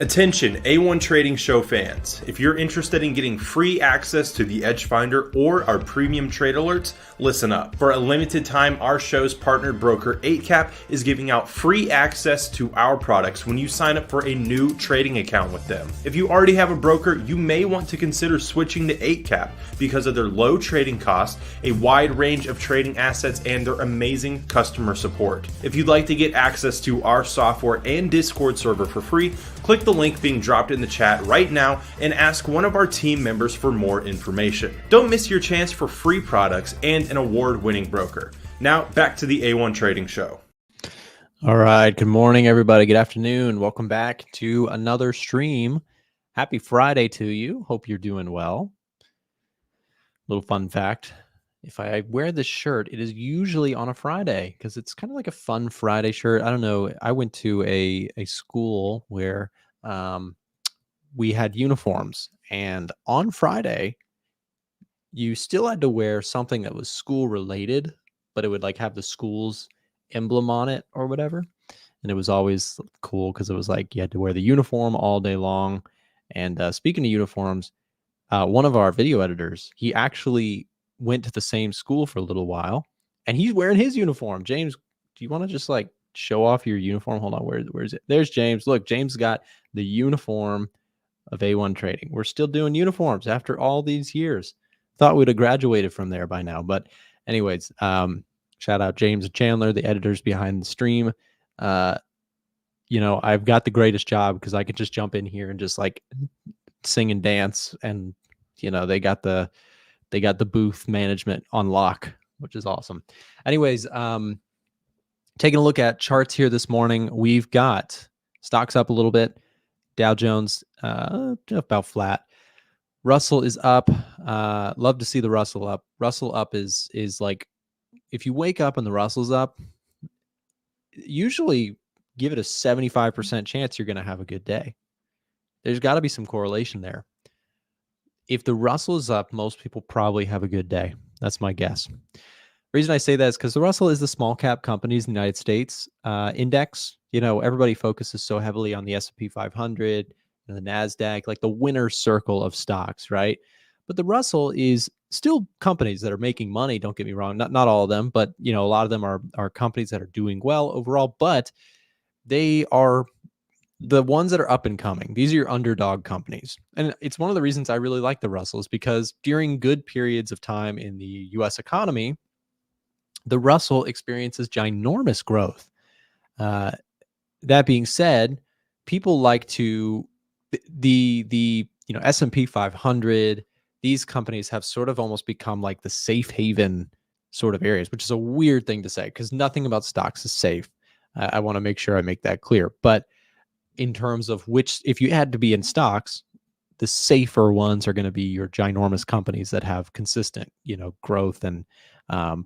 Attention A1 Trading Show fans. If you're interested in getting free access to the Edge Finder or our premium trade alerts, listen up. For a limited time, our show's partnered broker 8cap is giving out free access to our products when you sign up for a new trading account with them. If you already have a broker, you may want to consider switching to 8cap because of their low trading costs, a wide range of trading assets, and their amazing customer support. If you'd like to get access to our software and Discord server for free, click the link being dropped in the chat right now and ask one of our team members for more information. Don't miss your chance for free products and an award-winning broker. Now, back to the A1 Trading Show. All right. Good morning, everybody. Good afternoon. Welcome back to another stream. Happy Friday to you. Hope you're doing well. Little fun fact. If I wear this shirt, it is usually on a Friday because it's kind of like a fun Friday shirt. I don't know. I went to a school where we had uniforms, and on Friday, you still had to wear something that was school related, but it would like have the school's emblem on it or whatever. And it was always cool because it was like you had to wear the uniform all day long. And speaking of uniforms, one of our video editors, he actually went to the same school for a little while, and he's wearing his uniform. James, do you want to just like show off your uniform? Hold on, where's it? There's James. Look, James got the uniform of A1 Trading. We're still doing uniforms after all these years. Thought we'd have graduated from there by now, but anyways, shout out James and Chandler, the editors behind the stream. You know, I've got the greatest job because I could just jump in here and just like sing and dance, and you know they got the booth management on lock, which is awesome. Anyways, taking a look at charts here this morning, we've got stocks up a little bit. Dow Jones about flat. Russell is up. Love to see the Russell up. Russell up is like, if you wake up and the Russell's up, usually give it a 75% chance you're going to have a good day. There's got to be some correlation there. If the Russell is up, most people probably have a good day. That's my guess. The reason I say that is because the Russell is the small cap companies in the United States index. You know, everybody focuses so heavily on the SPX500 and the NASDAQ, like the winner circle of stocks, right? But the Russell is still companies that are making money. Don't get me wrong. Not all of them, but you know, a lot of them are companies that are doing well overall, but they are the ones that are up and coming. These are your underdog companies. And it's one of the reasons I really like the Russells, because during good periods of time in the US economy, the Russell experiences ginormous growth. That being said, people like to the you know, S&P 500, these companies have sort of almost become like the safe haven sort of areas, which is a weird thing to say because nothing about stocks is safe. I want to make sure I make that clear. But in terms of which, if you had to be in stocks, the safer ones are going to be your ginormous companies that have consistent, you know, growth and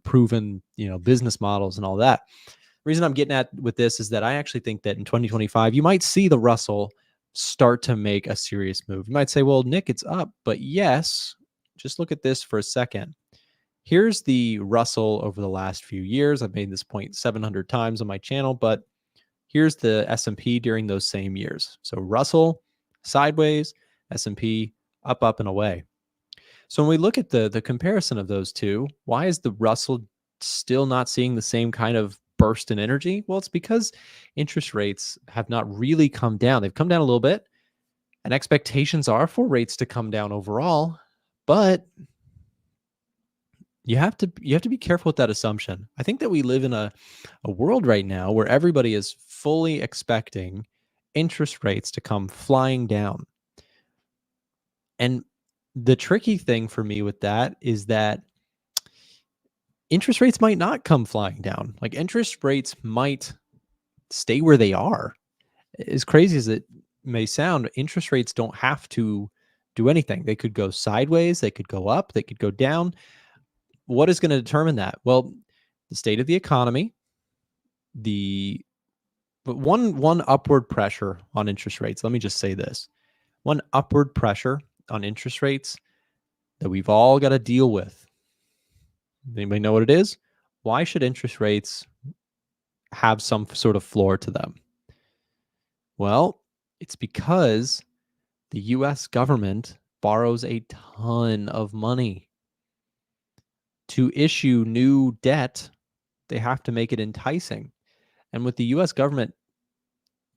proven, you know, business models and all that. The reason I'm getting at with this is that I actually think that in 2025, you might see the Russell start to make a serious move. You might say, well, Nick, it's up, but yes, just look at this for a second. Here's the Russell over the last few years. I've made this point 700 times on my channel, but here's the S&P during those same years. So Russell sideways, S&P up, up, and away. So when we look at the comparison of those two, why is the Russell still not seeing the same kind of burst in energy? Well, it's because interest rates have not really come down. They've come down a little bit, and expectations are for rates to come down overall, but you have to be careful with that assumption. I think that we live in a world right now where everybody is fully expecting interest rates to come flying down. And the tricky thing for me with that is that interest rates might not come flying down. Like interest rates might stay where they are. As crazy as it may sound, interest rates don't have to do anything. They could go sideways, they could go up, they could go down. What is going to determine that? Well, the state of the economy, but one upward pressure on interest rates. Let me just say this. One upward pressure on interest rates that we've all got to deal with. Anybody know what it is? Why should interest rates have some sort of floor to them? Well, It's because the US government borrows a ton of money. To issue new debt, they have to make it enticing. And with the US government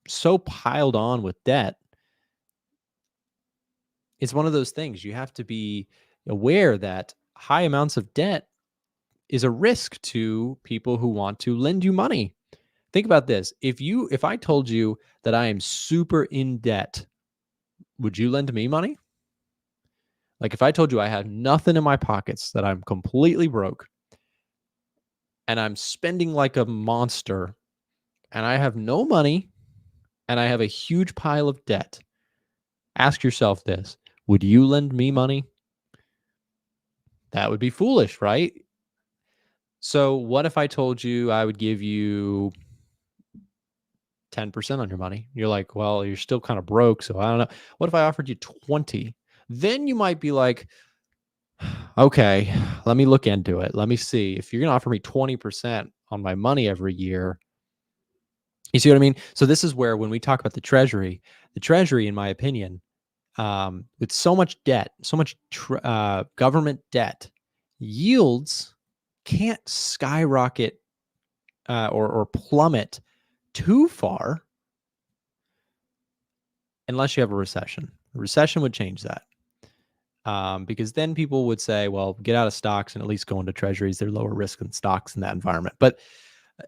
so piled on with debt, it's one of those things you have to be aware that high amounts of debt is a risk to people who want to lend you money. Think about this. If I told you that I am super in debt, would you lend me money? Like if I told you I have nothing in my pockets, that I'm completely broke and I'm spending like a monster and I have no money and I have a huge pile of debt, ask yourself this: would you lend me money? That would be foolish, right? So what if I told you I would give you 10% on your money? You're like, well, you're still kind of broke, so I don't know. What if I offered you 20? Then you might be like, okay, let me look into it. Let me see. If you're going to offer me 20% on my money every year, you see what I mean? So this is where, when we talk about the treasury, in my opinion, with so much debt, so much government debt, yields can't skyrocket or plummet too far unless you have a recession. A recession would change that. Because then people would say, well, get out of stocks and at least go into treasuries. They're lower risk than stocks in that environment. But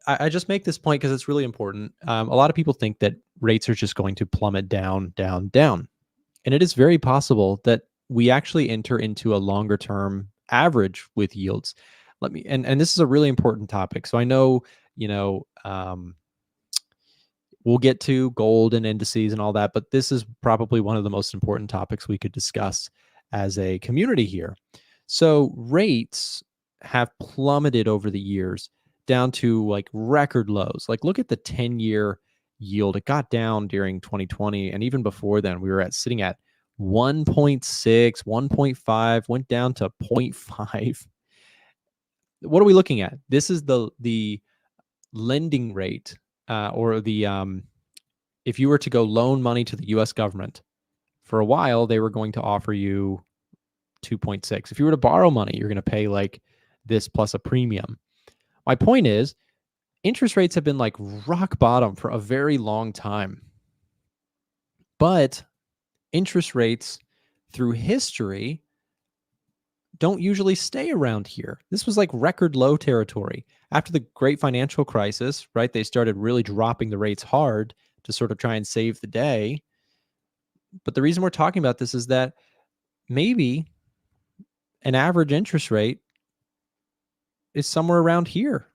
I just make this point because it's really important. A lot of people think that rates are just going to plummet down, down, down. And it is very possible that we actually enter into a longer term average with yields. And this is a really important topic. So I know, we'll get to gold and indices and all that, but this is probably one of the most important topics we could discuss as a community here. So rates have plummeted over the years down to like record lows. Like look at the 10-year yield. It got down during 2020. And even before then, we were sitting at 1.6, 1.5, went down to 0.5. What are we looking at? This is the lending rate, or the if you were to go loan money to the US government. For a while, they were going to offer you 2.6. If you were to borrow money, you're going to pay like this plus a premium. My point is, interest rates have been like rock bottom for a very long time. But interest rates through history don't usually stay around here. This was like record low territory. After the great financial crisis, right, they started really dropping the rates hard to sort of try and save the day. But the reason we're talking about this is that maybe an average interest rate is somewhere around here,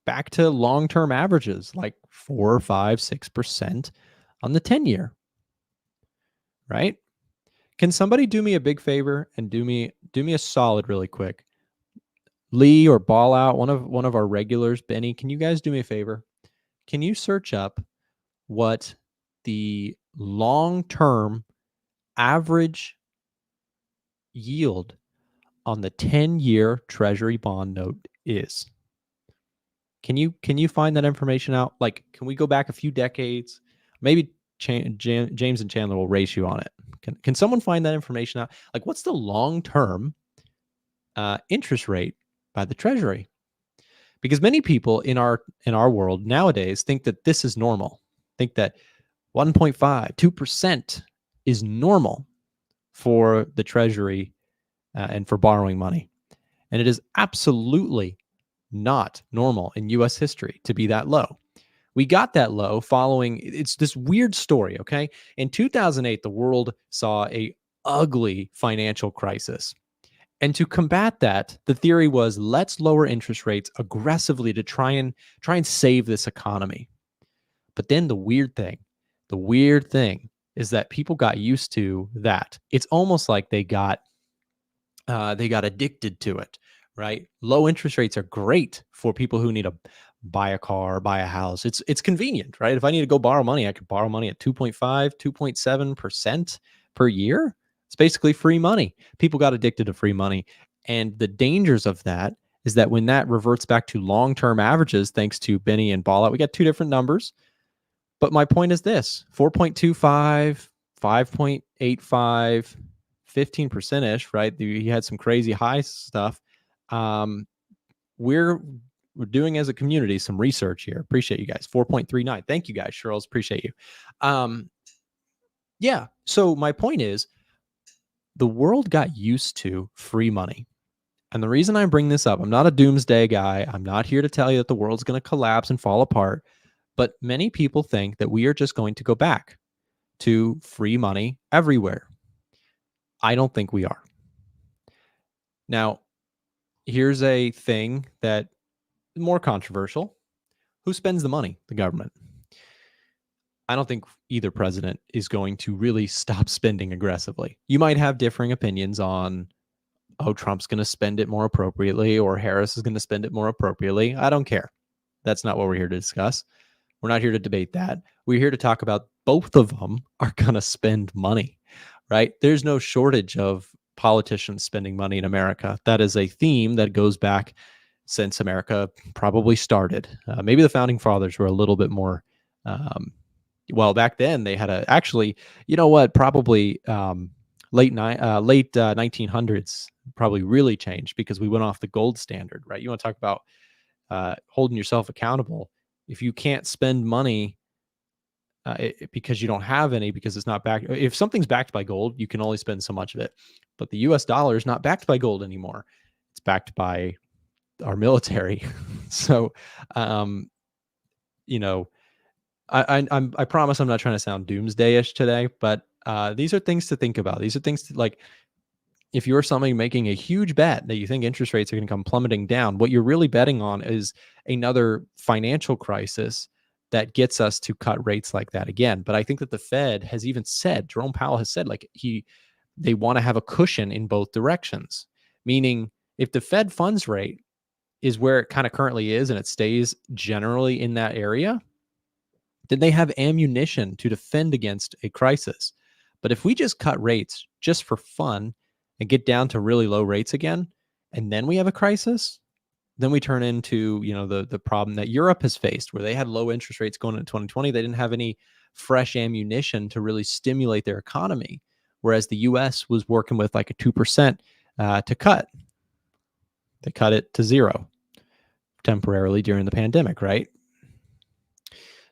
back to long-term averages, like 4, 5, 6% on the 10-year, right? Can somebody do me a big favor and do me a solid really quick? Lee or Ball Out, one of our regulars, Benny, can you guys do me a favor? Can you search up what the long-term average yield on the 10-year treasury bond note is? Can you find that information out? Like, can we go back a few decades? Maybe James and Chandler will race you on it. Can someone find that information out? Like, what's the long-term interest rate by the treasury? Because many people in our world nowadays think that this is normal. Think that 1.5, 2% is normal for the treasury and for borrowing money. And it is absolutely not normal in US history to be that low. We got that low following, it's this weird story, okay? In 2008, the world saw a ugly financial crisis. And to combat that, the theory was, let's lower interest rates aggressively to try and save this economy. But then the weird thing is that people got used to that. It's almost like they got addicted to it, right? Low interest rates are great for people who need to buy a car, buy a house. It's convenient, right? If I need to go borrow money, I could borrow money at 2.5, 2.7% per year. It's basically free money. People got addicted to free money. And the dangers of that is that when that reverts back to long-term averages, thanks to Benny and Ball Out, we got two different numbers. But my point is this: 4.25, 5.85, 15%-ish, right? He had some crazy high stuff. We're doing as a community some research here. Appreciate you guys. 4.39. Thank you guys, Charles. Appreciate you. Yeah. So my point is, the world got used to free money. And the reason I bring this up, I'm not a doomsday guy. I'm not here to tell you that the world's going to collapse and fall apart. But many people think that we are just going to go back to free money everywhere. I don't think we are. Now, here's a thing that is more controversial. Who spends the money? The government. I don't think either president is going to really stop spending aggressively. You might have differing opinions on, oh, Trump's going to spend it more appropriately or Harris is going to spend it more appropriately. I don't care. That's not what we're here to discuss. We're not here to debate that. We're here to talk about both of them are going to spend money, right? There's no shortage of politicians spending money in America. That is a theme that goes back since America probably started. Maybe the founding fathers were a little bit more, well, back then they had actually, you know what, probably late 1900s probably really changed because we went off the gold standard, right? You want to talk about holding yourself accountable. If you can't spend money because you don't have any, because it's not backed. If something's backed by gold, you can only spend so much of it. But the US dollar is not backed by gold anymore. It's backed by our military. So, you know, I promise I'm not trying to sound doomsday-ish today, but these are things to think about. These are things to, like, if you're somebody making a huge bet that you think interest rates are going to come plummeting down, what you're really betting on is another financial crisis that gets us to cut rates like that again. But I think that the Fed has even said, Jerome Powell has said, like, they want to have a cushion in both directions, meaning if the Fed funds rate is where it kind of currently is and it stays generally in that area, then they have ammunition to defend against a crisis. But if we just cut rates just for fun and get down to really low rates again, and then we have a crisis, then we turn into, you know, the problem that Europe has faced, where they had low interest rates going into 2020. They didn't have any fresh ammunition to really stimulate their economy, whereas the U.S. was working with like a 2% to cut. They cut it to zero temporarily during the pandemic, right?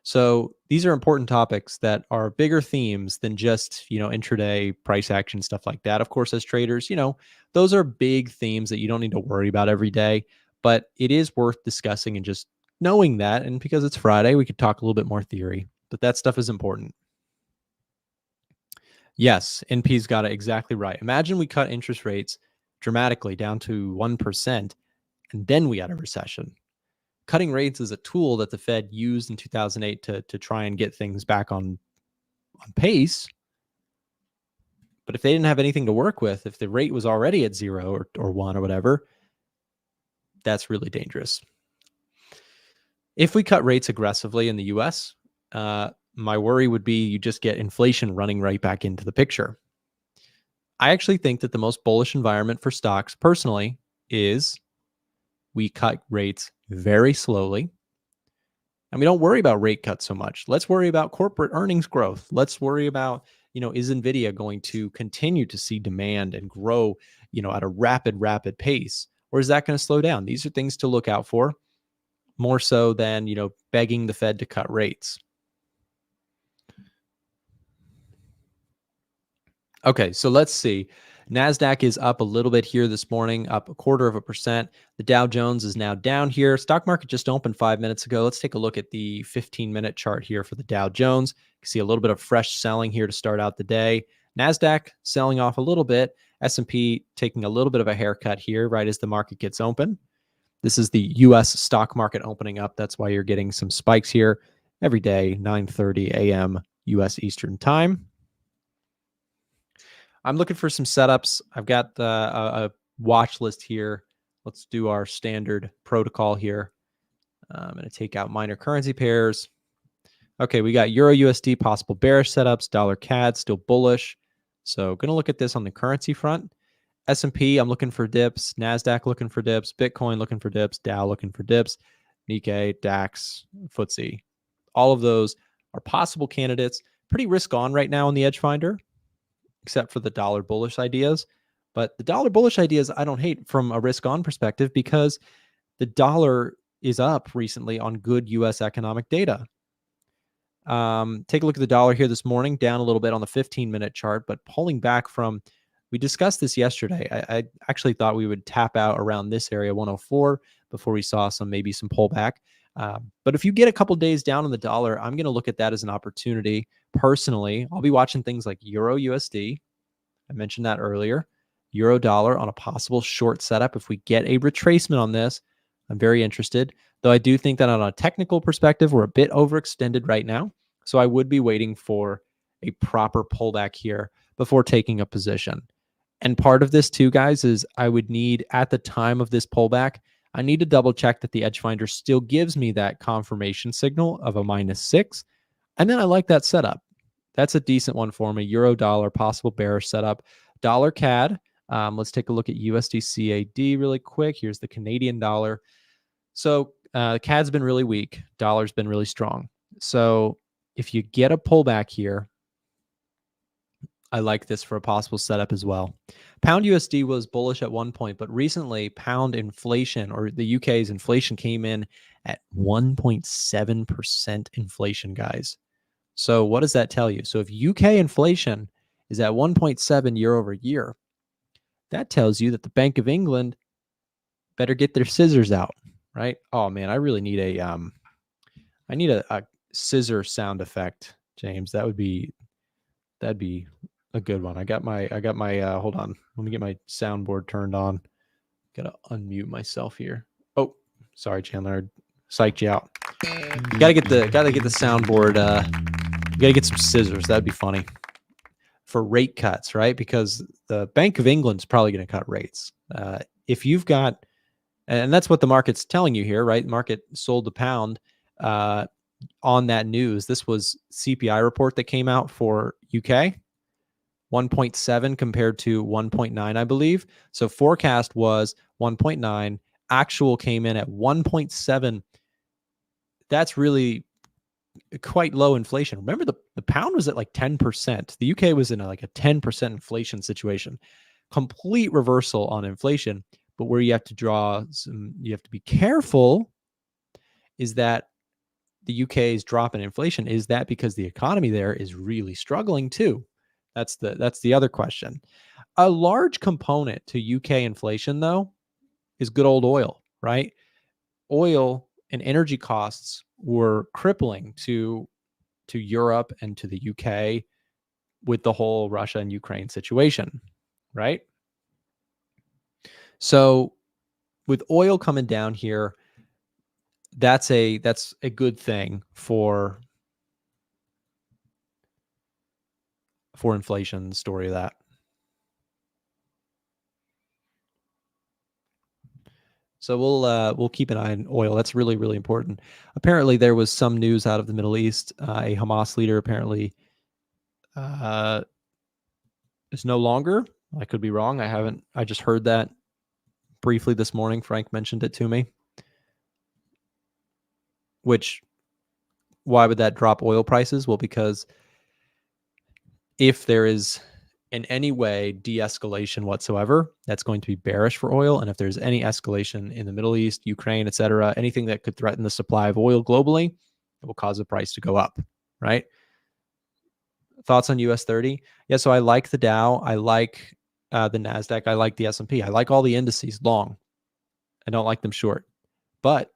So these are important topics that are bigger themes than just, you know, intraday price action, stuff like that. Of course, as traders, you know, those are big themes that you don't need to worry about every day, but it is worth discussing and just knowing that. And because it's Friday, we could talk a little bit more theory, but that stuff is important. Yes, NP's got it exactly right. Imagine we cut interest rates dramatically down to 1%, and then we had a recession. Cutting rates is a tool that the Fed used in 2008 to try and get things back on pace. But if they didn't have anything to work with, if the rate was already at 0 or 1 or whatever, that's really dangerous. If we cut rates aggressively in the US, my worry would be you just get inflation running right back into the picture. I actually think that the most bullish environment for stocks personally is we cut rates very slowly, and we don't worry about rate cuts so much. Let's worry about corporate earnings growth. Let's worry about, you know, is NVIDIA going to continue to see demand and grow, you know, at a rapid pace, or is that going to slow down? These are things to look out for more so than, you know, begging the Fed to cut rates. Okay, so let's see. NASDAQ is up a little bit here this morning, up 0.25%. The Dow Jones is now down here. Stock market just opened 5 minutes ago. Let's take a look at the 15-minute chart here for the Dow Jones. You can see a little bit of fresh selling here to start out the day. NASDAQ selling off a little bit. S&P taking a little bit of a haircut here right as the market gets open. This is the U.S. stock market opening up. That's why you're getting some spikes here every day, 9:30 a.m. U.S. Eastern Time. I'm looking for some setups. I've got a watch list here. Let's do our standard protocol here. I'm going to take out minor currency pairs. Okay, we got Euro USD possible bearish setups, dollar CAD still bullish. So going to look at this on the currency front. S&P, I'm looking for dips. NASDAQ looking for dips. Bitcoin looking for dips. Dow looking for dips. Nikkei, DAX, FTSE. All of those are possible candidates. Pretty risk on right now in the Edge Finder, except for the dollar bullish ideas. But the dollar bullish ideas I don't hate from a risk on perspective because the dollar is up recently on good U.S. economic data. Take a look at the dollar here this morning, down a little bit on the 15-minute chart, but pulling back from, we discussed this yesterday. I actually thought we would tap out around this area, 104, before we saw maybe some pullback. But if you get a couple days down on the dollar, I'm going to look at that as an opportunity. Personally, I'll be watching things like Euro USD. I mentioned that earlier. Euro dollar on a possible short setup. If we get a retracement on this, I'm very interested. Though I do think that on a technical perspective, we're a bit overextended right now. So I would be waiting for a proper pullback here before taking a position. And part of this too, guys, is I would need, at the time of this pullback, I need to double check that the Edge Finder still gives me that confirmation signal of a -6. And then I like that setup. That's a decent one for me. Euro dollar, possible bearish setup. Dollar CAD. Let's take a look at USD CAD really quick. Here's the Canadian dollar. So CAD's been really weak. Dollar's been really strong. So if you get a pullback here, I like this for a possible setup as well. Pound USD was bullish at one point, but recently pound inflation, or the UK's inflation, came in at 1.7% inflation, guys. So what does that tell you? So if UK inflation is at 1.7 year over year, that tells you that the Bank of England better get their scissors out, right? Oh man, I really need a scissor sound effect, James. That'd be a good one. I got my hold on. Let me get my soundboard turned on. Gotta unmute myself here. Oh, sorry, Chandler. I psyched you out. You gotta get the soundboard. You gotta get some scissors. That'd be funny for rate cuts, right? Because the Bank of England's probably going to cut rates. If you've got, and that's what the market's telling you here, right? The market sold the pound on that news. This was CPI report that came out for UK, 1.7 compared to 1.9, I believe. So forecast was 1.9. Actual came in at 1.7. That's really quite low inflation. Remember, the pound was at like 10%. The UK was in like a 10% inflation situation. Complete reversal on inflation. But where you have to you have to be careful is that the UK's drop in inflation, is that because the economy there is really struggling too? That's the other question. A large component to UK inflation, though, is good old oil, right? Oil and energy costs were crippling to Europe and to the UK with the whole Russia and Ukraine situation, right? So with oil coming down here, that's a good thing for inflation, the story of that. So we'll keep an eye on oil. That's really, really important. Apparently, there was some news out of the Middle East. A Hamas leader apparently is no longer. I could be wrong. I just heard that briefly this morning. Frank mentioned it to me. Why would that drop oil prices? Well, because if there is in any way de-escalation whatsoever, that's going to be bearish for oil. And if there's any escalation in the Middle East, Ukraine, etc., anything that could threaten the supply of oil globally, it will cause the price to go up, right? Thoughts on US 30? Yeah, so I like the Dow. I like the NASDAQ. I like the S&P. I like all the indices long. I don't like them short. But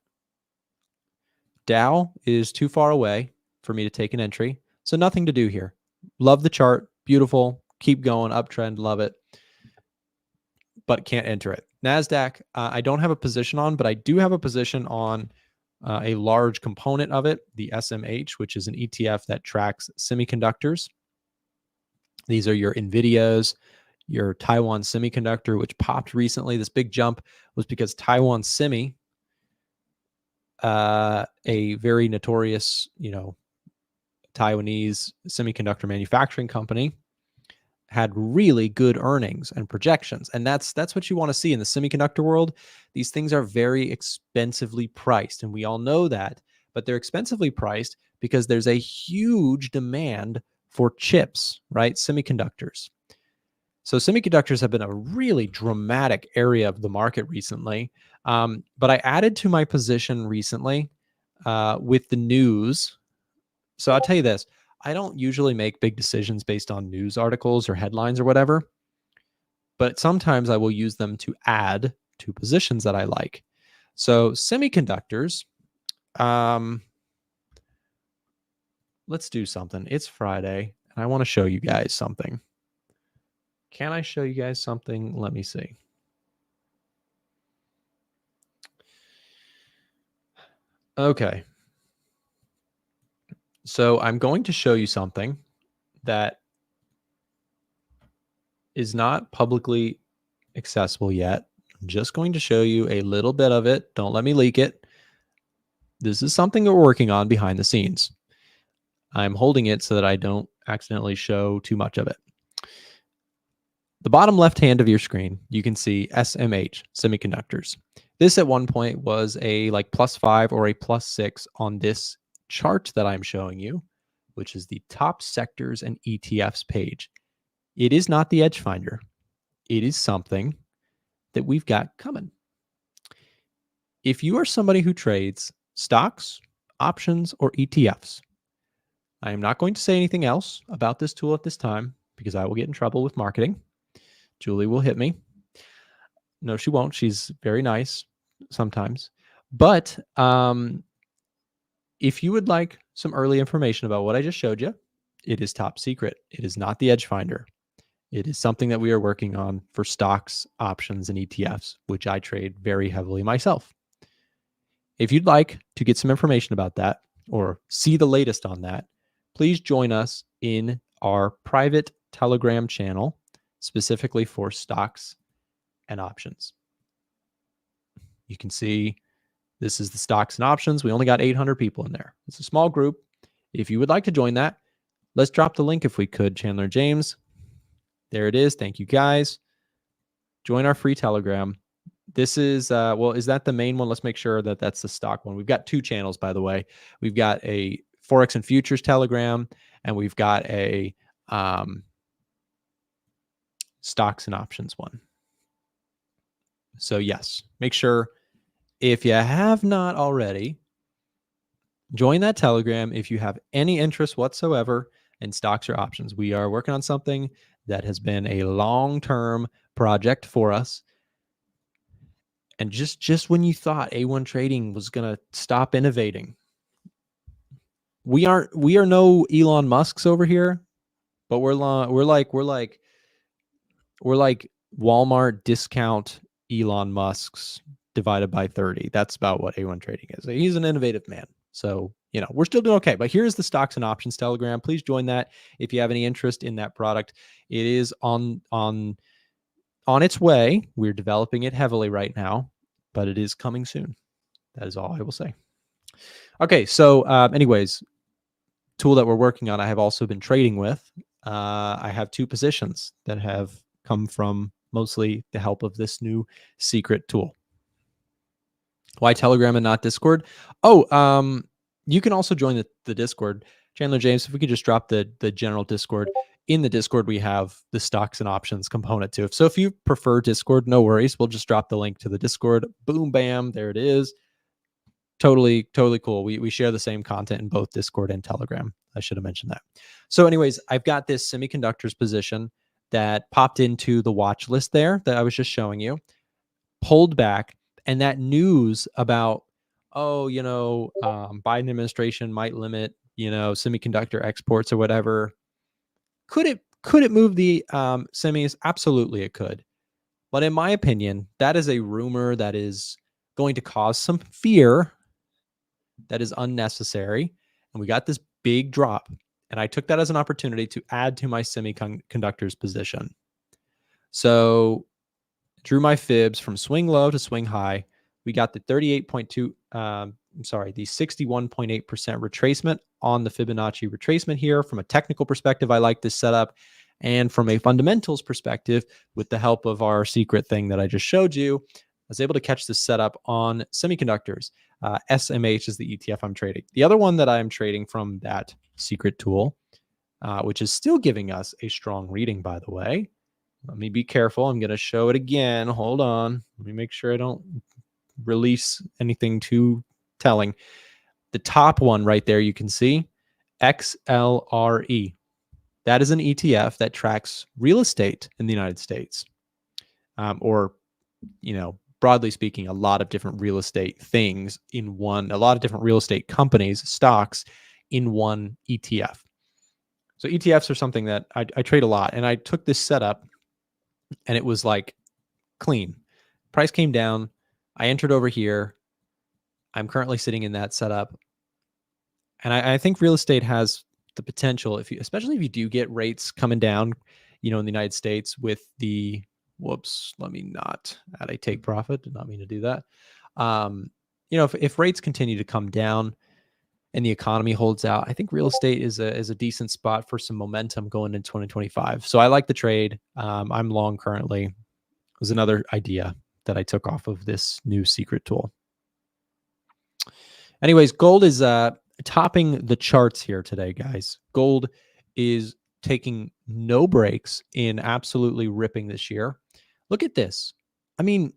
Dow is too far away for me to take an entry. So nothing to do here. Love the chart. Beautiful. Keep going. Uptrend. Love it. But can't enter it. NASDAQ, I don't have a position on, but I do have a position on a large component of it, the SMH, which is an ETF that tracks semiconductors. These are your NVIDIAs, your Taiwan Semiconductor, which popped recently. This big jump was because Taiwan Semi, a very notorious, Taiwanese semiconductor manufacturing company, had really good earnings and projections. And that's what you want to see in the semiconductor world. These things are very expensively priced, and we all know that, but they're expensively priced because there's a huge demand for chips, right? Semiconductors. So semiconductors have been a really dramatic area of the market recently. But I added to my position recently with the news. So I'll tell you this, I don't usually make big decisions based on news articles or headlines or whatever, but sometimes I will use them to add to positions that I like. So semiconductors, let's do something. It's Friday, and I want to show you guys something. Can I show you guys something? Let me see. Okay. So I'm going to show you something that is not publicly accessible yet. I'm just going to show you a little bit of it. Don't let me leak it. This is something that we're working on behind the scenes. I'm holding it so that I don't accidentally show too much of it. The bottom left hand of your screen, you can see SMH, semiconductors. This at one point was a like +5 or a +6 on this chart that I'm showing you, which is the top sectors and ETFs page. It is not the Edge Finder. It is something that we've got coming. If you are somebody who trades stocks, options, or ETFs, I am not going to say anything else about this tool at this time because I will get in trouble with marketing. Julie will hit me. No, she won't. She's very nice sometimes. But if you would like some early information about what I just showed you, it is top secret. It is not the Edge Finder. It is something that we are working on for stocks, options, and ETFs, which I trade very heavily myself. If you'd like to get some information about that or see the latest on that, please join us in our private Telegram channel, specifically for stocks and options. You can see this is the stocks and options. We only got 800 people in there. It's a small group. If you would like to join that, let's drop the link if we could, Chandler James. There it is. Thank you, guys. Join our free Telegram. This is, well, is that the main one? Let's make sure that that's the stock one. We've got two channels, by the way. We've got a Forex and Futures Telegram, and we've got a stocks and options one. So yes, make sure if you have not already, join that Telegram if you have any interest whatsoever in stocks or options. We are working on something that has been a long-term project for us. And just when you thought A1 Trading was going to stop innovating, we are no Elon Musks over here, but we're like Walmart discount Elon Musk's divided by 30. That's about what A1 Trading is. He's an innovative man. So, we're still doing okay. But here's the stocks and options Telegram. Please join that if you have any interest in that product. It is on its way. We're developing it heavily right now, but it is coming soon. That is all I will say. Okay, so anyways, tool that we're working on, I have also been trading with. I have two positions that have come from mostly the help of this new secret tool. Why Telegram and not Discord? Oh, you can also join the Discord. Chandler James, if we could just drop the general Discord. In the Discord, we have the stocks and options component too. So if you prefer Discord, no worries. We'll just drop the link to the Discord. Boom, bam, there it is. Totally cool. We share the same content in both Discord and Telegram. I should have mentioned that. So anyways, I've got this semiconductors position that popped into the watch list there that I was just showing you, pulled back, and that news about, Biden administration might limit, semiconductor exports or whatever. Could it move the semis? Absolutely, it could. But in my opinion, that is a rumor that is going to cause some fear that is unnecessary. And we got this big drop. And I took that as an opportunity to add to my semiconductors position. So drew my fibs from swing low to swing high. We got the 61.8% retracement on the Fibonacci retracement here. From a technical perspective, I like this setup. And from a fundamentals perspective, with the help of our secret thing that I just showed you, was able to catch this setup on semiconductors. SMH is the ETF I'm trading. The other one that I'm trading from that secret tool, which is still giving us a strong reading, by the way. Let me be careful. I'm going to show it again. Hold on. Let me make sure I don't release anything too telling. The top one right there, you can see XLRE. That is an ETF that tracks real estate in the United States, or, broadly speaking, a lot of different real estate things in one, a lot of different real estate companies, stocks in one ETF. So ETFs are something that I trade a lot. And I took this setup and it was like clean. Price came down. I entered over here. I'm currently sitting in that setup. And I think real estate has the potential, especially if you do get rates coming down, in the United States with the, let me not add a take profit. Did not mean to do that. If rates continue to come down and the economy holds out, I think real estate is a decent spot for some momentum going into 2025. So I like the trade. I'm long currently. It was another idea that I took off of this new secret tool. Anyways, gold is topping the charts here today, guys. Gold is taking no breaks in absolutely ripping this year. Look at this. I mean,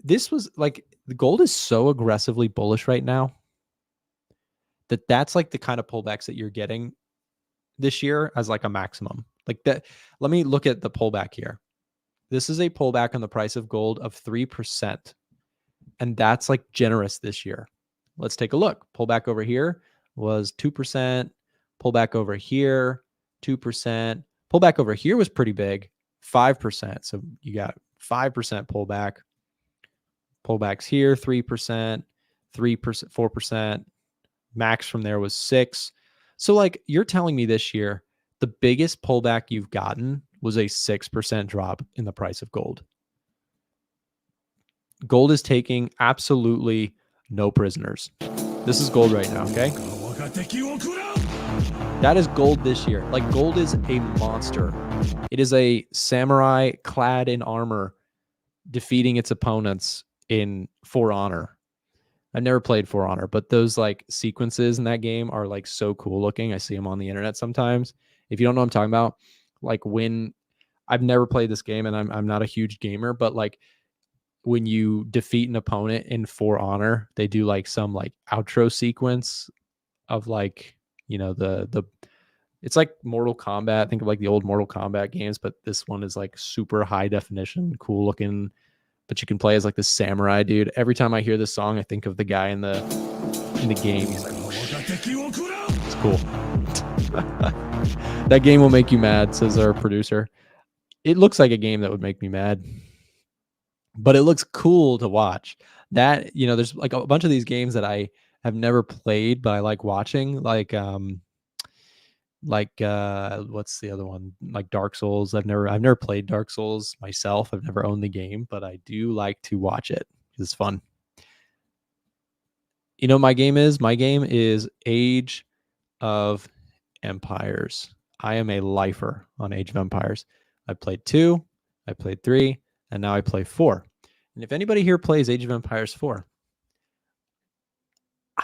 this was like, the gold is so aggressively bullish right now that's like the kind of pullbacks that you're getting this year as like a maximum. Like that. Let me look at the pullback here. This is a pullback on the price of gold of 3%. And that's like generous this year. Let's take a look. Pullback over here was 2%. Pullback over here, 2%. Pullback over here was pretty big, 5%. So you got 5% pullback. Pullbacks here, 3%, 3%, 4%. Max from there was 6. So like you're telling me this year, the biggest pullback you've gotten was a 6% drop in the price of gold. Gold is taking absolutely no prisoners. This is gold right now, okay? That is gold this year. Like gold is a monster. It is a samurai clad in armor defeating its opponents in For Honor. I've never played For Honor, but those like sequences in that game are like so cool looking. I see them on the internet sometimes. If you don't know what I'm talking about, like when I've never played this game and I'm not a huge gamer, but like when you defeat an opponent in For Honor, they do like some like outro sequence of like, it's like Mortal Kombat. Think of like the old Mortal Kombat games, but this one is like super high definition, cool looking. But you can play as like the samurai dude. Every time I hear this song, I think of the guy in the game. He's like, it's cool. That game will make you mad, says our producer. It looks like a game that would make me mad, but it looks cool to watch. That, there's like a bunch of these games that I have never played, but I like watching. Like what's the other one? Like Dark Souls. I've never played Dark Souls myself. I've never owned the game, but I do like to watch it. It's fun. My game is Age of Empires. I am a lifer on Age of Empires. I played 2, I played 3, and now I play 4. And if anybody here plays Age of Empires 4,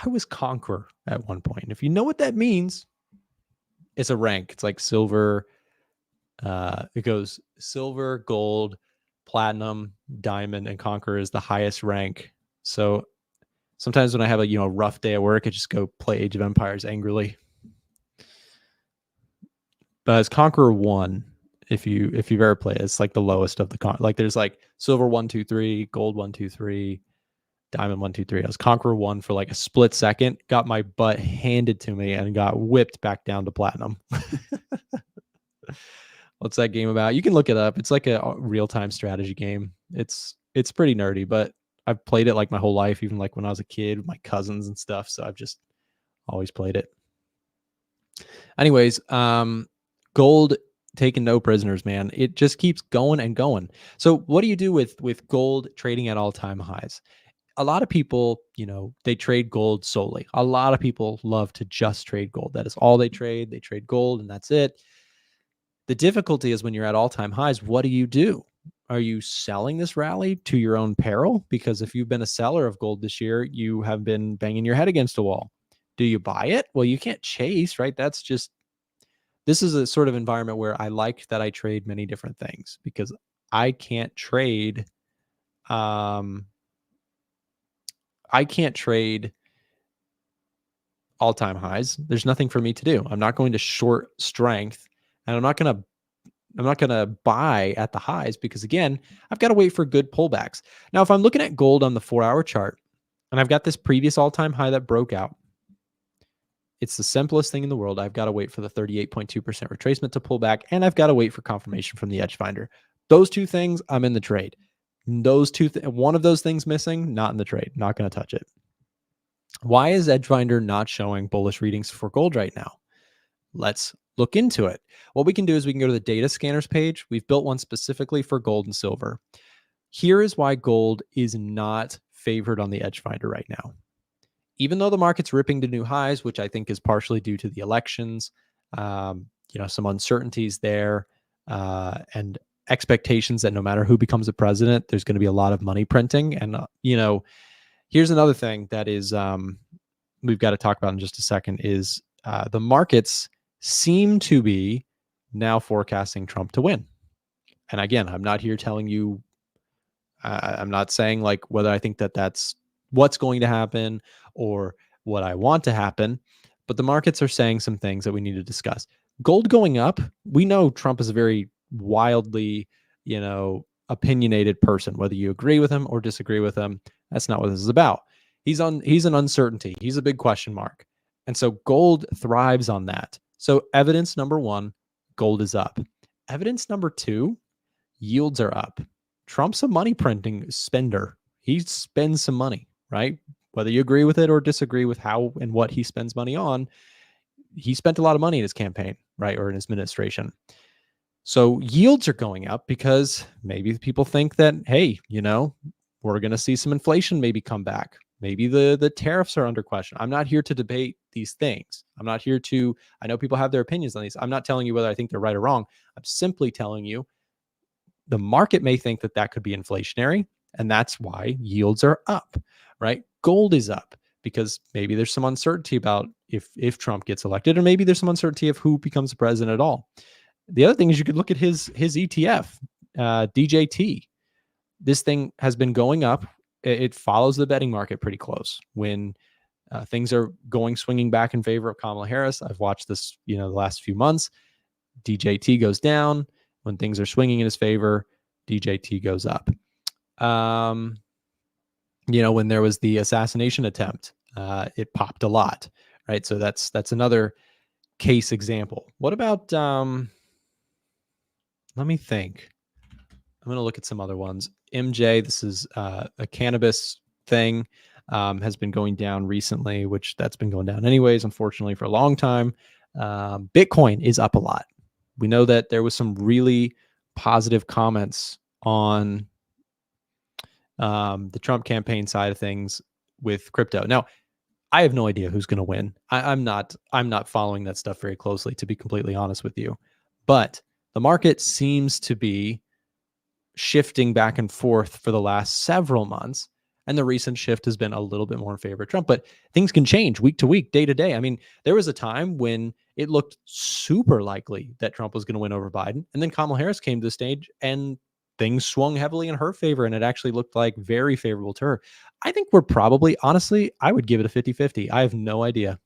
I was Conqueror at one point. If you know what that means, it's a rank. It's like silver. It goes silver, gold, platinum, diamond, and Conqueror is the highest rank. So sometimes when I have a rough day at work, I just go play Age of Empires angrily. But it's Conqueror 1. If you've ever played it, it's like the lowest of the like there's like silver 1, 2, 3, gold 1, 2, 3, diamond 1, 2, 3. I was Conqueror 1 for like a split second, got my butt handed to me and got whipped back down to platinum. What's that game about? You can look it up. It's like a real-time strategy game. It's pretty nerdy, but I've played it like my whole life, even like when I was a kid with my cousins and stuff. So I've just always played it. Anyways, gold taking no prisoners, man. It just keeps going and going. So what do you do with gold trading at all-time highs? A lot of people, they trade gold solely. A lot of people love to just trade gold. That is all they trade. They trade gold and that's it. The difficulty is when you're at all-time highs, what do? Are you selling this rally to your own peril? Because if you've been a seller of gold this year, you have been banging your head against a wall. Do you buy it? Well, you can't chase, right? This is a sort of environment where I like that I trade many different things, because I can't trade, I can't trade all-time highs. There's nothing for me to do. I'm not going to short strength, and I'm not going to buy at the highs, because again, I've got to wait for good pullbacks. Now, if I'm looking at gold on the 4-hour chart and I've got this previous all-time high that broke out, it's the simplest thing in the world. I've got to wait for the 38.2% retracement to pull back, and I've got to wait for confirmation from the edge finder. Those two things, I'm in the trade. One of those things missing, not in the trade. Not going to touch it. Why is Edgefinder not showing bullish readings for gold right now? Let's look into it. What we can do is we can go to the data scanners page. We've built one specifically for gold and silver. Here is why gold is not favored on the Edgefinder right now. Even though the market's ripping to new highs, which I think is partially due to the elections, some uncertainties there, and expectations that no matter who becomes a president, there's going to be a lot of money printing. And, here's another thing that is we've got to talk about in just a second is the markets seem to be now forecasting Trump to win. And again, I'm not here telling you, I'm not saying like whether I think that that's what's going to happen or what I want to happen, but the markets are saying some things that we need to discuss. Gold going up, we know Trump is a very wildly, opinionated person, whether you agree with him or disagree with him. That's not what this is about. He's an uncertainty. He's a big question mark. And so gold thrives on that. So evidence number one, gold is up. Evidence number two, yields are up. Trump's a money printing spender. He spends some money, right? Whether you agree with it or disagree with how and what he spends money on, he spent a lot of money in his campaign, right? Or in his administration. So yields are going up because maybe people think that, hey, we're going to see some inflation maybe come back. Maybe the tariffs are under question. I'm not here to debate these things. I know people have their opinions on these. I'm not telling you whether I think they're right or wrong. I'm simply telling you the market may think that could be inflationary, and that's why yields are up, right? Gold is up because maybe there's some uncertainty about if Trump gets elected, or maybe there's some uncertainty of who becomes the president at all. The other thing is you could look at his ETF, DJT. This thing has been going up. It follows the betting market pretty close. When things are swinging back in favor of Kamala Harris, I've watched this, the last few months. DJT goes down. When things are swinging in his favor, DJT goes up. When there was the assassination attempt, it popped a lot, right? So that's another case example. What about, let me think. I'm going to look at some other ones. MJ, this is a cannabis thing, has been going down recently, which that's been going down anyways, unfortunately, for a long time. Bitcoin is up a lot. We know that there was some really positive comments on the Trump campaign side of things with crypto. Now, I have no idea who's going to win. I'm not following that stuff very closely, to be completely honest with you. But the market seems to be shifting back and forth for the last several months. And the recent shift has been a little bit more in favor of Trump, but things can change week to week, day to day. I mean, there was a time when it looked super likely that Trump was going to win over Biden. And then Kamala Harris came to the stage and things swung heavily in her favor. And it actually looked like very favorable to her. I think we're probably, honestly, I would give it a 50-50. I have no idea.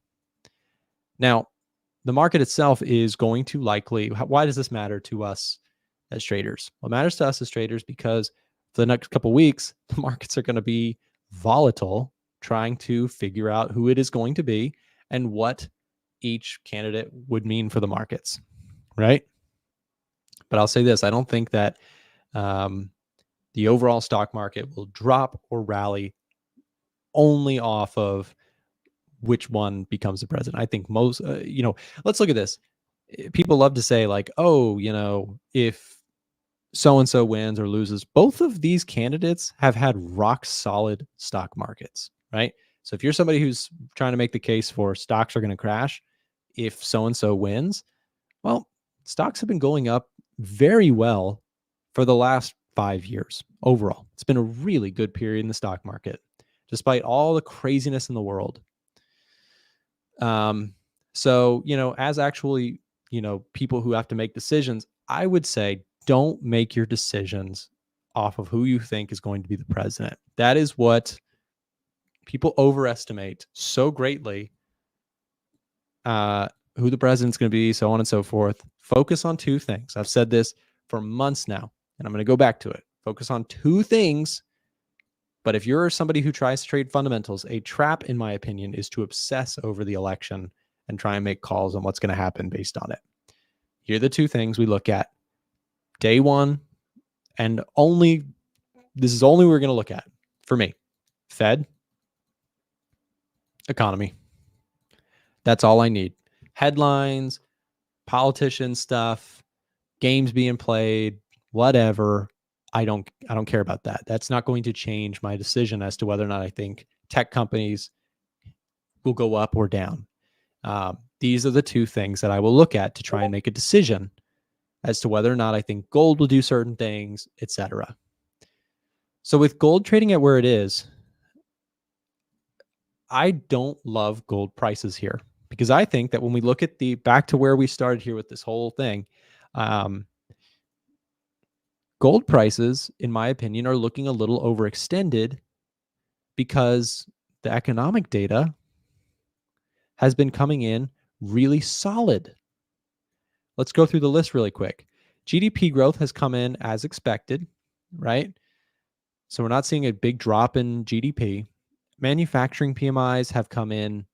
Now, the market itself is going to likely, why does this matter to us as traders? Well, it matters to us as traders because for the next couple of weeks, the markets are going to be volatile, trying to figure out who it is going to be and what each candidate would mean for the markets, right? But I'll say this, I don't think that the overall stock market will drop or rally only off of which one becomes the president. I think most, let's look at this. People love to say like, oh, if so-and-so wins or loses, both of these candidates have had rock solid stock markets, right? So if you're somebody who's trying to make the case for stocks are going to crash if so-and-so wins, well, stocks have been going up very well for the last 5 years overall. It's been a really good period in the stock market, despite all the craziness in the world. So, as actually, people who have to make decisions, I would say don't make your decisions off of who you think is going to be the president. That is what people overestimate so greatly, who the president's going to be, so on and so forth. Focus on two things. I've said this for months now, and I'm going to go back to it. Focus on two things. But if you're somebody who tries to trade fundamentals, a trap, in my opinion, is to obsess over the election and try and make calls on what's going to happen based on it. Here are the two things we look at day one, and this is only we're going to look at for me. Fed, economy. That's all I need. Headlines, politician stuff, games being played, whatever. I don't care about that. That's not going to change my decision as to whether or not I think tech companies will go up or down. These are the two things that I will look at to try and make a decision as to whether or not I think gold will do certain things, etc. So with gold trading at where it is, I don't love gold prices here, because I think that when we look at back to where we started here with this whole thing, gold prices, in my opinion, are looking a little overextended because the economic data has been coming in really solid. Let's go through the list really quick. GDP growth has come in as expected, right? So we're not seeing a big drop in GDP. Manufacturing PMIs have come in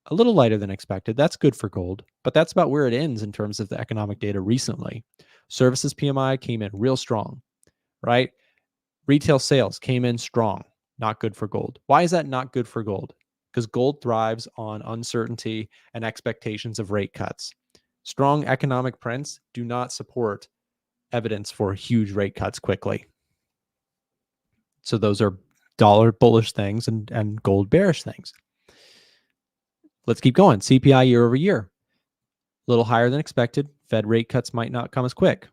a little lighter than expected. That's good for gold, but that's about where it ends in terms of the economic data recently. Services PMI came in real strong, right? Retail sales came in strong. Not good for gold. Why is that not good for gold? Because gold thrives on uncertainty and expectations of rate cuts. Strong economic prints do not support evidence for huge rate cuts quickly. So those are dollar bullish things and gold bearish things. Let's keep going. CPI year over year, a little higher than expected. Fed rate cuts might not come as quick.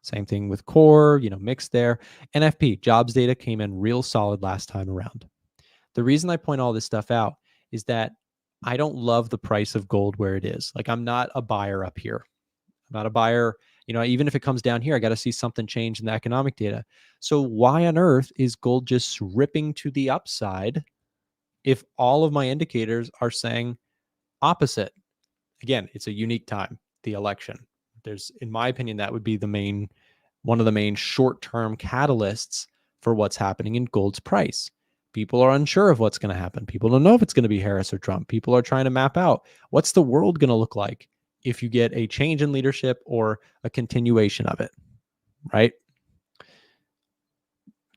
Same thing with core, mixed there. NFP, jobs data came in real solid last time around. The reason I point all this stuff out is that I don't love the price of gold where it is. Like, I'm not a buyer up here. I'm not a buyer. Even if it comes down here, I got to see something change in the economic data. So why on earth is gold just ripping to the upside if all of my indicators are saying opposite? Again, it's a unique time, the election. In my opinion, that would be one of the main short-term catalysts for what's happening in gold's price. People are unsure of what's going to happen. People don't know if it's going to be Harris or Trump. People are trying to map out what's the world going to look like if you get a change in leadership or a continuation of it, right?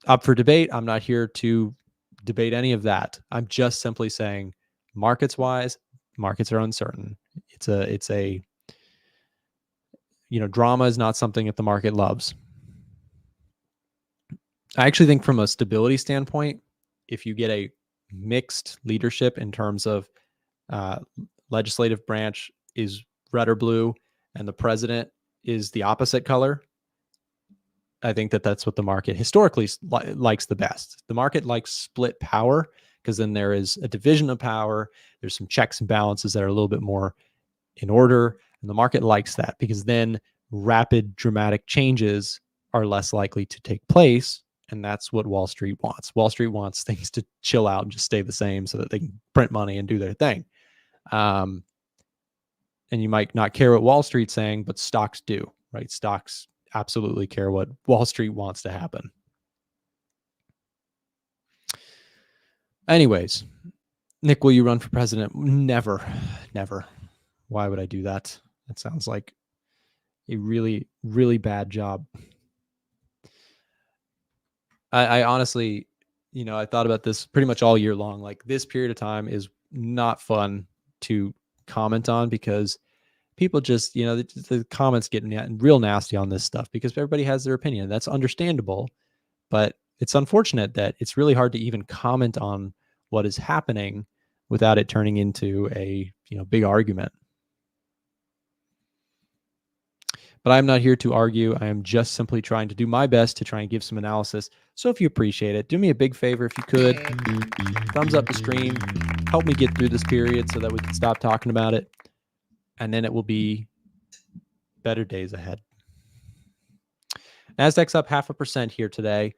Up for debate. I'm not here to debate any of that. I'm just simply saying, markets-wise, markets are uncertain. It's a drama is not something that the market loves. I actually think from a stability standpoint, if you get a mixed leadership in terms of legislative branch is red or blue and the president is the opposite color, I think that that's what the market historically likes the best. The market likes split power because then there is a division of power. There's some checks and balances that are a little bit more in order. And the market likes that because then rapid, dramatic changes are less likely to take place. And that's what Wall Street wants. Wall Street wants things to chill out and just stay the same so that they can print money and do their thing. And you might not care what Wall Street's saying, but stocks do, right? Stocks absolutely care what Wall Street wants to happen. Anyways, Nick, will you run for president? Never. Why would I do that? That sounds like a really, really bad job. I honestly, I thought about this pretty much all year long. Like, this period of time is not fun to comment on because people just, the comments get real nasty on this stuff because everybody has their opinion. That's understandable, but it's unfortunate that it's really hard to even comment on what is happening without it turning into a, big argument. But I'm not here to argue. I am just simply trying to do my best to try and give some analysis. So if you appreciate it, do me a big favor if you could. Thumbs up the stream. Help me get through this period so that we can stop talking about it. And then it will be better days ahead. Nasdaq's up 0.5% here today.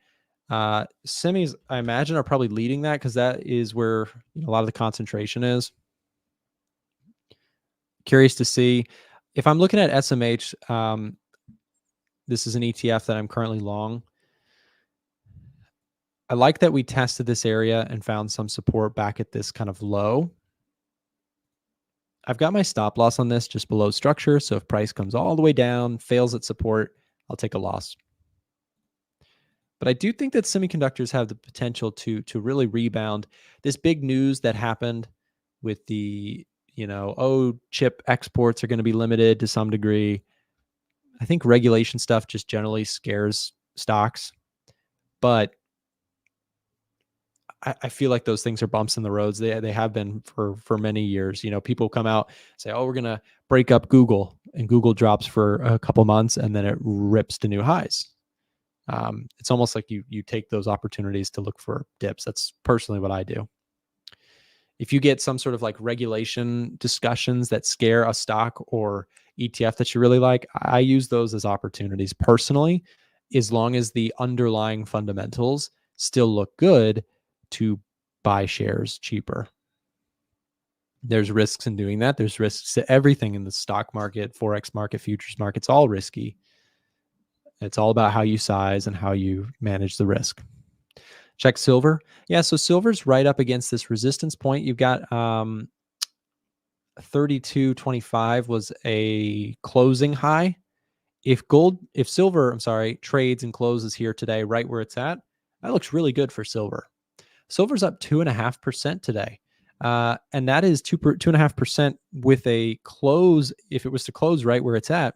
Semis, I imagine, are probably leading that because that is where a lot of the concentration is. Curious to see. If I'm looking at SMH, this is an ETF that I'm currently long. I like that we tested this area and found some support back at this kind of low. I've got my stop loss on this just below structure. So if price comes all the way down, fails at support, I'll take a loss. But I do think that semiconductors have the potential to really rebound. This big news that happened with the, chip exports are going to be limited to some degree. I think regulation stuff just generally scares stocks. But I feel like those things are bumps in the roads. They have been for many years. People come out, say, oh, we're going to break up Google, and Google drops for a couple months and then it rips to new highs. It's almost like you take those opportunities to look for dips. That's personally what I do. If you get some sort of like regulation discussions that scare a stock or ETF that you really like, I use those as opportunities personally, as long as the underlying fundamentals still look good to buy shares cheaper. There's risks in doing that. There's risks to everything in the stock market, Forex market, futures market. It's all risky. It's all about how you size and how you manage the risk. Check silver. Yeah, so silver's right up against this resistance point. You've got 32.25 was a closing high. If silver, trades and closes here today, right where it's at, that looks really good for silver. Silver's up 2.5% today. And that is 2.5% with a close. If it was to close right where it's at,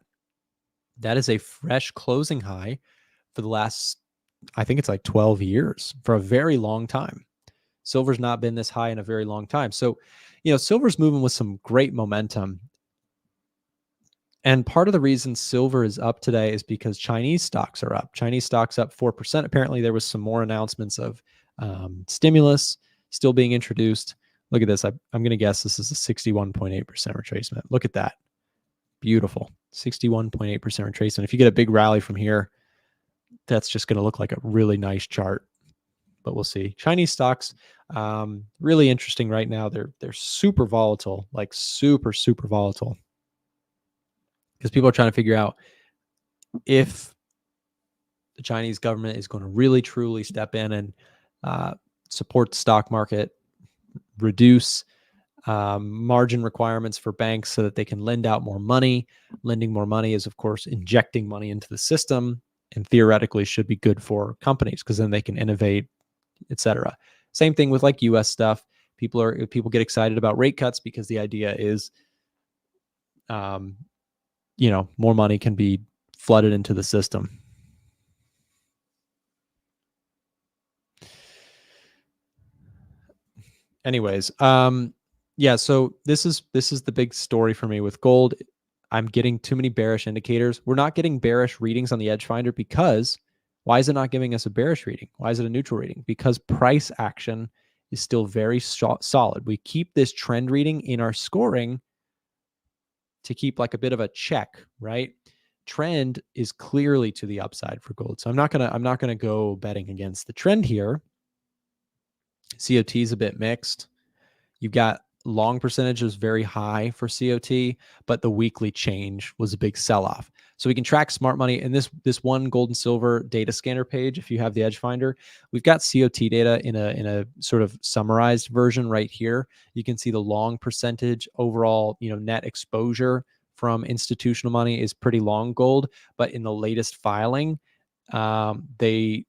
that is a fresh closing high for the last, I think it's like 12 years, for a very long time. Silver's not been this high in a very long time. So, silver's moving with some great momentum. And part of the reason silver is up today is because Chinese stocks are up. Chinese stocks up 4%. Apparently, there was some more announcements of stimulus still being introduced. Look at this. I'm going to guess this is a 61.8% retracement. Look at that. Beautiful. 61.8% retracement. If you get a big rally from here, that's just going to look like a really nice chart. But we'll see. Chinese stocks, really interesting right now. They're super volatile, like super, super volatile. Because people are trying to figure out if the Chinese government is going to really, truly step in and support the stock market, reduce margin requirements for banks so that they can lend out more money. Lending more money is, of course, injecting money into the system, and theoretically should be good for companies because then they can innovate, etc. Same thing with like US stuff. People get excited about rate cuts because the idea is, more money can be flooded into the system. Anyways, yeah, so this is the big story for me with gold. I'm getting too many bearish indicators. We're not getting bearish readings on the Edge Finder because why is it not giving us a bearish reading? Why is it a neutral reading? Because price action is still very solid. We keep this trend reading in our scoring to keep like a bit of a check, right? Trend is clearly to the upside for gold. So I'm not gonna go betting against the trend here. COT is a bit mixed. You've got long percentage was very high for COT, but the weekly change was a big sell-off. So we can track smart money in this one gold and silver data scanner page. If you have the Edge Finder, we've got COT data in a sort of summarized version right here. You can see the long percentage overall, net exposure from institutional money is pretty long gold, but in the latest filing, it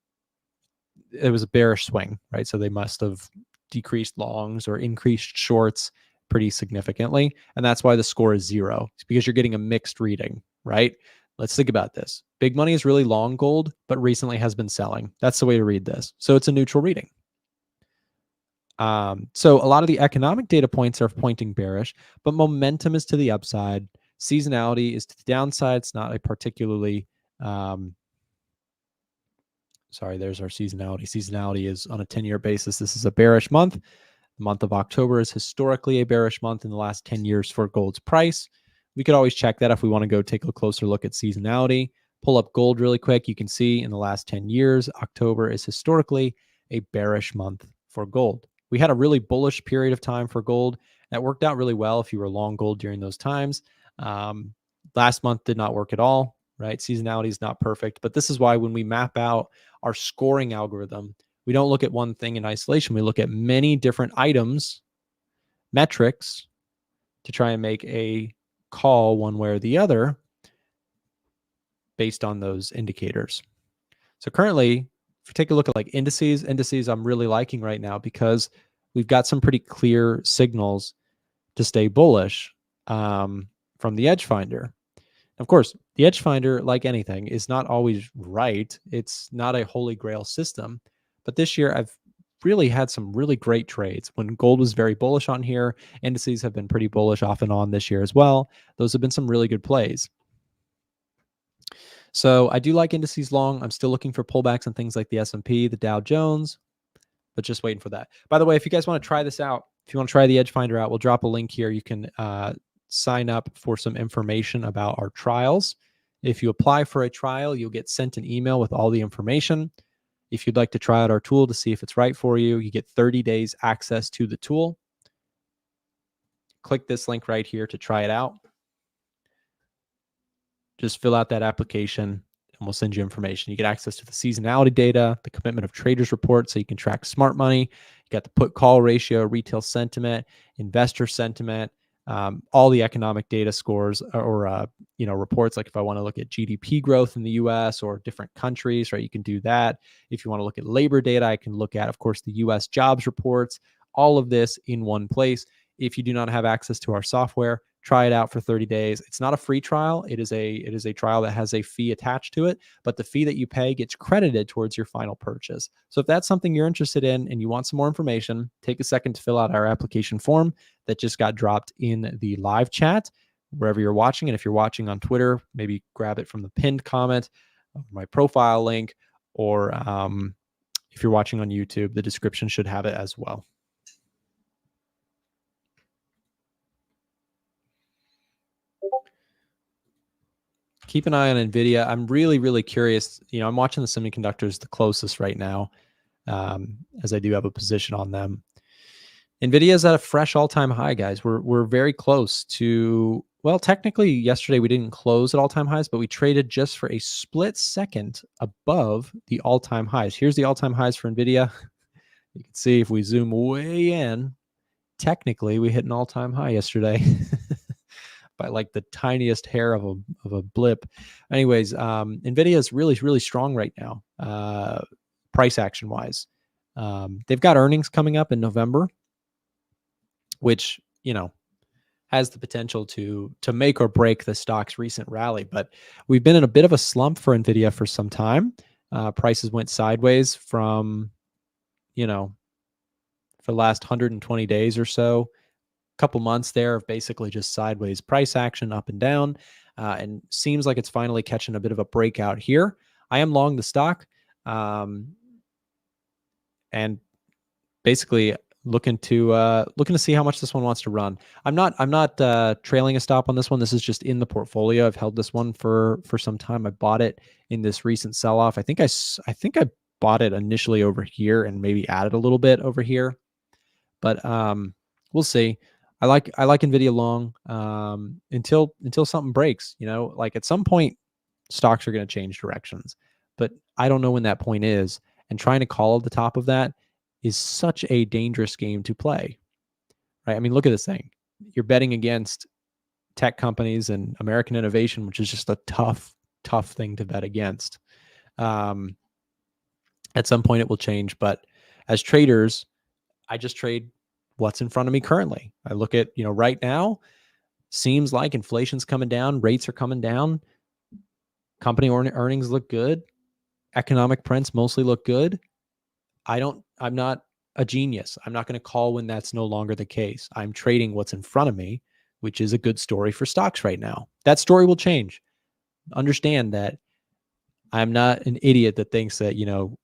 was a bearish swing, right? So they must have decreased longs or increased shorts pretty significantly. And that's why the score is 0. It's because you're getting a mixed reading, right? Let's think about this. Big money is really long gold, but recently has been selling. That's the way to read this. So it's a neutral reading. So a lot of the economic data points are pointing bearish, but momentum is to the upside. Seasonality is to the downside. It's not a particularly, sorry, there's our seasonality. Seasonality is on a 10-year basis. This is a bearish month. The month of October is historically a bearish month in the last 10 years for gold's price. We could always check that if we want to go take a closer look at seasonality. Pull up gold really quick. You can see in the last 10 years, October is historically a bearish month for gold. We had a really bullish period of time for gold. That worked out really well if you were long gold during those times. Last month did not work at all, right? Seasonality is not perfect, but this is why when we map out our scoring algorithm, we don't look at one thing in isolation. We look at many different items, metrics, to try and make a call one way or the other based on those indicators. So currently, if you take a look at like indices I'm really liking right now because we've got some pretty clear signals to stay bullish from the Edge Finder. Of course, the Edge Finder, like anything, is not always right. It's not a holy grail system. But this year, I've really had some really great trades. When gold was very bullish on here, indices have been pretty bullish off and on this year as well. Those have been some really good plays. So I do like indices long. I'm still looking for pullbacks on things like the S&P, the Dow Jones, but just waiting for that. By the way, if you guys want to try this out, if you want to try the Edge Finder out, we'll drop a link here. You can sign up for some information about our trials. If you apply for a trial, you'll get sent an email with all the information. If you'd like to try out our tool to see if it's right for you, you get 30 days access to the tool. Click this link right here to try it out. Just fill out that application and we'll send you information. You get access to the seasonality data, the commitment of traders report, so you can track smart money. You got the put call ratio, retail sentiment, investor sentiment, all the economic data scores or reports. Like if I want to look at GDP growth in the US or different countries, right? You can do that. If you want to look at labor data, I can look at, of course, the US jobs reports, all of this in one place. If you do not have access to our software, try it out for 30 days. It's not a free trial. It is a trial that has a fee attached to it, but the fee that you pay gets credited towards your final purchase. So if that's something you're interested in and you want some more information, take a second to fill out our application form that just got dropped in the live chat, wherever you're watching. And if you're watching on Twitter, maybe grab it from the pinned comment of my profile link, or if you're watching on YouTube, the description should have it as well. Keep an eye on NVIDIA. I'm really, really curious. I'm watching the semiconductors the closest right now, as I do have a position on them. NVIDIA is at a fresh all-time high, guys. We're very close to, well, technically yesterday we didn't close at all-time highs, but we traded just for a split second above the all-time highs. Here's the all-time highs for NVIDIA. You can see if we zoom way in, technically we hit an all-time high yesterday. By like the tiniest hair of a blip. Anyways, NVIDIA is really, really strong right now, price action wise. They've got earnings coming up in November, which, has the potential to make or break the stock's recent rally. But we've been in a bit of a slump for NVIDIA for some time. Prices went sideways from, for the last 120 days or so. Couple months there of basically just sideways price action up and down, and seems like it's finally catching a bit of a breakout here. I am long the stock, and basically looking to see how much this one wants to run. I'm not trailing a stop on this one. This is just in the portfolio. I've held this one for some time. I bought it in this recent sell-off. I think I bought it initially over here and maybe added a little bit over here, but we'll see. I like NVIDIA long until something breaks. Like at some point, stocks are going to change directions, but I don't know when that point is. And trying to call at the top of that is such a dangerous game to play, right? I mean, look at this thing. You're betting against tech companies and American innovation, which is just a tough thing to bet against. At some point, it will change, but as traders, I just trade what's in front of me currently. I look at, right now, seems like inflation's coming down, rates are coming down, company earnings look good, economic prints mostly look good. I'm not a genius. I'm not going to call when that's no longer the case. I'm trading what's in front of me, which is a good story for stocks right now. That story will change. Understand that I'm not an idiot that thinks that,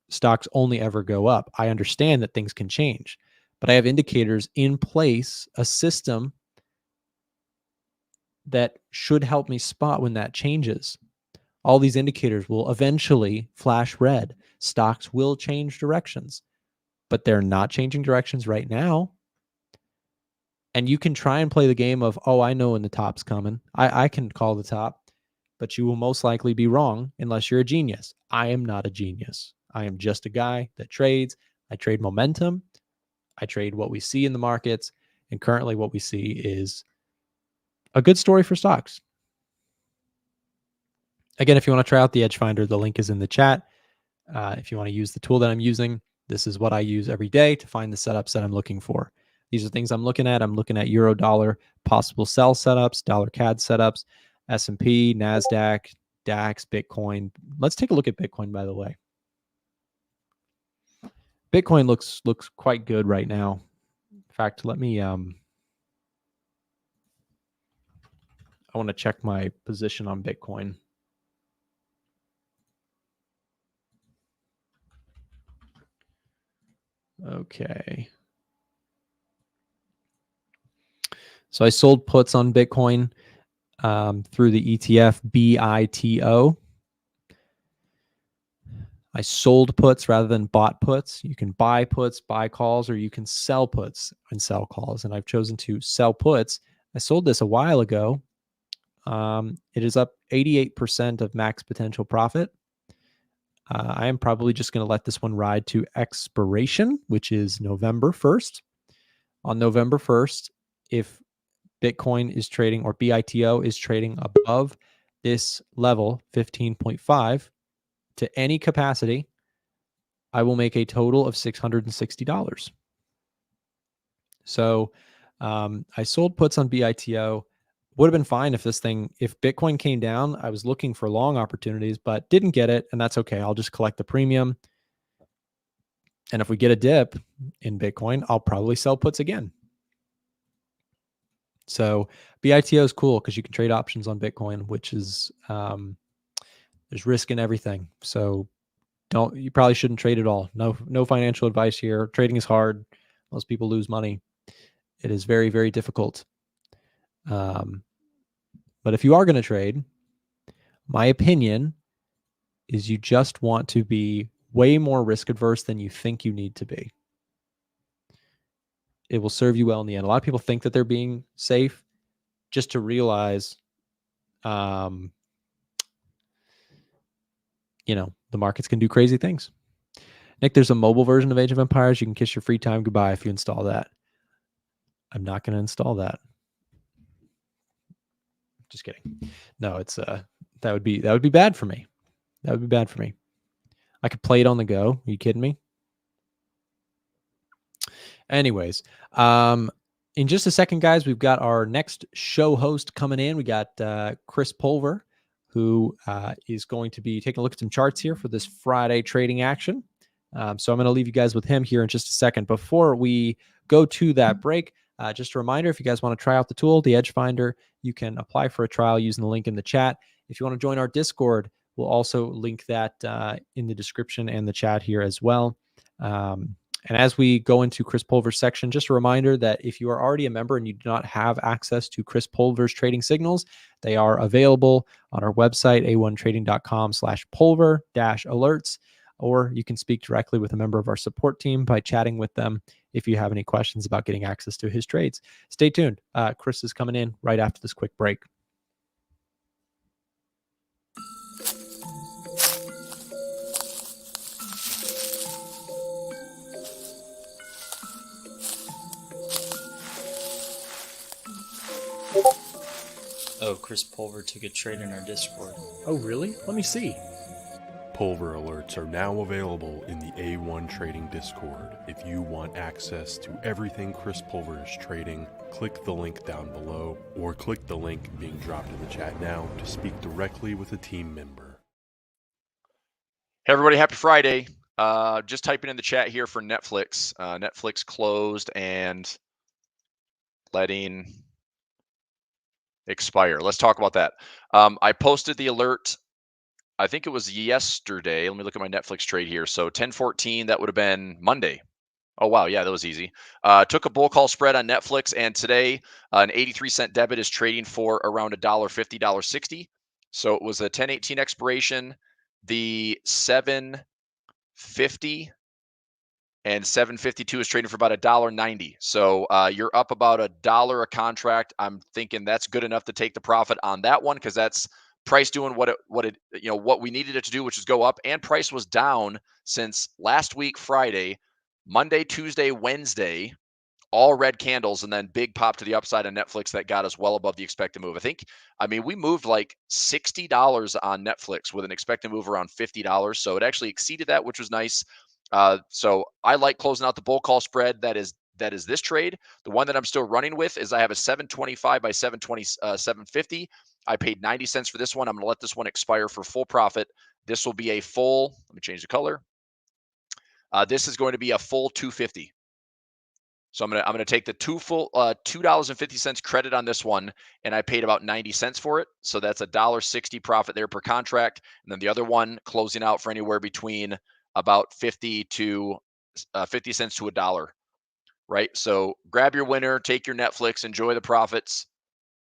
stocks only ever go up. I understand that things can change, but I have indicators in place, a system that should help me spot when that changes. All these indicators will eventually flash red. Stocks will change directions, but they're not changing directions right now. And you can try and play the game of, oh, I know when the top's coming. I can call the top, but you will most likely be wrong unless you're a genius. I am not a genius. I am just a guy that trades. I trade momentum. I trade what we see in the markets. And currently what we see is a good story for stocks. Again, if you want to try out the Edge Finder, the link is in the chat. If you want to use the tool that I'm using, this is what I use every day to find the setups that I'm looking for. These are things I'm looking at. I'm looking at euro dollar, possible sell setups, dollar CAD setups, S&P, NASDAQ, DAX, Bitcoin. Let's take a look at Bitcoin, by the way. Bitcoin looks quite good right now. In fact, let me, I want to check my position on Bitcoin. Okay. So I sold puts on Bitcoin through the ETF BITO. I sold puts rather than bought puts. You can buy puts, buy calls, or you can sell puts and sell calls. And I've chosen to sell puts. I sold this a while ago. It is up 88% of max potential profit. I am probably just going to let this one ride to expiration, which is November 1st. On November 1st, if Bitcoin is trading, or BITO is trading above this level, 15.5, to any capacity, I will make a total of $660. So I sold puts on BITO. Would have been fine if if Bitcoin came down. I was looking for long opportunities, but didn't get it. And that's okay. I'll just collect the premium. And if we get a dip in Bitcoin, I'll probably sell puts again. So BITO is cool because you can trade options on Bitcoin, which is, there's risk in everything. So you probably shouldn't trade at all. No financial advice here. Trading is hard. Most people lose money. It is very, very difficult. But if you are going to trade, my opinion is you just want to be way more risk adverse than you think you need to be. It will serve you well in the end. A lot of people think that they're being safe, just to realize, the markets can do crazy things. Nick, there's a mobile version of Age of Empires. You can kiss your free time goodbye if you install that. I'm not going to install that. Just kidding. No, it's that would be bad for me. That would be bad for me. I could play it on the go. Are you kidding me? Anyways, in just a second, guys, we've got our next show host coming in. We got Chris Pulver, who is going to be taking a look at some charts here for this Friday trading action. So I'm going to leave you guys with him here in just a second. Before we go to that break, just a reminder, if you guys want to try out the tool, the Edge Finder, you can apply for a trial using the link in the chat. If you want to join our Discord, we'll also link that in the description and the chat here as well. And as we go into Chris Pulver's section, just a reminder that if you are already a member and you do not have access to Chris Pulver's trading signals, they are available on our website, a1trading.com/pulver-alerts, or you can speak directly with a member of our support team by chatting with them if you have any questions about getting access to his trades. Stay tuned. Chris is coming in right after this quick break. Oh, Chris Pulver took a trade in our Discord. Oh, really? Let me see. Pulver alerts are now available in the A1 Trading Discord. If you want access to everything Chris Pulver is trading, click the link down below, or click the link being dropped in the chat now to speak directly with a team member. Hey everybody, happy Friday. Just typing in the chat here for Netflix. Netflix closed and letting expire? Let's talk about that. I posted the alert, I think it was yesterday. Let me look at my Netflix trade here. So 10/14, that would have been Monday. Oh, wow. Yeah, that was easy. Took a bull call spread on Netflix, and today an 83-cent debit is trading for around $1.50, $1.60. So it was a 10/18 expiration. The 750 and 752 is trading for about $1.90. So you're up about $1 a contract. I'm thinking that's good enough to take the profit on that one, because that's price doing what we needed it to do, which is go up. And price was down since last week, Friday, Monday, Tuesday, Wednesday, all red candles, and then big pop to the upside on Netflix that got us well above the expected move. We moved like $60 on Netflix with an expected move around $50. So it actually exceeded that, which was nice. So I like closing out the bull call spread. That is this trade. The one that I'm still running with is I have a 725 by 720, 750. I paid 90 cents for this one. I'm going to let this one expire for full profit. This will be a full, let me change the color. This is going to be a full 250. So I'm gonna take the $2.50 credit on this one, and I paid about 90 cents for it. So that's $1.60 profit there per contract. And then the other one closing out for anywhere between about 50 cents to $1. Right. So grab your winner, take your Netflix, enjoy the profits.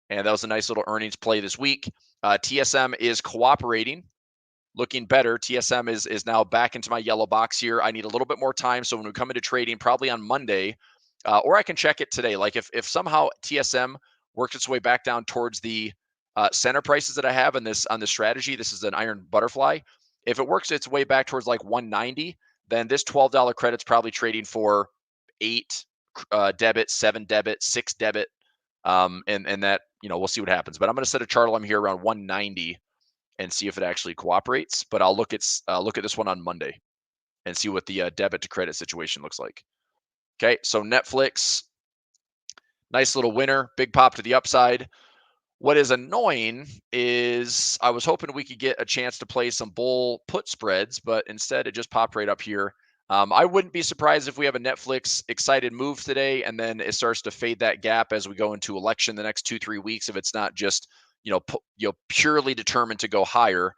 And that was a nice little earnings play this week. TSM is cooperating, looking better. TSM is now back into my yellow box here. I need a little bit more time. So when we come into trading, probably on Monday, or I can check it today. Like if somehow TSM works its way back down towards the center prices that I have on this strategy, this is an iron butterfly. If it works its way back towards like 190, then this $12 credit's probably trading for 8 debit, 7 debit, 6 debit, and that we'll see what happens. But I'm going to set a chart alarm here around 190 and see if it actually cooperates. But I'll look at this one on Monday and see what the debit to credit situation looks like. Okay, so Netflix, nice little winner, big pop to the upside. What is annoying is I was hoping we could get a chance to play some bull put spreads, but instead it just popped right up here. I wouldn't be surprised if we have a Netflix excited move today, and then it starts to fade that gap as we go into election the next 2-3 weeks, if it's not just purely determined to go higher.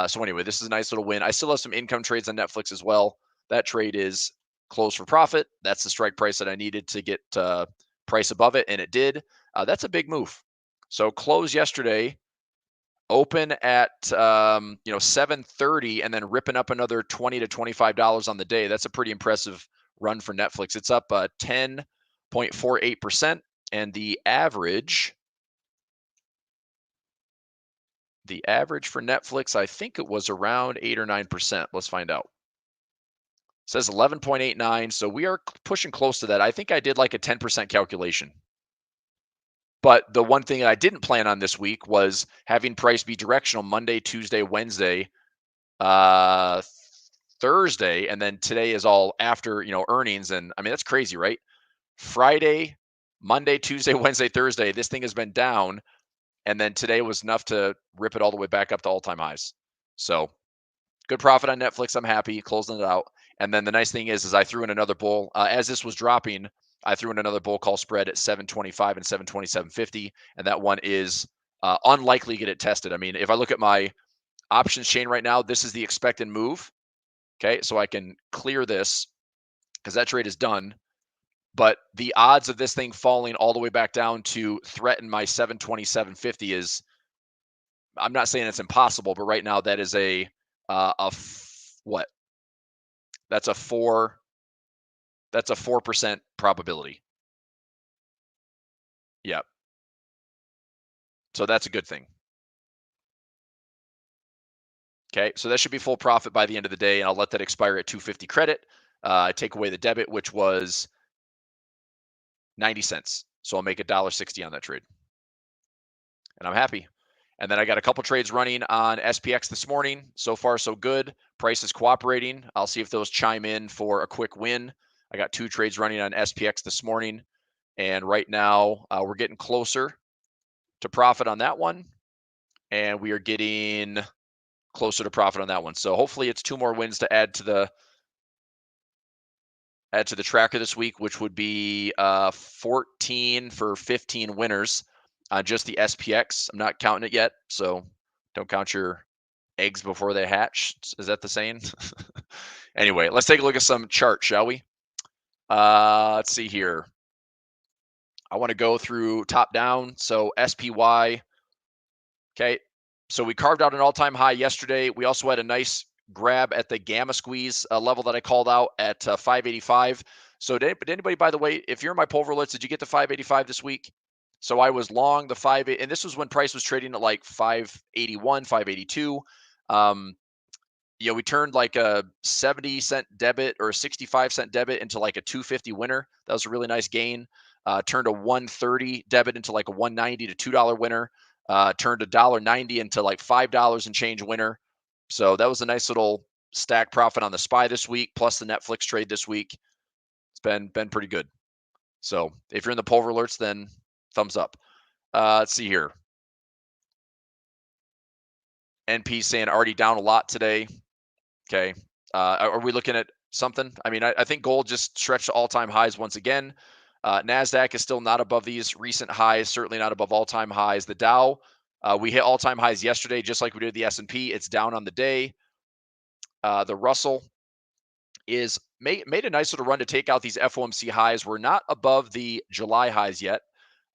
So anyway, this is a nice little win. I still have some income trades on Netflix as well. That trade is close for profit. That's the strike price that I needed to get price above it, and it did. That's a big move. So close yesterday, open at 7:30, and then ripping up another $20 to $25 on the day. That's a pretty impressive run for Netflix. It's up 10.48%, and the average for Netflix, I think it was around 8 or 9%. Let's find out. It says 11.89, so we are pushing close to that. I think I did like a 10% calculation. But the one thing that I didn't plan on this week was having price be directional Monday, Tuesday, Wednesday, Thursday, and then today is all after earnings. And I mean, that's crazy, right? Friday, Monday, Tuesday, Wednesday, Thursday, this thing has been down, and then today was enough to rip it all the way back up to all-time highs. So good profit on Netflix. I'm happy closing it out. And then the nice thing is I threw in another bull as this was dropping. I threw in another bull call spread at 725 and 727.50, and that one is unlikely to get it tested. I mean, if I look at my options chain right now, this is the expected move. Okay, so I can clear this because that trade is done. But the odds of this thing falling all the way back down to threaten my 727.50 is, I'm not saying it's impossible, but right now that is what? That's a 4% probability. Yeah. So that's a good thing. Okay, so that should be full profit by the end of the day, and I'll let that expire at 250 credit. I take away the debit, which was 90 cents. So I'll make $1.60 on that trade. And I'm happy. And then I got a couple trades running on SPX this morning. So far, so good. Price is cooperating. I'll see if those chime in for a quick win. I got 2 trades running on SPX this morning. And right now, we're getting closer to profit on that one. And we are getting closer to profit on that one. So hopefully it's 2 more wins to add to the tracker this week, which would be 14 for 15 winners. just the SPX. I'm not counting it yet, so don't count your eggs before they hatch. Is that the saying? Anyway, let's take a look at some charts, shall we? Let's see here. I want to go through top down. So SPY. Okay. So we carved out an all-time high yesterday. We also had a nice grab at the gamma squeeze level that I called out at 585. So did anybody, by the way, if you're in my pulver alerts, did you get to 585 this week? So I was long the 5, and this was when price was trading at like 581, 582. We turned like a 70-cent debit or a 65-cent debit into like a 250 winner. That was a really nice gain. Turned a 130 debit into like a 190 to $2 winner. Turned $1.90 into like $5 and change winner. So that was a nice little stack profit on the SPY this week, plus the Netflix trade this week. It's been pretty good. So if you're in the pulver alerts, then thumbs up. Let's see here. NP saying already down a lot today. Okay. Are we looking at something? I mean, I think gold just stretched to all-time highs once again. NASDAQ is still not above these recent highs, certainly not above all-time highs. The Dow, we hit all-time highs yesterday, just like we did the S&P. It's down on the day. The Russell is made a nice little run to take out these FOMC highs. We're not above the July highs yet,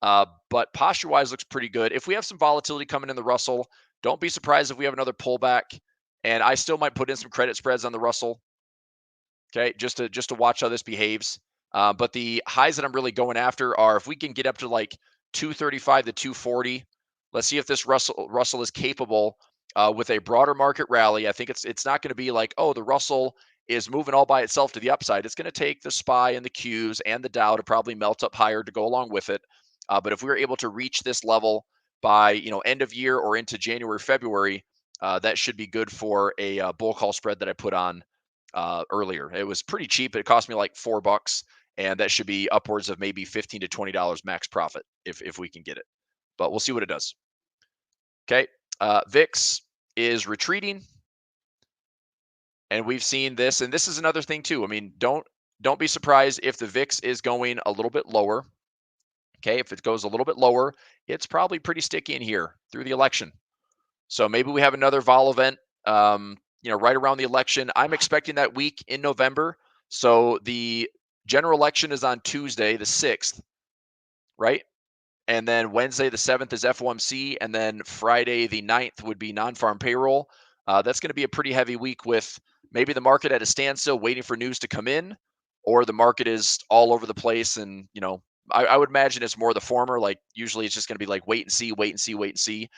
but posture-wise looks pretty good. If we have some volatility coming in the Russell, don't be surprised if we have another pullback. And I still might put in some credit spreads on the Russell. Okay, just to watch how this behaves. But the highs that I'm really going after are if we can get up to like 235 to 240. Let's see if this Russell is capable with a broader market rally. I think it's not going to be like, oh, the Russell is moving all by itself to the upside. It's going to take the SPY and the Qs and the Dow to probably melt up higher to go along with it. But if we were able to reach this level by end of year or into January, February, that should be good for a bull call spread that I put on earlier. It was pretty cheap. It cost me like $4, and that should be upwards of maybe $15 to $20 max profit if we can get it. But we'll see what it does. Okay, VIX is retreating, and we've seen this, and this is another thing too. I mean, don't be surprised if the VIX is going a little bit lower. Okay, if it goes a little bit lower, it's probably pretty sticky in here through the election. So maybe we have another vol event, right around the election. I'm expecting that week in November. So the general election is on Tuesday, the 6th, right? And then Wednesday, the 7th is FOMC. And then Friday, the 9th would be non-farm payroll. That's going to be a pretty heavy week with maybe the market at a standstill waiting for news to come in, or the market is all over the place. And, I would imagine it's more the former. Like usually it's just going to be like wait and see.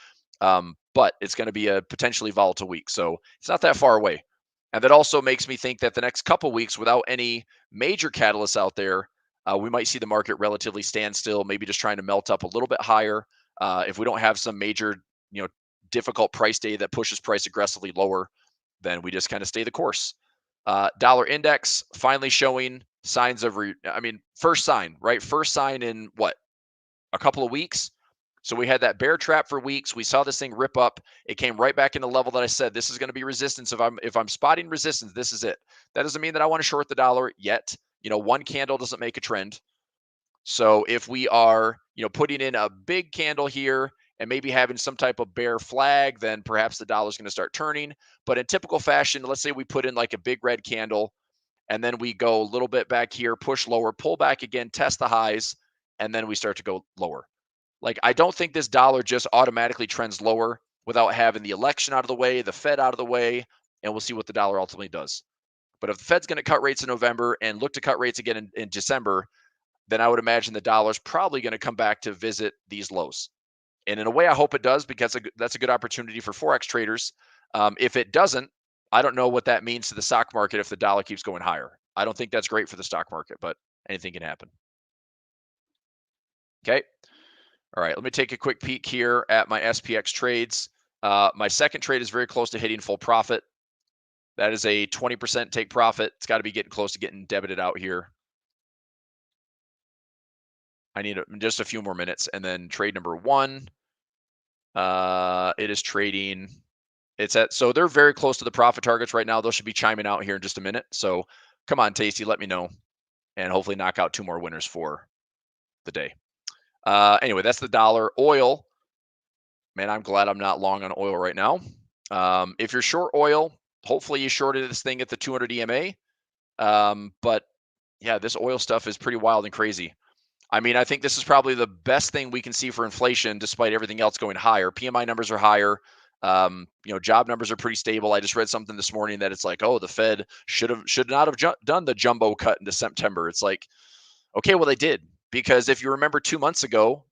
But it's going to be a potentially volatile week. So it's not that far away. And that also makes me think that the next couple weeks, without any major catalysts out there, we might see the market relatively stand still, maybe just trying to melt up a little bit higher. If we don't have some major, difficult price day that pushes price aggressively lower, then we just kind of stay the course. Dollar index finally showing signs of, first sign, right? First sign in what? A couple of weeks. So we had that bear trap for weeks. We saw this thing rip up. It came right back in the level that I said, this is going to be resistance. If I'm spotting resistance, this is it. That doesn't mean that I want to short the dollar yet. One candle doesn't make a trend. So if we are, putting in a big candle here and maybe having some type of bear flag, then perhaps the dollar is going to start turning. But in typical fashion, let's say we put in like a big red candle and then we go a little bit back here, push lower, pull back again, test the highs, and then we start to go lower. Like, I don't think this dollar just automatically trends lower without having the election out of the way, the Fed out of the way, and we'll see what the dollar ultimately does. But if the Fed's going to cut rates in November and look to cut rates again in December, then I would imagine the dollar's probably going to come back to visit these lows. And in a way, I hope it does, because that's a good opportunity for Forex traders. If it doesn't, I don't know what that means to the stock market if the dollar keeps going higher. I don't think that's great for the stock market, but anything can happen. Okay. All right, let me take a quick peek here at my SPX trades. My second trade is very close to hitting full profit. That is a 20% take profit. It's got to be getting close to getting debited out here. I need just a few more minutes. And then trade number 1, it is trading. So they're very close to the profit targets right now. Those should be chiming out here in just a minute. So come on, Tasty, let me know, and hopefully knock out 2 more winners for the day. Anyway, that's the dollar. Oil, man, I'm glad I'm not long on oil right now. If you're short oil, hopefully you shorted this thing at the 200 EMA. But yeah, this oil stuff is pretty wild and crazy. I mean, I think this is probably the best thing we can see for inflation, despite everything else going higher. PMI numbers are higher. Job numbers are pretty stable. I just read something this morning that it's like, oh, the Fed should not have done the jumbo cut into September. It's like, okay, well, they did, because if you remember 2 months ago,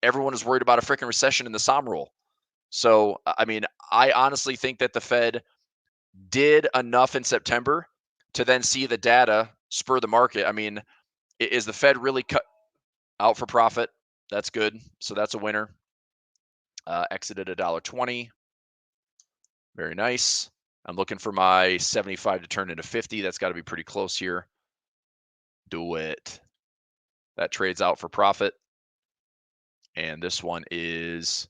everyone was worried about a freaking recession in the SOM roll. So, I mean, I honestly think that the Fed did enough in September to then see the data spur the market. I mean, is the Fed really cut out for profit? That's good. So that's a winner. Exited $1.20. Very nice. I'm looking for my 75 to turn into 50. That's got to be pretty close here. Do it. That trades out for profit. And this one is,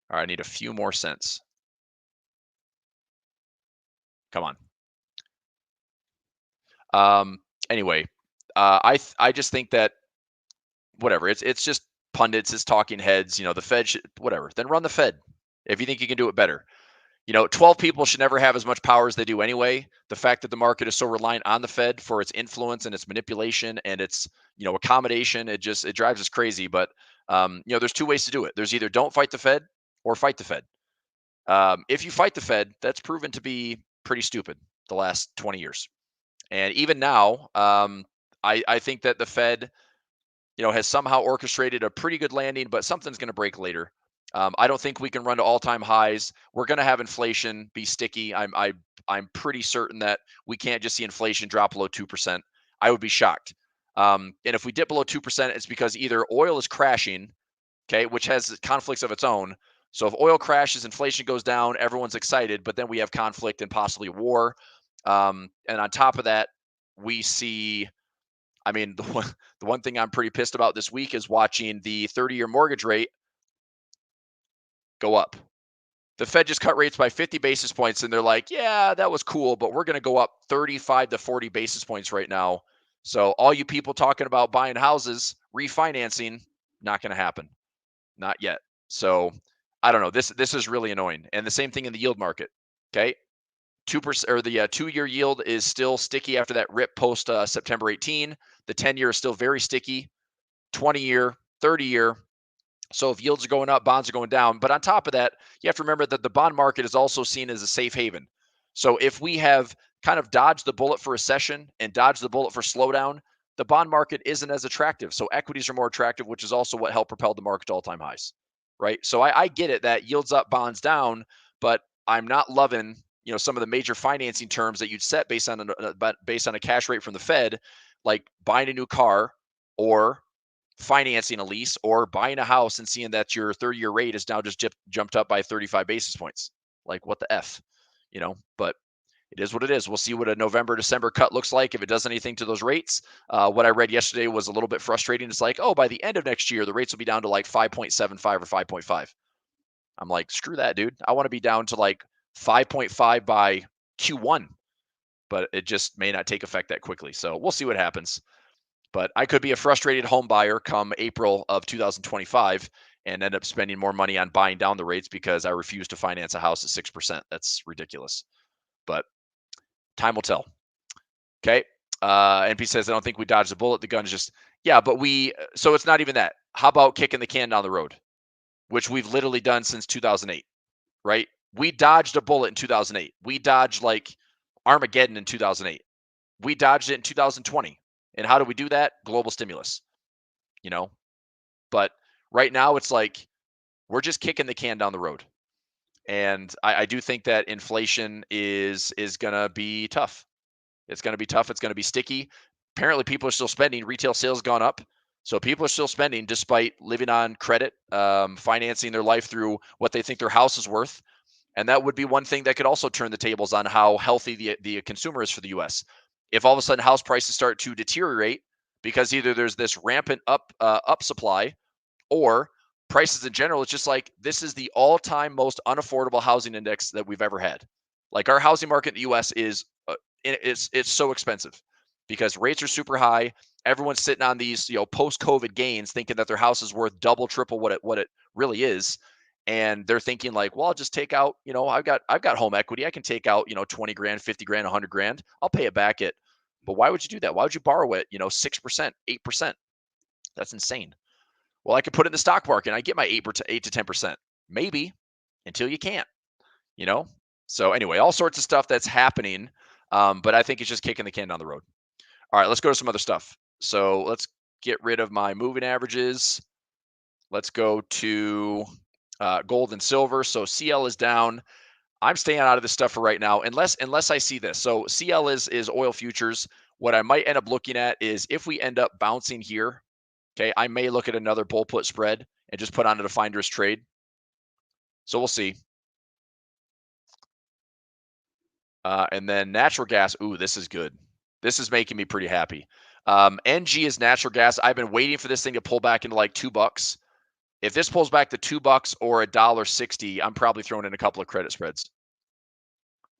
all right, I need a few more cents. Come on. Anyway, I just think that whatever, it's just pundits, it's talking heads. The Fed should, whatever. Then run the Fed if you think you can do it better. 12 people should never have as much power as they do anyway. The fact that the market is so reliant on the Fed for its influence and its manipulation and its, accommodation, it drives us crazy. But, there's two ways to do it. There's either don't fight the Fed or fight the Fed. If you fight the Fed, that's proven to be pretty stupid the last 20 years. And even now, I think that the Fed, has somehow orchestrated a pretty good landing, but something's going to break later. I don't think we can run to all-time highs. We're going to have inflation be sticky. I'm pretty certain that we can't just see inflation drop below 2%. I would be shocked. And if we dip below 2%, it's because either oil is crashing, okay, which has conflicts of its own. So if oil crashes, inflation goes down, everyone's excited, but then we have conflict and possibly war. And on top of that, we see, I mean, the one thing I'm pretty pissed about this week is watching the 30-year mortgage rate go up. The Fed just cut rates by 50 basis points, and they're like, yeah, that was cool, but we're going to go up 35 to 40 basis points right now. So all you people talking about buying houses, refinancing, not going to happen. Not yet. So I don't know. This is really annoying. And the same thing in the yield market. Okay. 2% or the 2-year yield is still sticky after that rip post September 18. The 10-year is still very sticky. 20-year, 30-year. So if yields are going up, bonds are going down. But on top of that, you have to remember that the bond market is also seen as a safe haven. So if we have kind of dodged the bullet for recession and dodged the bullet for slowdown, the bond market isn't as attractive. So equities are more attractive, which is also what helped propel the market to all-time highs, right? So I get it that yields up, bonds down, but I'm not loving, some of the major financing terms that you'd set based on a cash rate from the Fed, like buying a new car or financing a lease or buying a house and seeing that your 30-year rate is now just jumped up by 35 basis points. Like, what the F, but it is what it is. We'll see what a November, December cut looks like if it does anything to those rates. What I read yesterday was a little bit frustrating. It's like, oh, by the end of next year, the rates will be down to like 5.75 or 5.5. I'm like, screw that, dude. I want to be down to like 5.5 by Q1, but it just may not take effect that quickly. So we'll see what happens. But I could be a frustrated home buyer come April of 2025 and end up spending more money on buying down the rates because I refuse to finance a house at 6%. That's ridiculous. But time will tell. Okay. NP says, I don't think we dodged the bullet. The gun is just, yeah, but so it's not even that. How about kicking the can down the road, which we've literally done since 2008, right? We dodged a bullet in 2008. We dodged like Armageddon in 2008. We dodged it in 2020. And how do we do that? Global stimulus, but right now it's like, we're just kicking the can down the road. And I do think that inflation is going to be tough. It's going to be tough. It's going to be sticky. Apparently people are still spending. Retail sales have gone up. So people are still spending despite living on credit, financing their life through what they think their house is worth. And that would be one thing that could also turn the tables on how healthy the consumer is for the U.S. If all of a sudden house prices start to deteriorate because either there's this rampant up supply or prices in general, it's just like, this is the all-time most unaffordable housing index that we've ever had. Like, our housing market in the U.S. is it's so expensive because rates are super high. everyone's sitting on these, post-COVID gains, thinking that their house is worth double, triple what it really is. And they're thinking like, well, I'll just take out, I've got home equity. I can take out, 20 grand, 50 grand, 100 grand. I'll pay it back but why would you do that? Why would you borrow it, 6%, 8%? That's insane. Well, I could put it in the stock market and I get my 8 to 10%, maybe, until you can't, So anyway, all sorts of stuff that's happening. But I think it's just kicking the can down the road. All right, let's go to some other stuff. So let's get rid of my moving averages. Let's go to gold and silver. So CL is down. I'm staying out of this stuff for right now, unless I see this. So CL is oil futures. What I might end up looking at is if we end up bouncing here, okay, I may look at another bull put spread and just put on a defined risk trade. So we'll see. And then natural gas. Ooh, this is good. This is making me pretty happy. NG is natural gas. I've been waiting for this thing to pull back into like $2. If this pulls back to $2 or $1.60, I'm probably throwing in a couple of credit spreads.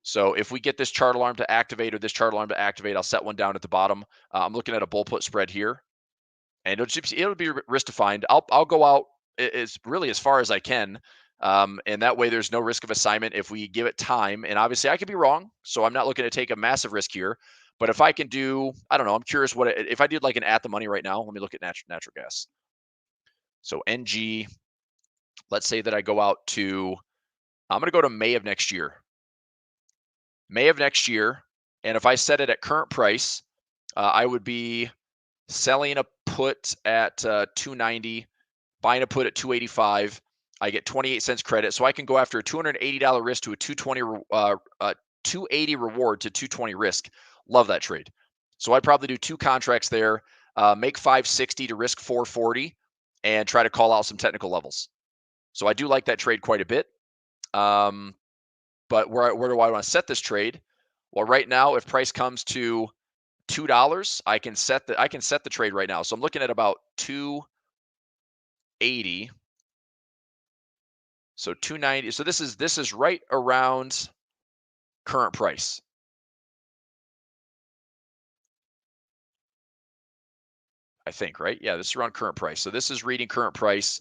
So if we get this chart alarm to activate or this chart alarm to activate, I'll set one down at the bottom. I'm looking at a bull put spread here, and it'll be risk defined. I'll go out as far as I can. And that way there's no risk of assignment if we give it time. And obviously I could be wrong. So I'm not looking to take a massive risk here. But if I can do, I don't know, I'm curious if I did like an at the money right now, let me look at natural gas. So NG, let's say that I go out to, I'm going to go to May of next year. May of next year. And if I set it at current price, I would be selling a put at 290, buying a put at 285. I get 28 cents credit. So I can go after a $280 risk to a 280 reward to 220 risk. Love that trade. So I'd probably do 2 contracts there, make 560 to risk 440, and try to call out some technical levels. So I do like that trade quite a bit. But where do I want to set this trade? Well, right now, if price comes to $2, I can set the trade right now. So I'm looking at about 280. So 290. So this is right around current price. I think, right? Yeah, this is around current price. So this is reading current price.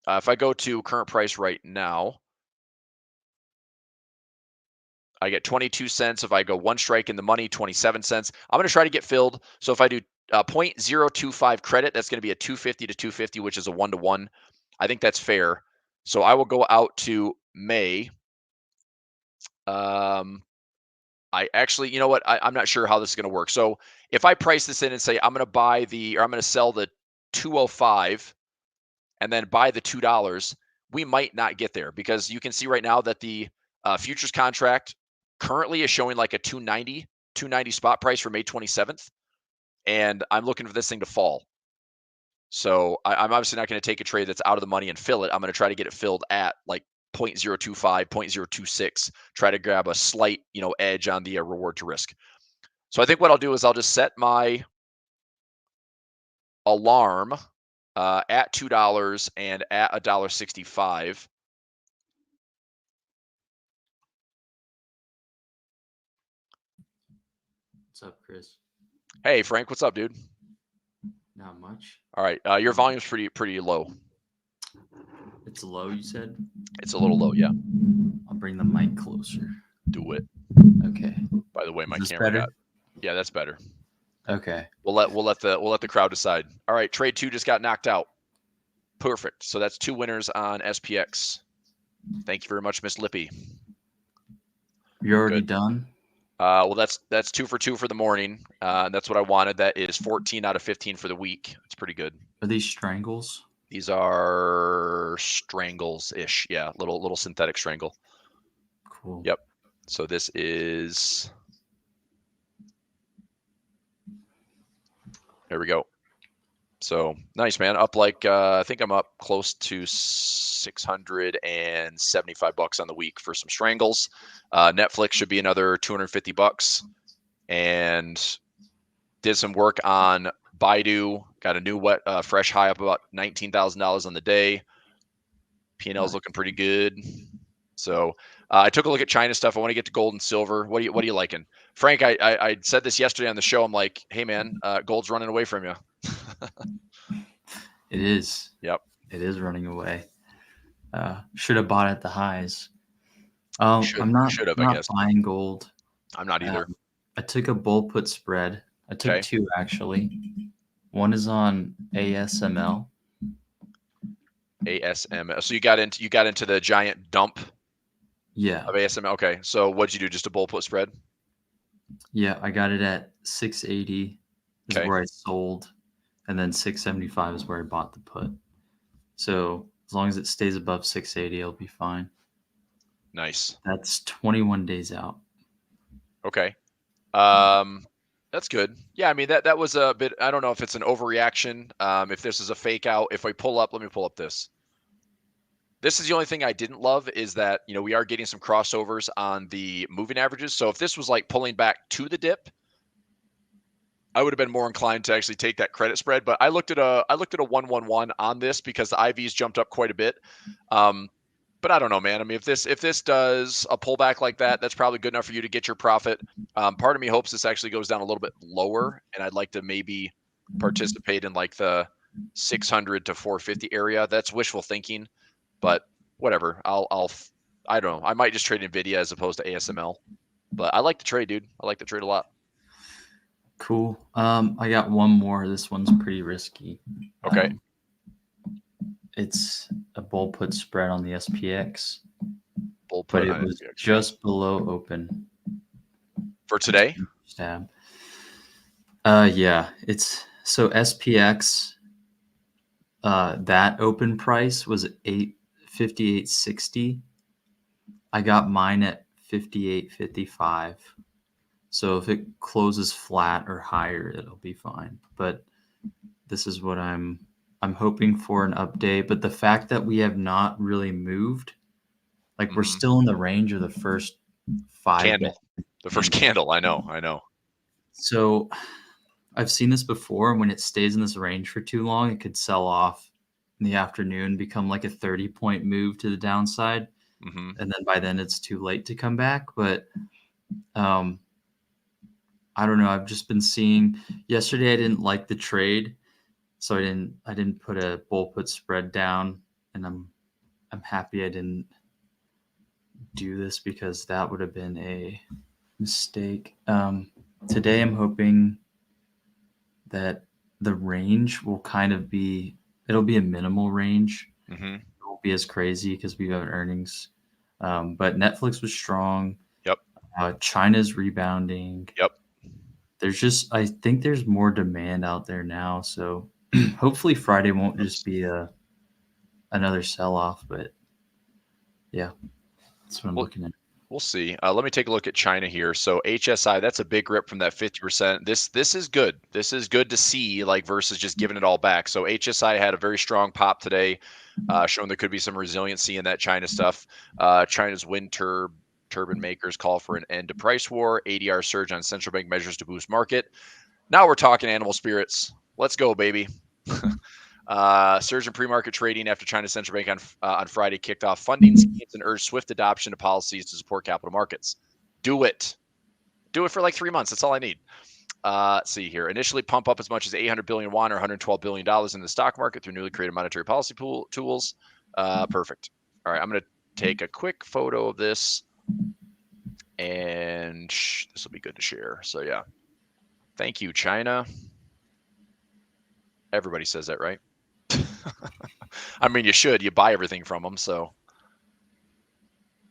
If I go to current price right now, I get 22 cents. If I go one strike in the money, 27 cents. I'm going to try to get filled. So if I do 0.025 credit, that's going to be a 250 to 250, which is a 1-to-1. I think that's fair. So I will go out to May. I actually, you know what? I'm not sure how this is going to work. So if I price this in and say I'm going to sell the 205 and then buy the $2, we might not get there because you can see right now that the futures contract currently is showing like a 290 spot price for May 27th. And I'm looking for this thing to fall. So I'm obviously not going to take a trade that's out of the money and fill it. I'm going to try to get it filled at like 0.025, 0.026, try to grab a slight, edge on the reward to risk. So I think what I'll do is I'll just set my alarm at $2 and at $1.65. What's up, Chris? Hey, Frank, what's up, dude? Not much. All right, your volume's pretty low. It's low, you said? It's a little low, yeah. I'll bring the mic closer. Do it. Okay. By the way, my Is this camera better? yeah, that's better. Okay. We'll let the crowd decide. All right, trade 2 just got knocked out. Perfect. So that's 2 winners on SPX. Thank you very much, Miss Lippy. You're already done? Well, that's 2 for 2 for the morning. That's what I wanted. That is 14 out of 15 for the week. It's pretty good. Are these strangles? These are strangles-ish. Yeah, little synthetic strangle. Cool. Yep. So this is. There we go. So nice, man. Up like I think I'm up close to $675 on the week for some strangles. Netflix should be another $250, and did some work on Baidu. Got a new fresh high up about $19,000 on the day. P&L is looking pretty good. So I took a look at China stuff. I want to get to gold and silver. What are you liking? Frank, I said this yesterday on the show. I'm like, hey man, gold's running away from you. It is. Yep. It is running away. Should have bought at the highs. Should I'm not have, I guess. buying gold. I'm not either. I took a bull put spread. I took Okay. 2 actually. One is on ASML. ASML. So you got into the giant dump Yeah. of ASML. Okay. So what'd you do? Just a bull put spread? Yeah, I got it at 680 is Okay. where I sold, and then 675 is where I bought the put. So as long as it stays above 680, it'll be fine. Nice. That's 21 days out. Okay. That's good. Yeah, I mean that was a bit. I don't know if it's an overreaction. If this is a fake out. If I pull up, let me pull up this. This is the only thing I didn't love is that, we are getting some crossovers on the moving averages. So if this was like pulling back to the dip, I would have been more inclined to actually take that credit spread. But I looked at a 111 on this because the IVs jumped up quite a bit. But I don't know, man. I mean, if this does a pullback like that, that's probably good enough for you to get your profit. Part of me hopes this actually goes down a little bit lower, and I'd like to maybe participate in like the 600 to 450 area. That's wishful thinking, but whatever. I don't know. I might just trade NVIDIA as opposed to ASML, but I like the trade, dude. I like the trade a lot. Cool. I got one more. This one's pretty risky. Okay. It's a bull put spread on the SPX, Bull but put it on was SPX. just below open For today? stab. Yeah, it's so SPX. That open price was 58.60. I got mine at 58.55. So if it closes flat or higher, it'll be fine. But this is what I'm hoping for an update. But the fact that we have not really moved, like we're still in the range of the first 5 candle. The first candle. I know. So I've seen this before. When it stays in this range for too long, it could sell off in the afternoon, become like a 30-point move to the downside. Mm-hmm. And then by then it's too late to come back. But I don't know. I've just been seeing yesterday. I didn't like the trade, so I didn't put a bull put spread down, and I'm happy I didn't do this because that would have been a mistake. Today I'm hoping that the range will kind of be, it'll be a minimal range. Mm-hmm. It won't be as crazy because we have earnings. But Netflix was strong. Yep. China's rebounding. Yep. I think there's more demand out there now. So hopefully Friday won't just be another sell-off, but yeah, that's what I'm looking at. We'll see. Let me take a look at China here. So HSI, that's a big rip from that 50%. This is good. This is good to see, like versus just giving it all back. So HSI had a very strong pop today, showing there could be some resiliency in that China stuff. China's wind turbine makers call for an end to price war. ADR surge on central bank measures to boost market. Now we're talking animal spirits. Let's go, baby. Surge in pre-market trading after China's central bank on Friday kicked off funding schemes and urged swift adoption of policies to support capital markets. Do it for like 3 months. That's all I need. Let's see here. Initially pump up as much as 800 billion won or $112 billion in the stock market through newly created monetary policy tools. Perfect. All right, I'm going to take a quick photo of this, and this will be good to share. So yeah, thank you, China. Everybody says that, right? I mean, you should. You buy everything from them, so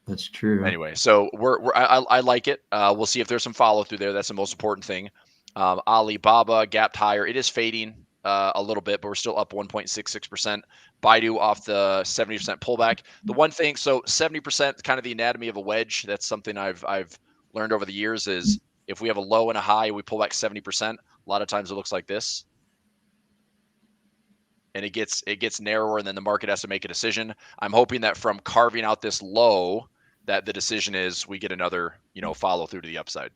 that's true. Anyway, so I like it. We'll see if there's some follow through there. That's the most important thing. Alibaba gapped higher. It is fading a little bit, but we're still up 1.66%. Baidu off the 70% pullback. The one thing, so 70%, kind of the anatomy of a wedge. That's something I've learned over the years is if we have a low and a high, we pull back 70%. A lot of times it looks like this. And it gets narrower, and then the market has to make a decision. I'm hoping that from carving out this low, that the decision is we get another, follow through to the upside.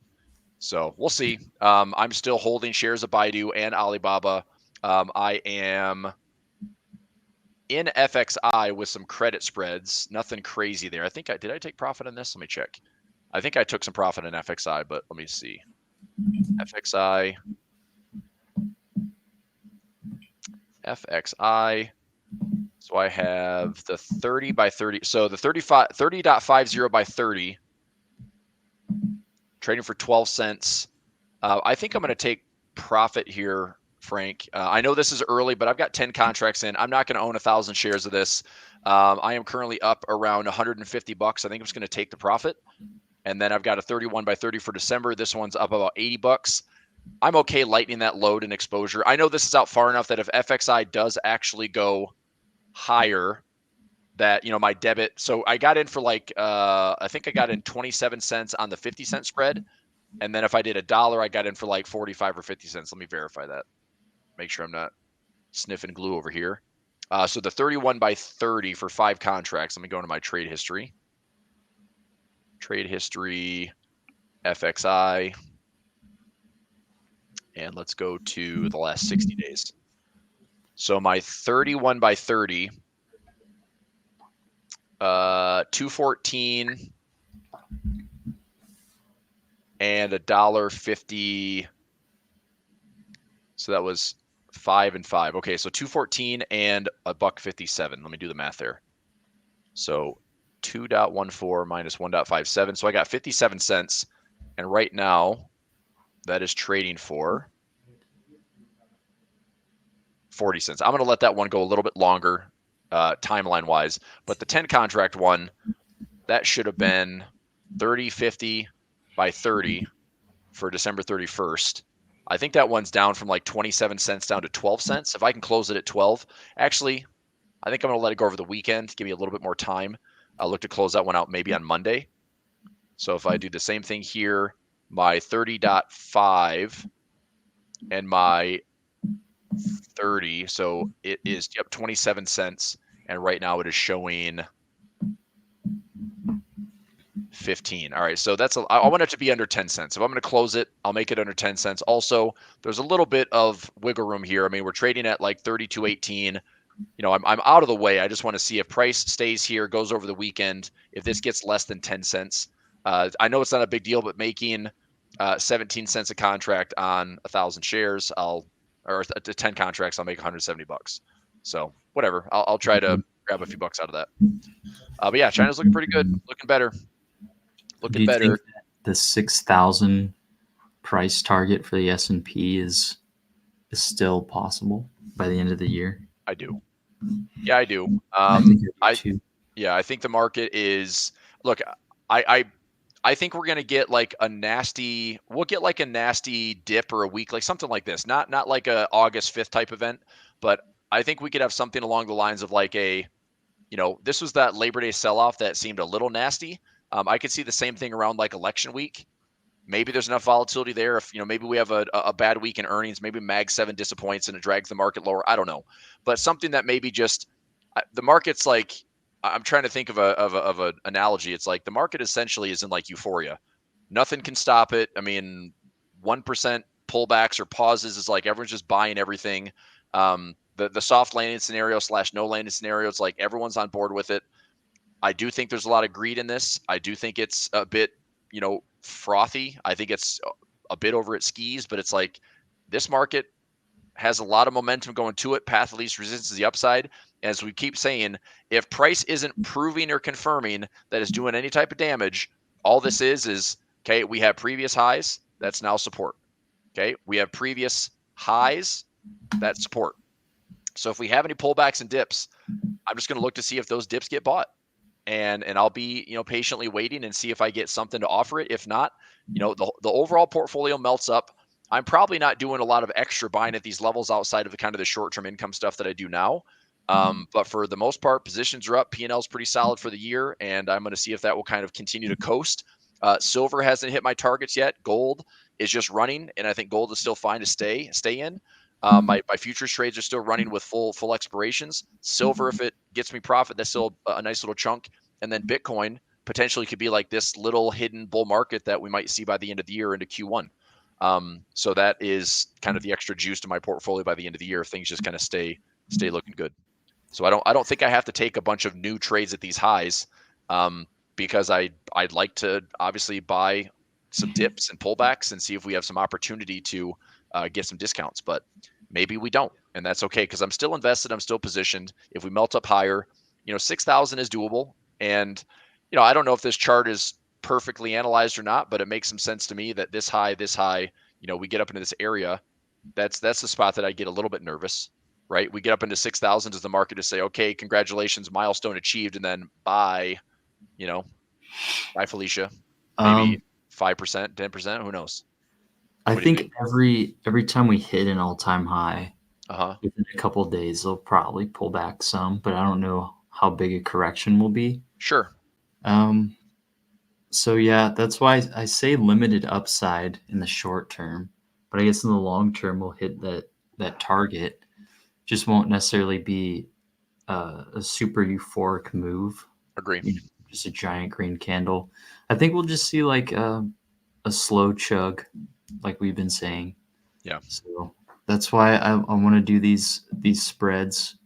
So we'll see. I'm still holding shares of Baidu and Alibaba. I am in FXI with some credit spreads. Nothing crazy there. Did I take profit on this? Let me check. I think I took some profit in FXI, but let me see. FXI. So I have the 30 by 30. So the 30.50 by 30, trading for 12 cents. I think I'm going to take profit here, Frank. I know this is early, but I've got 10 contracts in. I'm not going to own 1,000 shares of this. I am currently up around 150 bucks. I think I'm just going to take the profit. And then I've got a 31 by 30 for December. This one's up about 80 bucks. I'm okay lightening that load and exposure. I know this is out far enough that if FXI does actually go higher, that, my debit. So I got in for like, I think I got in 27 cents on the 50-cent spread. And then if I did $1, I got in for like 45 or 50 cents. Let me verify that. Make sure I'm not sniffing glue over here. So the 31 by 30 for 5 contracts. Let me go into my trade history. Trade history, FXI. And let's go to the last 60 days. So my 31 by 30, 214 and $1.50. So that was 5 and 5. Okay, so 214 and $1.57. Let me do the math there. So 2.14 minus 1.57. So I got 57 cents. And right now, that is trading for 40 cents. I'm going to let that one go a little bit longer timeline-wise. But the 10 contract one, that should have been 30.50 by 30 for December 31st. I think that one's down from like 27 cents down to 12 cents. If I can close it at 12, actually, I think I'm going to let it go over the weekend, give me a little bit more time. I'll look to close that one out maybe on Monday. So if I do the same thing here, my 30.5 and my 30, so it is 27 cents, and right now it is showing 15. All right, so I want it to be under 10 cents. If I'm going to close it, I'll make it under 10 cents. Also, there's a little bit of wiggle room here. I mean, we're trading at like 32.18. I'm out of the way. I just want to see if price stays here, goes over the weekend. If this gets less than 10 cents, I know it's not a big deal, but making 17 cents a contract on 1,000 shares, or 10 contracts, I'll make 170 bucks. So whatever, I'll try to grab a few bucks out of that. But yeah, China's looking pretty good, looking better. Do you think that the 6,000 price target for the S&P is still possible by the end of the year? I do. Yeah, I do. I think I do too. Yeah, I think the market is. Look, I think we're gonna get like a nasty. We'll get like a nasty dip or a week, like something like this. Not like a August 5th type event, but I think we could have something along the lines of like a, this was that Labor Day sell-off that seemed a little nasty. I could see the same thing around like election week. Maybe there's enough volatility there. If, maybe we have a bad week in earnings, maybe Mag 7 disappoints and it drags the market lower. I don't know, but something that maybe just the market's like, I'm trying to think of an analogy. It's like the market essentially is in like euphoria. Nothing can stop it. I mean, 1% pullbacks or pauses is like everyone's just buying everything. The soft landing scenario / no landing scenario, it's like everyone's on board with it. I do think there's a lot of greed in this. I do think it's a bit, frothy. I think it's a bit over its skis, but it's like this market has a lot of momentum going to it. Path of least resistance is the upside. As we keep saying, if price isn't proving or confirming that it's doing any type of damage, all this is, okay, we have previous highs. That's now support. Okay. We have previous highs. That's support. So if we have any pullbacks and dips, I'm just going to look to see if those dips get bought. And I'll be, patiently waiting and see if I get something to offer it. If not, the overall portfolio melts up. I'm probably not doing a lot of extra buying at these levels outside of the kind of the short-term income stuff that I do now. But for the most part, positions are up. P&L is pretty solid for the year, and I'm going to see if that will kind of continue to coast. Silver hasn't hit my targets yet. Gold is just running, and I think gold is still fine to stay in. My futures trades are still running with full expirations. Silver, if it gets me profit, that's still a nice little chunk. And then Bitcoin potentially could be like this little hidden bull market that we might see by the end of the year into Q1. So that is kind of the extra juice to my portfolio by the end of the year if things just kind of stay looking good. So I don't think I have to take a bunch of new trades at these highs. because I'd like to obviously buy some dips and pullbacks and see if we have some opportunity to get some discounts. But maybe we don't, and that's okay because I'm still invested. I'm still positioned. If we melt up higher, 6,000 is doable. And I don't know if this chart is perfectly analyzed or not, but it makes some sense to me that this high, we get up into this area. That's the spot that I get a little bit nervous, right? We get up into 6,000 as the market to say, okay, congratulations, milestone achieved, and then bye, bye Felicia, maybe 5%, 10%, who knows? I What do you think every time we hit an all-time high, Uh-huh. within a couple of days, they'll probably pull back some, but I don't know how big a correction will be. Sure. So yeah, that's why I say limited upside in the short term, but I guess in the long term we'll hit that target. Just won't necessarily be a super euphoric move. Agree. Just a giant green candle. I think we'll just see like a slow chug, like we've been saying. Yeah. So that's why I want to do these spreads,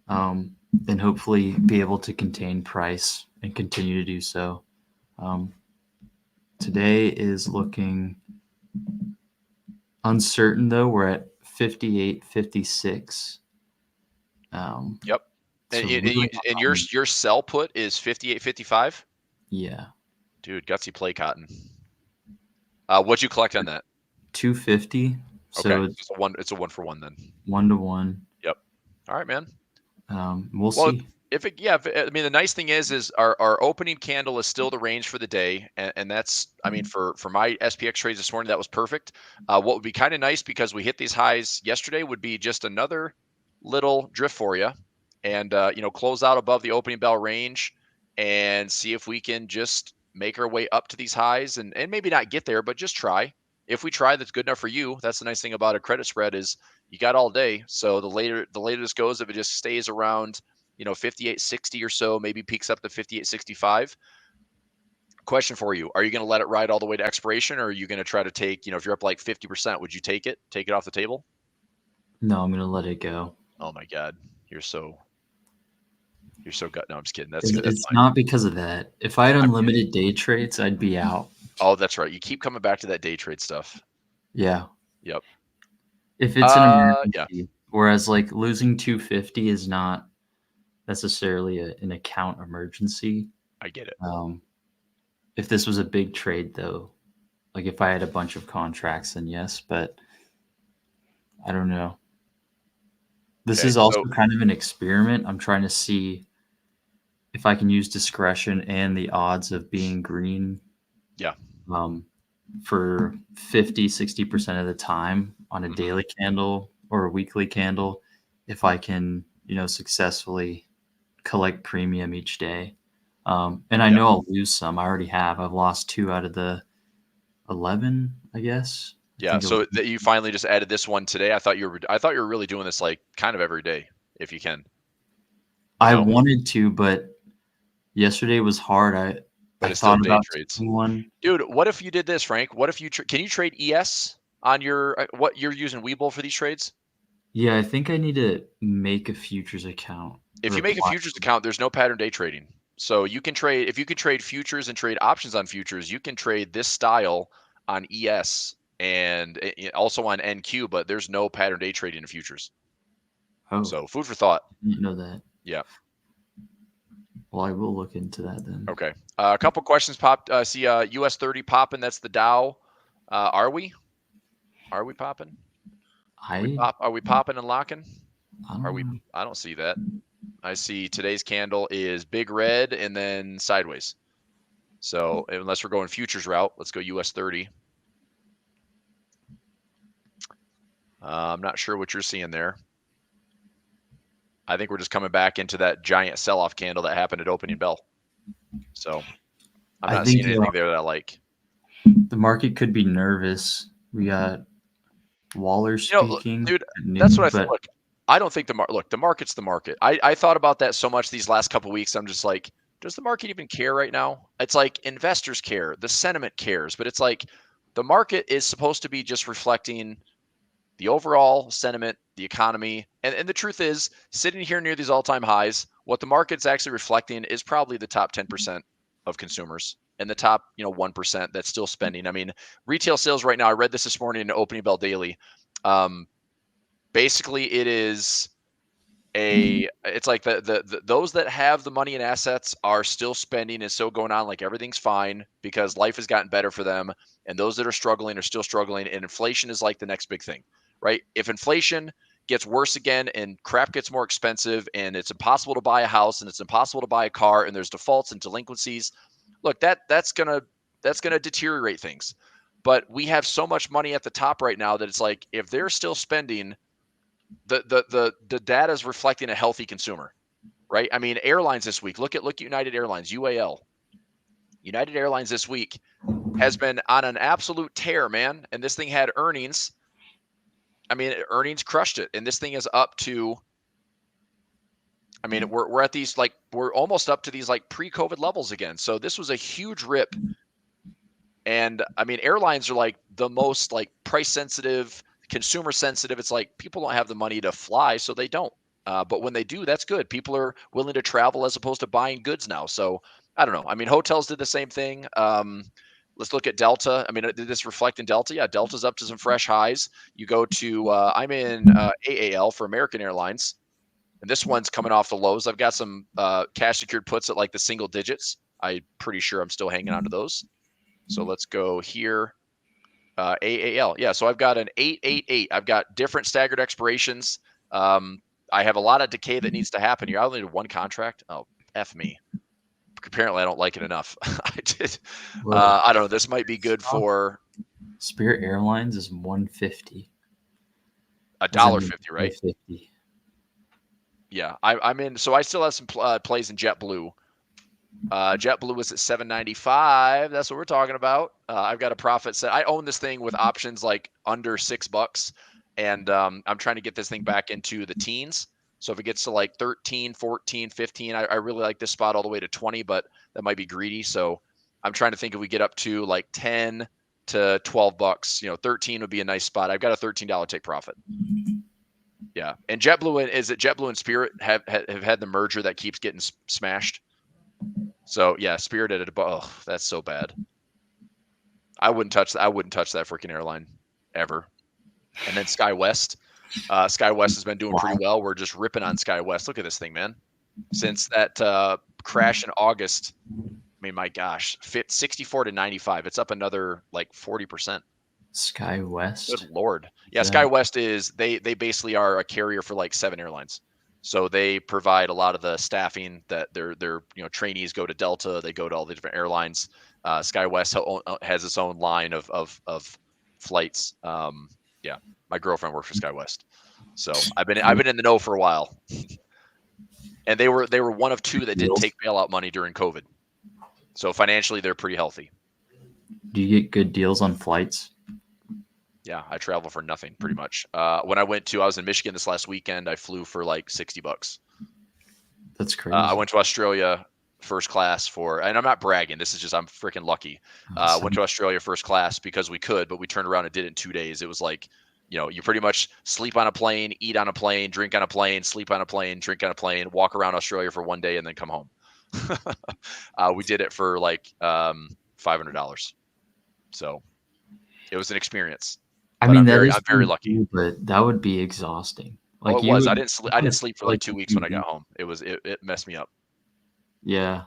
and hopefully be able to contain price and continue to do so. Today is looking uncertain though. We're at 58.56. Yep. So And, really and your sell put is 58.55? yeah. Dude, gutsy play cotton. What'd you collect on that? 250. So Okay. It's a 1-for-1 then. 1-to-1. Yep. All right, man. We'll see. The nice thing is our opening candle is still the range for the day. And that's, for my SPX trades this morning, that was perfect. What would be kind of nice, because we hit these highs yesterday, would be just another little drift for you and, close out above the opening bell range and see if we can just make our way up to these highs and maybe not get there, but just try. If we try, that's good enough for you. That's the nice thing about a credit spread is you got all day. So the later this goes, if it just stays around, 58.60 or so, maybe peaks up to 58.65. Question for you. Are you going to let it ride all the way to expiration, or are you going to try to take, if you're up like 50%, would you take it off the table? No, I'm going to let it go. Oh my God. You're so gut. No, I'm just kidding. That's good. It's not because of that. If I had unlimited day trades, I'd be out. Oh, that's right. You keep coming back to that day trade stuff. Yeah. Yep. If it's an emergency, whereas like losing 250 is not necessarily an account emergency. I get it. If this was a big trade though, like if I had a bunch of contracts, then yes, but I don't know. This is also kind of an experiment. I'm trying to see if I can use discretion and the odds of being green. Yeah. For 50-60% of the time on a daily candle or a weekly candle, if I can, successfully collect premium each day. And I know I'll lose some. I already have. I've lost 2 out of the 11, I guess. Yeah. So that you finally just added this one today. I thought you were really doing this like kind of every day, if you can. I wanted to, but yesterday was hard. But it's still day trades. Dude, what if you did this, Frank? What if you can you trade ES on your what you're using Webull for these trades? Yeah, I think I need to make a futures account. If you make a futures account, there's no pattern day trading. So you can trade, if you could trade futures and trade options on futures, you can trade this style on ES and also on NQ, but there's no pattern day trading in futures. Oh. So food for thought. I didn't know that. Yeah. Well, I will look into that then. Okay. A couple questions popped. See US 30 popping. That's the Dow. Are we popping? Are we popping and locking? I don't see that. I see today's candle is big red and then sideways. So unless we're going futures route, let's go US 30. I'm not sure what you're seeing there. I think we're just coming back into that giant sell-off candle that happened at opening bell. So I'm not seeing anything there that I like. The market could be nervous. We got Waller speaking. Dude, that's what I thought. Look, I don't think the market's the market. I thought about that so much these last couple of weeks. I'm just like, does the market even care right now? It's like investors care. The sentiment cares. But it's like the market is supposed to be just reflecting the overall sentiment, the economy. And the truth is, sitting here near these all-time highs, what the market's actually reflecting is probably the top 10% of consumers and the top, 1% that's still spending. I mean, retail sales right now, I read this morning in Opening Bell Daily. Basically it is it's like the those that have the money and assets are still spending and still going on like everything's fine because life has gotten better for them. And those that are struggling are still struggling. And inflation is like the next big thing, right? If inflation gets worse again and crap gets more expensive and it's impossible to buy a house and it's impossible to buy a car and there's defaults and delinquencies, look, that's gonna deteriorate things. But we have so much money at the top right now that it's like if they're still spending, the data is reflecting a healthy consumer, right? I mean, airlines this week. Look at United Airlines, UAL. United Airlines this week has been on an absolute tear, man. And this thing had earnings. I mean, earnings crushed it, and this thing is up to. I mean, we're at these we're almost up to these pre-COVID levels again. So this was a huge rip. And I mean, airlines are like the most price sensitive, consumer sensitive. It's like people don't have the money to fly, so they don't. But when they do, that's good. People are willing to travel as opposed to buying goods now. So I don't know. I mean, hotels did the same thing. Let's look at Delta. I mean, did this reflect in Delta? Yeah, Delta's up to some fresh highs. You go to, I'm in AAL for American Airlines, and this one's coming off the lows. I've got some cash secured puts at the single digits. I'm pretty sure I'm still hanging on to those. So let's go here. AAL. Yeah, so I've got an 888. I've got different staggered expirations. I have a lot of decay that needs to happen here. I only did one contract. Oh, F me. Apparently, I don't like it enough. I did. I don't know. This might be good for Spirit Airlines is $150. $1.50, right? $1.50. Yeah, I'm in. So I still have some plays in JetBlue. JetBlue was at $7.95. That's what we're talking about. I've got a profit set. I own this thing with options under $6, and I'm trying to get this thing back into the teens. So if it gets to 13, 14, 15, I really like this spot all the way to 20, but that might be greedy. So I'm trying to think if we get up to 10 to $12, 13 would be a nice spot. I've got a $13 take profit. Yeah. And JetBlue and Spirit have had the merger that keeps getting smashed. So yeah, Spirit at oh, that's so bad. I wouldn't touch that freaking airline ever. And then SkyWest. SkyWest has been doing pretty well. We're just ripping on SkyWest. Look at this thing, man. Since that crash in August, I mean, my gosh, 64 to 95. It's up another 40%. SkyWest. Good Lord. Yeah, SkyWest is they basically are a carrier for 7 airlines. So they provide a lot of the staffing that their trainees go to Delta. They go to all the different airlines. SkyWest has its own line of flights. Yeah, my girlfriend works for SkyWest, so I've been in the know for a while. And they were one of 2 that didn't take bailout money during COVID. So financially, they're pretty healthy. Do you get good deals on flights? Yeah, I travel for nothing pretty much. When I was in Michigan this last weekend, I flew for $60. That's crazy. I went to Australia first class and I'm not bragging. This is just, I'm freaking lucky. Went to Australia first class because we could, but we turned around and did it in 2 days. It was you pretty much sleep on a plane, eat on a plane, drink on a plane, sleep on a plane, drink on a plane, walk around Australia for 1 day and then come home. We did it for $500. So it was an experience. I'm very lucky. But that would be exhausting. I didn't sleep for 2 weeks when I got home. It messed me up. Yeah.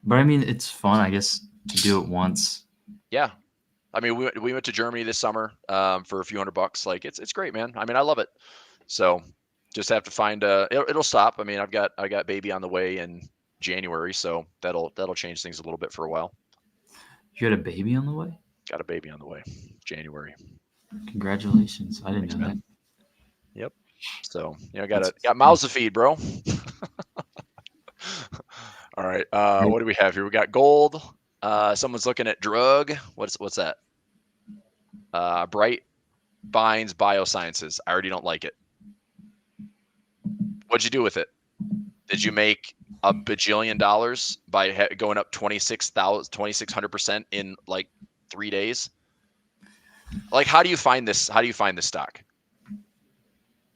But I mean, it's fun, I guess, to do it once. Yeah. I mean, we went to Germany this summer for a few $100. It's great, man. I mean, I love it. So just have to find it'll stop. I mean, I got baby on the way in January, so that'll change things a little bit for a while. You had a baby on the way? Got a baby on the way. January. Congratulations. I didn't know that. Yep. So, got mouths to feed, bro. All right. What do we have here? We got gold. Someone's looking at drug. What's that? Bright Binds Biosciences. I already don't like it. What'd you do with it? Did you make a bajillion dollars by going up 2,600% in 3 days? How do you find this? How do you find this stock?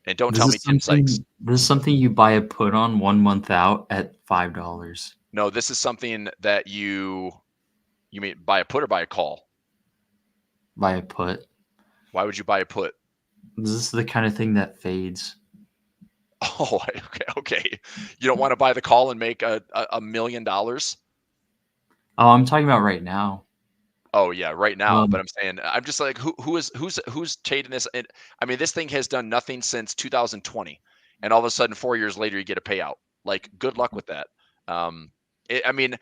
And don't tell me Tim Sykes. This is something you buy a put on 1 month out at $5. No, this is something that you mean buy a put or buy a call? Buy a put. Why would you buy a put? This is the kind of thing that fades. Oh, okay. You don't want to buy the call and make $1 million? Oh, I'm talking about right now. Oh yeah, right now. But I'm saying, I'm just like, who's trading this? And I mean, this thing has done nothing since 2020, and all of a sudden, 4 years later, you get a payout. Like, good luck with that. I mean,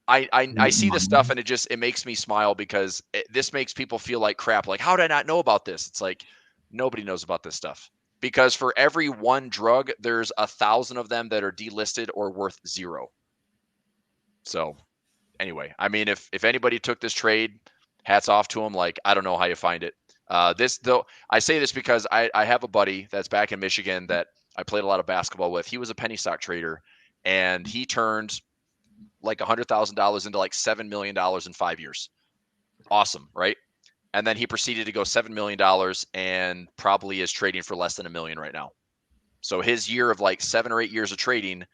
I see this stuff and it makes me smile because this makes people feel like crap. Like, how did I not know about this? It's like nobody knows about this stuff because for every one drug, there's 1,000 of them that are delisted or worth zero. So anyway, I mean, if anybody took this trade, hats off to them. Like, I don't know how you find it. This though, I say this because I have a buddy that's back in Michigan that I played a lot of basketball with. He was a penny stock trader, and he turned like $100,000 into like $7 million in 5 years. Awesome, right? And then he proceeded to go $7 million and probably is trading for less than $1 million right now. So his year of like 7 or 8 years of trading,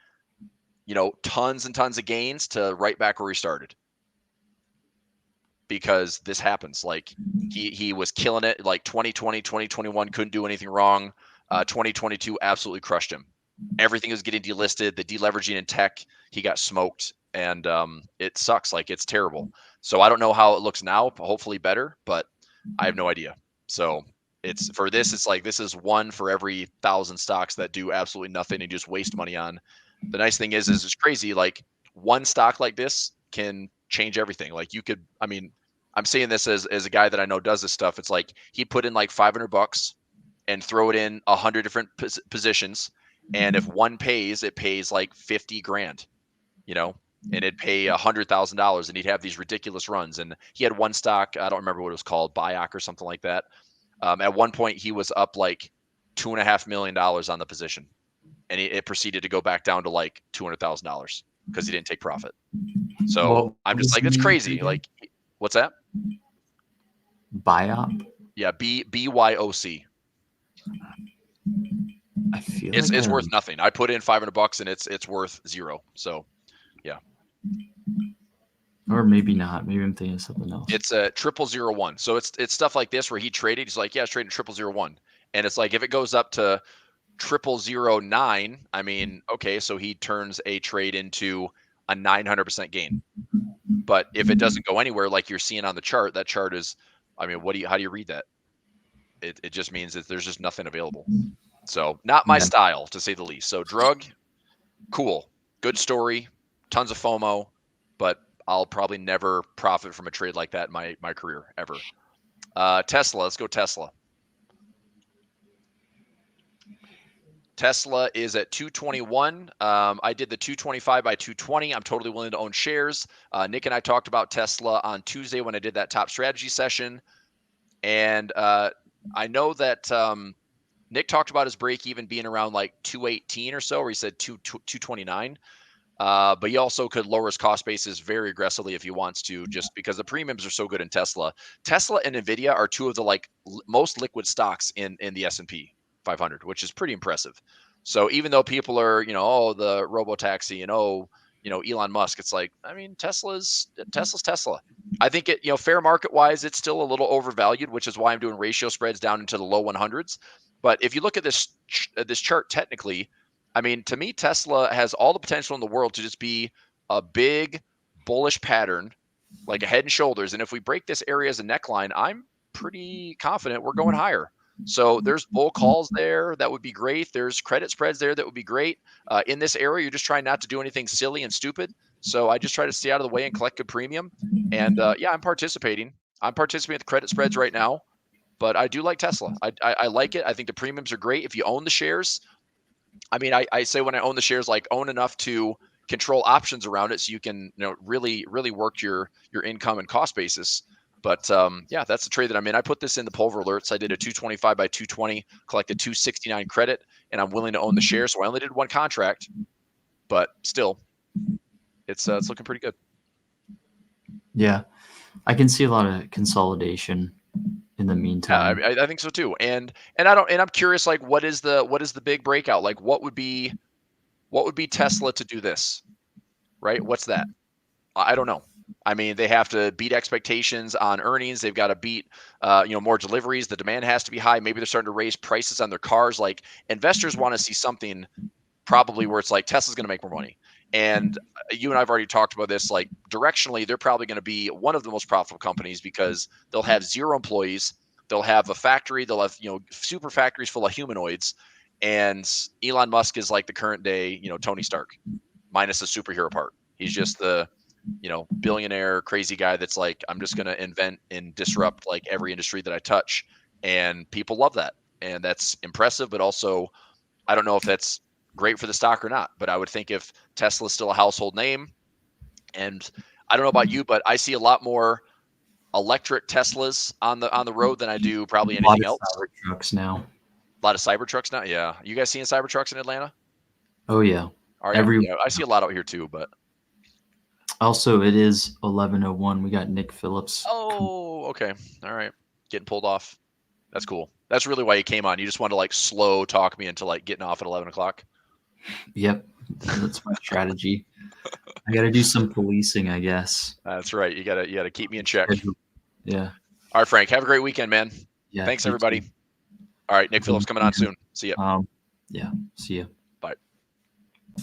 tons and tons of gains to right back where he started. Because this happens. Like he was killing it. Like 2020, 2021 couldn't do anything wrong. 2022 absolutely crushed him. Everything was getting delisted. The deleveraging in tech, he got smoked, and it sucks. Like, it's terrible. So I don't know how it looks now. Hopefully better, but I have no idea. So it's like this is one for every 1,000 stocks that do absolutely nothing and just waste money on. The nice thing is it's crazy. Like, one stock like this can change everything. Like, I'm saying this as a guy that I know does this stuff. It's like he put in like $500 and throw it in 100 different positions. And if one pays, it pays like 50 grand, and it'd pay $100,000 and he'd have these ridiculous runs. And he had one stock, I don't remember what it was called, BIOC or something like that. At one point he was up like $2.5 million on the position, and it proceeded to go back down to like $200,000 because he didn't take profit. So I'm just like, that's crazy. Like, what's that? BIOC? Yeah, BYOC. I feel it's worth nothing. I put in $500 and it's worth zero. So, yeah. Or maybe not. Maybe I'm thinking of something else. It's a 0001. So it's stuff like this where he traded. He's like, yeah, it's trading 0001, and it's like if it goes up to 0009, I mean, okay, so he turns a trade into a 900% gain. But if it doesn't go anywhere, like you're seeing on the chart, that chart is, I mean, how do you read that? It just means that there's just nothing available. So not my style, to say the least. So drug, cool, good story, tons of FOMO, but I'll probably never profit from a trade like that in my career ever. Tesla, let's go Tesla. Tesla is at 221. I did the 225 by 220. I'm totally willing to own shares. Nick and I talked about Tesla on Tuesday when I did that top strategy session. And I know that Nick talked about his break even being around like 218 or so, or he said 229. But he also could lower his cost basis very aggressively if he wants to, just because the premiums are so good in Tesla. Tesla and NVIDIA are two of the most liquid stocks in the S&P 500, which is pretty impressive. So even though people are, the robo-taxi and Elon Musk, it's like, I mean, Tesla's Tesla. I think it, fair market wise, it's still a little overvalued, which is why I'm doing ratio spreads down into the low 100s. But if you look at this chart technically, I mean, to me, Tesla has all the potential in the world to just be a big bullish pattern, like a head and shoulders. And if we break this area as a neckline, I'm pretty confident we're going higher. So there's bull calls there. That would be great. There's credit spreads there. That would be great. In this area, you're just trying not to do anything silly and stupid. So I just try to stay out of the way and collect good premium. And yeah, I'm participating. I'm participating with the credit spreads right now. But I do like Tesla. I like it. I think the premiums are great. If you own the shares, I mean, I say when I own the shares, like own enough to control options around it so you can, really, really work your income and cost basis. But yeah, that's the trade that I'm in. I put this in the Pulver alerts. I did a 225 by 220, collected 269 credit, and I'm willing to own the shares. So I only did one contract, but still, it's looking pretty good. Yeah, I can see a lot of consolidation in the meantime. Yeah, I think so too. And I'm curious, like, what is the big breakout? Like, what would be Tesla to do this? right? What's that? I don't know. I mean, they have to beat expectations on earnings. They've got to beat, more deliveries. The demand has to be high. Maybe they're starting to raise prices on their cars. Like investors want to see something probably where it's like Tesla's going to make more money. And you and I've already talked about this. Like directionally, they're probably going to be one of the most profitable companies because they'll have 0 employees. They'll have a factory. They'll have super factories full of humanoids. And Elon Musk is like the current day Tony Stark, minus the superhero part. He's just the billionaire crazy guy that's like, I'm just going to invent and disrupt like every industry that I touch. And people love that. And that's impressive, but also I don't know if that's great for the stock or not. But I would think if Tesla's still a household name, and I don't know about you, but I see a lot more electric Teslas on the road than I do probably anything else. Cybertrucks now. A lot of Cybertrucks now. Yeah. You guys seeing Cybertrucks in Atlanta? Oh yeah. Yeah, I see a lot out here too, but also it is 11:01. We got Nick Phillips. Oh, okay. All right. Getting pulled off. That's cool. That's really why you came on. You just wanted to like slow talk me into like getting off at 11 o'clock. Yep. That's my strategy. I got to do some policing, I guess. That's right. You gotta keep me in check. Yeah. All right, Frank. Have a great weekend, man. Yeah. Thanks, everybody. All right, Nick Phillips coming on soon. See ya. Yeah. See ya. Bye.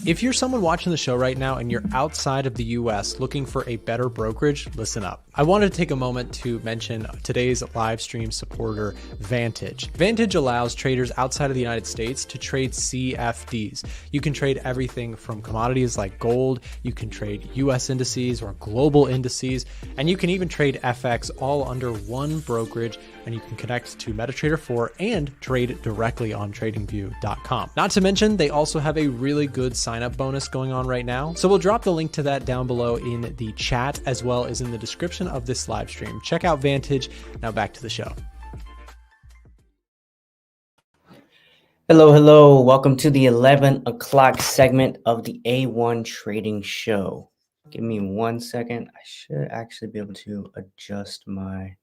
If you're someone watching the show right now and you're outside of the US looking for a better brokerage, listen up. I wanted to take a moment to mention today's live stream supporter, Vantage. Vantage allows traders outside of the United States to trade CFDs. You can trade everything from commodities like gold, you can trade US indices or global indices, and you can even trade FX all under one brokerage, and you can connect to MetaTrader 4 and trade directly on tradingview.com. Not to mention, they also have a really good sign-up bonus going on right now. So we'll drop the link to that down below in the chat as well as in the description of this live stream. Check out Vantage. Now back to the show. Hello. Welcome to the 11 o'clock segment of the A1 Trading Show. Give me 1 second. I should actually be able to adjust my...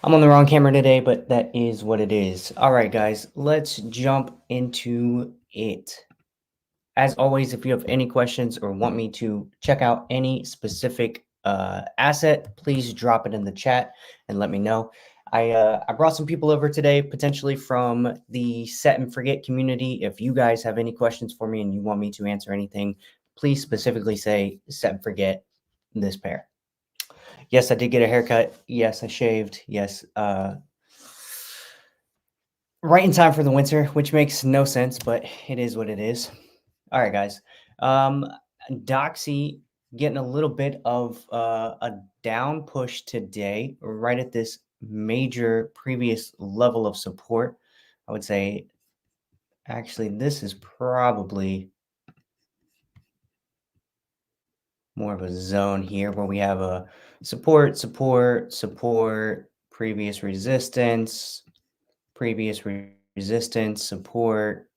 I'm on the wrong camera today, but that is what it is. All right, guys, let's jump into it. As always, if you have any questions or want me to check out any specific asset, please drop it in the chat and let me know. I brought some people over today, potentially from the Set and Forget community. If you guys have any questions for me and you want me to answer anything, please specifically say Set and Forget this pair. Yes, I did get a haircut. Yes, I shaved. Yes. Right in time for the winter, which makes no sense, but it is what it is. All right, guys. Doxy getting a little bit of a down push today, right at this major previous level of support. I would say, actually, this is probably more of a zone here where we have a support, previous resistance, support,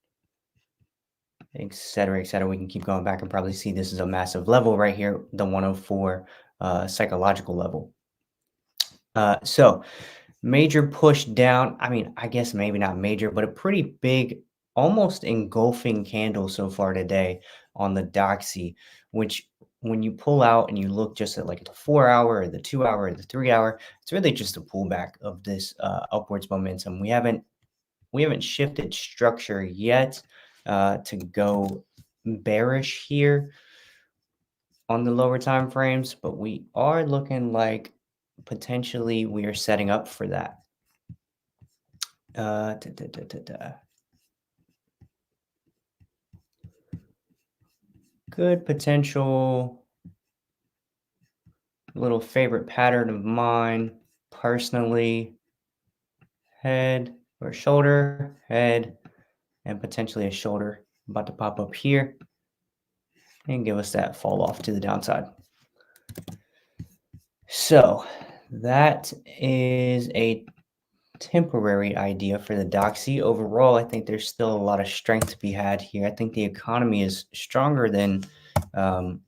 etc., etc. We can keep going back and probably see this is a massive level right here, the 104 psychological level. So major push down. I mean, I guess maybe not major, but a pretty big, almost engulfing candle so far today on the Doxy, which when you pull out and you look just at like the 4 hour or the 2 hour or the 3 hour, it's really just a pullback of this upwards momentum. We haven't shifted structure yet to go bearish here on the lower time frames, but we are looking like potentially we are setting up for that. Good potential. Little favorite pattern of mine personally. Head or shoulder, head, and potentially a shoulder about to pop up here and give us that fall off to the downside. So that is a temporary idea for the Doxy. Overall, I think there's still a lot of strength to be had here. I think the economy is stronger than the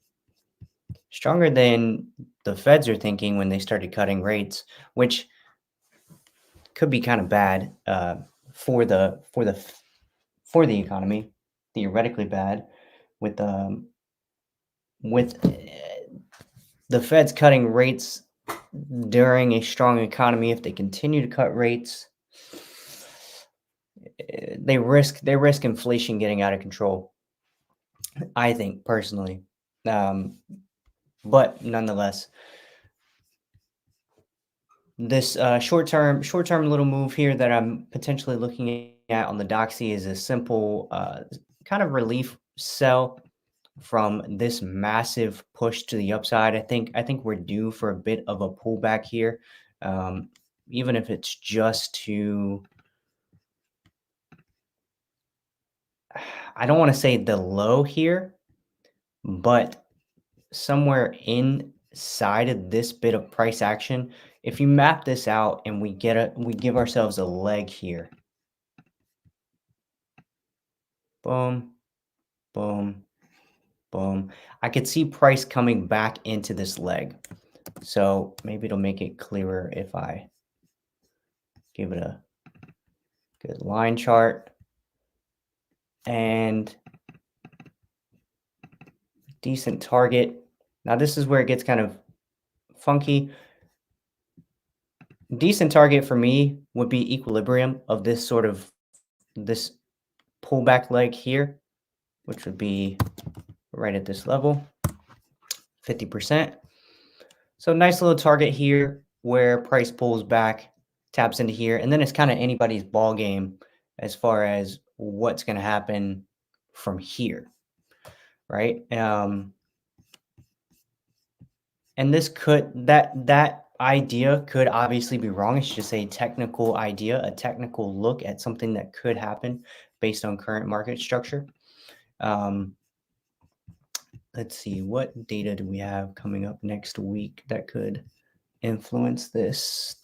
Feds are thinking when they started cutting rates, which could be kind of bad for the economy. theoretically bad with the Fed's cutting rates during a strong economy. If they continue to cut rates, they risk inflation getting out of control, I think, personally. But nonetheless, this short-term little move here that I'm potentially looking at on the Doxy is a simple kind of relief sell from this massive push to the upside. I think we're due for a bit of a pullback here, even if it's just to, I don't want to say the low here, but somewhere inside of this bit of price action. If you map this out and we give ourselves a leg here, boom, boom, boom, I could see price coming back into this leg. So maybe it'll make it clearer if I give it a good line chart and decent target. Now this is where it gets kind of funky. Decent target for me would be equilibrium of this this pullback leg here, which would be right at this level, 50%. So nice little target here where price pulls back, taps into here, and then it's kind of anybody's ball game as far as what's going to happen from here, right? And this that idea could obviously be wrong. It's just a technical idea, a technical look at something that could happen based on current market structure. Let's see, what data do we have coming up next week that could influence this?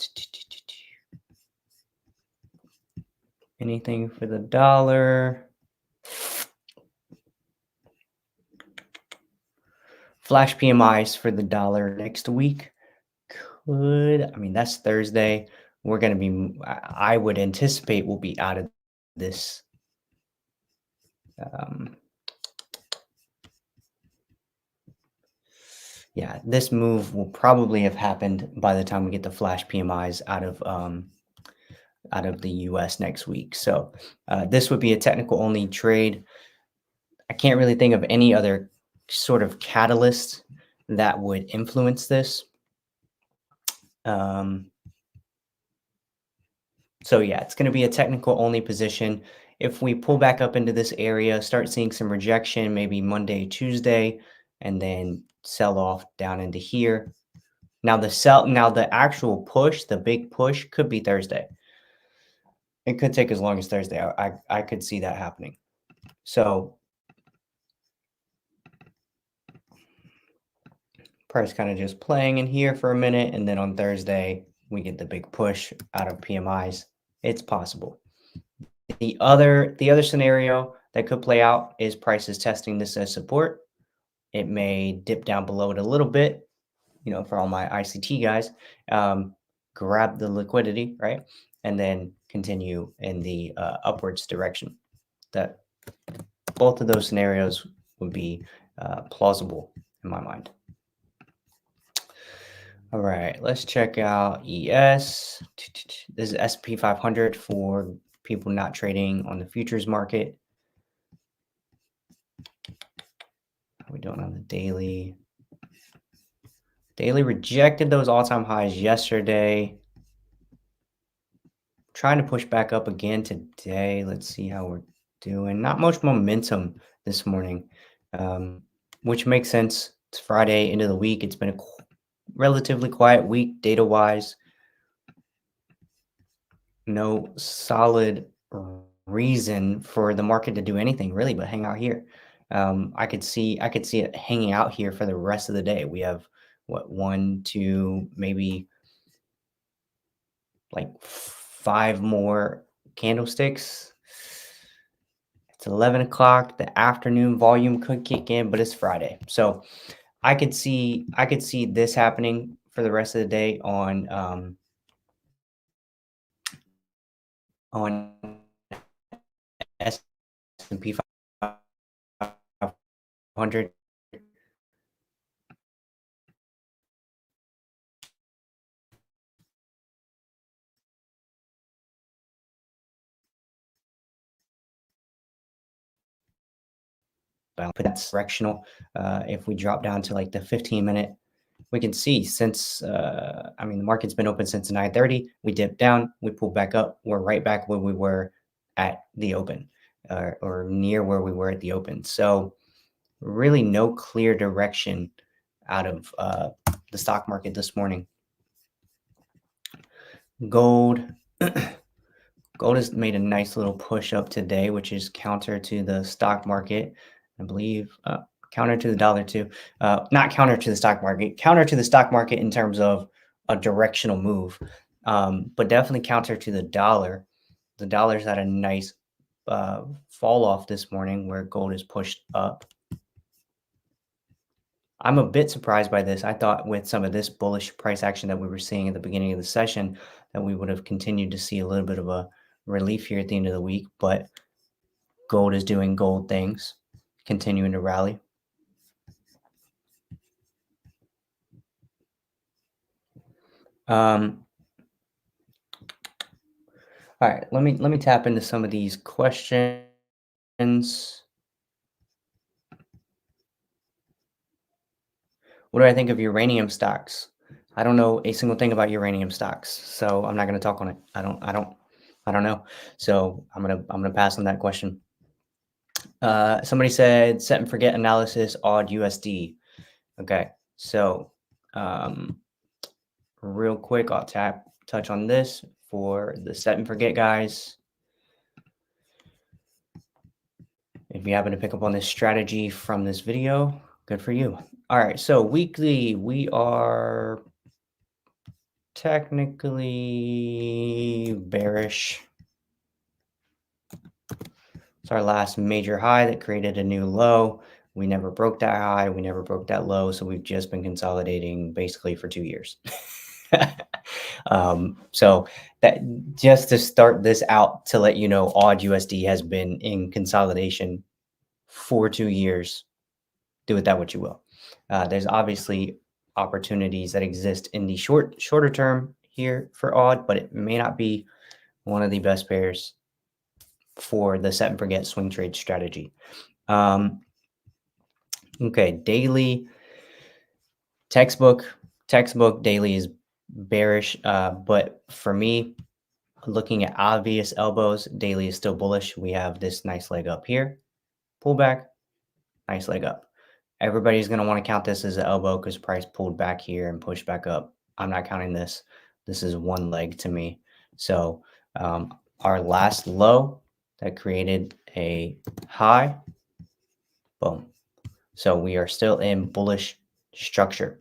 Anything for the dollar? Flash PMIs for the dollar next week could, I mean, that's Thursday. We're going to be, I would anticipate we'll be out of this. Yeah, this move will probably have happened by the time we get the flash PMIs out of the US next week. So this would be a technical only trade. I can't really think of any other sort of catalyst that would influence this. So yeah, it's going to be a technical only position. If we pull back up into this area, start seeing some rejection, maybe Monday, Tuesday, and then sell off down into here. Now the actual push, the big push could be Thursday. It could take as long as Thursday. I could see that happening. So price kind of just playing in here for a minute, and then on Thursday we get the big push out of PMIs. It's possible. The other scenario that could play out is prices testing this as support. It may dip down below it a little bit, you know, for all my ICT guys, grab the liquidity, right? And then continue in the upwards direction. That both of those scenarios would be plausible in my mind. All right, let's check out ES. This is SP500 for people not trading on the futures market. How are we doing on the daily? Daily rejected those all-time highs yesterday. Trying to push back up again today. Let's see how we're doing. Not much momentum this morning, which makes sense. It's Friday, end of the week. It's been a relatively quiet week data-wise. No solid reason for the market to do anything really but hang out here. I could see it hanging out here for the rest of the day. We have what, 1, 2, maybe like 5 more candlesticks. It's 11 o'clock. The afternoon volume could kick in, but it's Friday, so I could see this happening for the rest of the day on S&P 500. 500. But that's directional. If we drop down to like the 15-minute, we can see since I mean the market's been open since 9:30. We dipped down, we pulled back up. We're right back where we were at the open, or near where we were at the open. So really no clear direction out of the stock market this morning. Gold. Gold has made a nice little push up today, which is counter to the stock market. I believe counter to the dollar too. Not counter to the stock market, counter to the stock market in terms of a directional move, but definitely counter to the dollar. The dollar's had a nice fall off this morning where gold is pushed up. I'm a bit surprised by this. I thought with some of this bullish price action that we were seeing at the beginning of the session that we would have continued to see a little bit of a relief here at the end of the week, but gold is doing gold things, continuing to rally. All right, let me tap into some of these questions. What do I think of uranium stocks? I don't know a single thing about uranium stocks, so I'm not going to talk on it. I don't know. So I'm gonna pass on that question. Somebody said set and forget analysis odd USD. Okay, so real quick, I'll touch on this for the set and forget guys. If you happen to pick up on this strategy from this video, good for you. All right, so weekly, we are technically bearish. It's our last major high that created a new low. We never broke that high. We never broke that low. So we've just been consolidating basically for 2 years. So that just to start this out to let you know, odd USD has been in consolidation for 2 years. Do with that what you will. There's obviously opportunities that exist in the shorter term here for odd, but it may not be one of the best pairs for the set and forget swing trade strategy. Okay, daily textbook daily is bearish, but for me, looking at obvious elbows, daily is still bullish. We have this nice leg up here, pull back, nice leg up. Everybody's going to want to count this as an elbow because price pulled back here and pushed back up. I'm not counting this. This is one leg to me. So our last low that created a high, boom. So we are still in bullish structure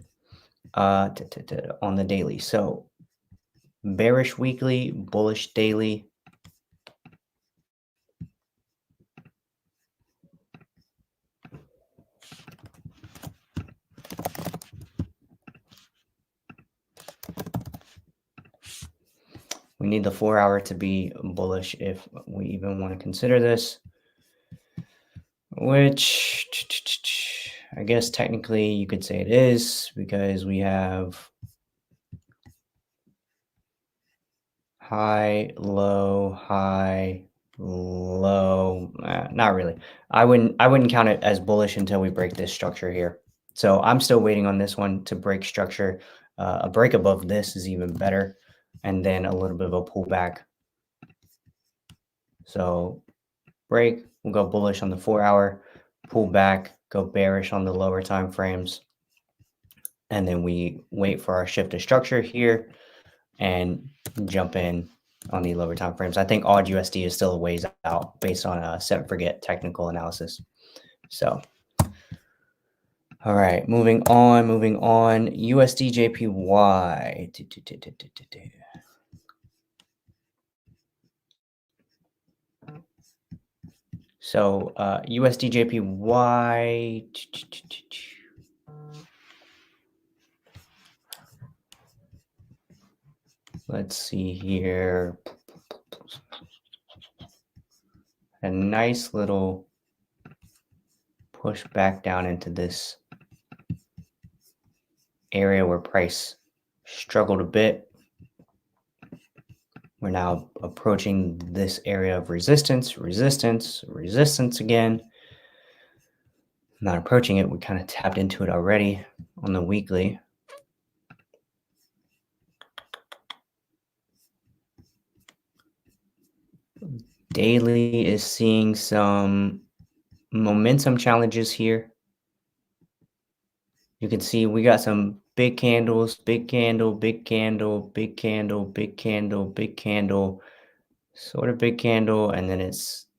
on the daily. So bearish weekly, bullish daily. We need the 4 hour to be bullish if we even want to consider this, which I guess technically you could say it is because we have high, low, high, low. Not really. I wouldn't count it as bullish until we break this structure here. So I'm still waiting on this one to break structure. A break above this is even better. And then a little bit of a pullback. So break, we'll go bullish on the 4 hour, pull back, go bearish on the lower time frames. And then we wait for our shift of structure here and jump in on the lower time frames. I think odd USD is still a ways out based on a set and forget technical analysis. So, all right, moving on. USD JPY. So USD JPY. Let's see here. A nice little push back down into this area where price struggled a bit. We're now approaching this area of resistance, resistance, resistance again. Not approaching it. We kind of tapped into it already on the weekly. Daily is seeing some momentum challenges here. You can see we got some big candles, big candle, big candle, big candle, big candle, big candle, sort of big candle, and then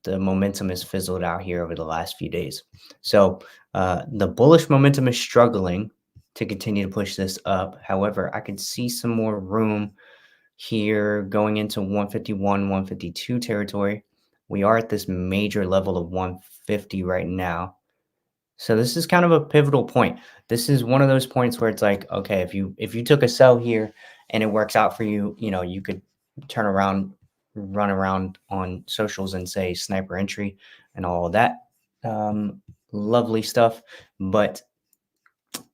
the momentum is fizzled out here over the last few days. So the bullish momentum is struggling to continue to push this up. However, I could see some more room here going into 151, 152 territory. We are at this major level of 150 right now. So this is kind of a pivotal point. This is one of those points where it's like, okay, if you took a sell here and it works out for you, you could turn around, run around on socials and say sniper entry and all of that lovely stuff. But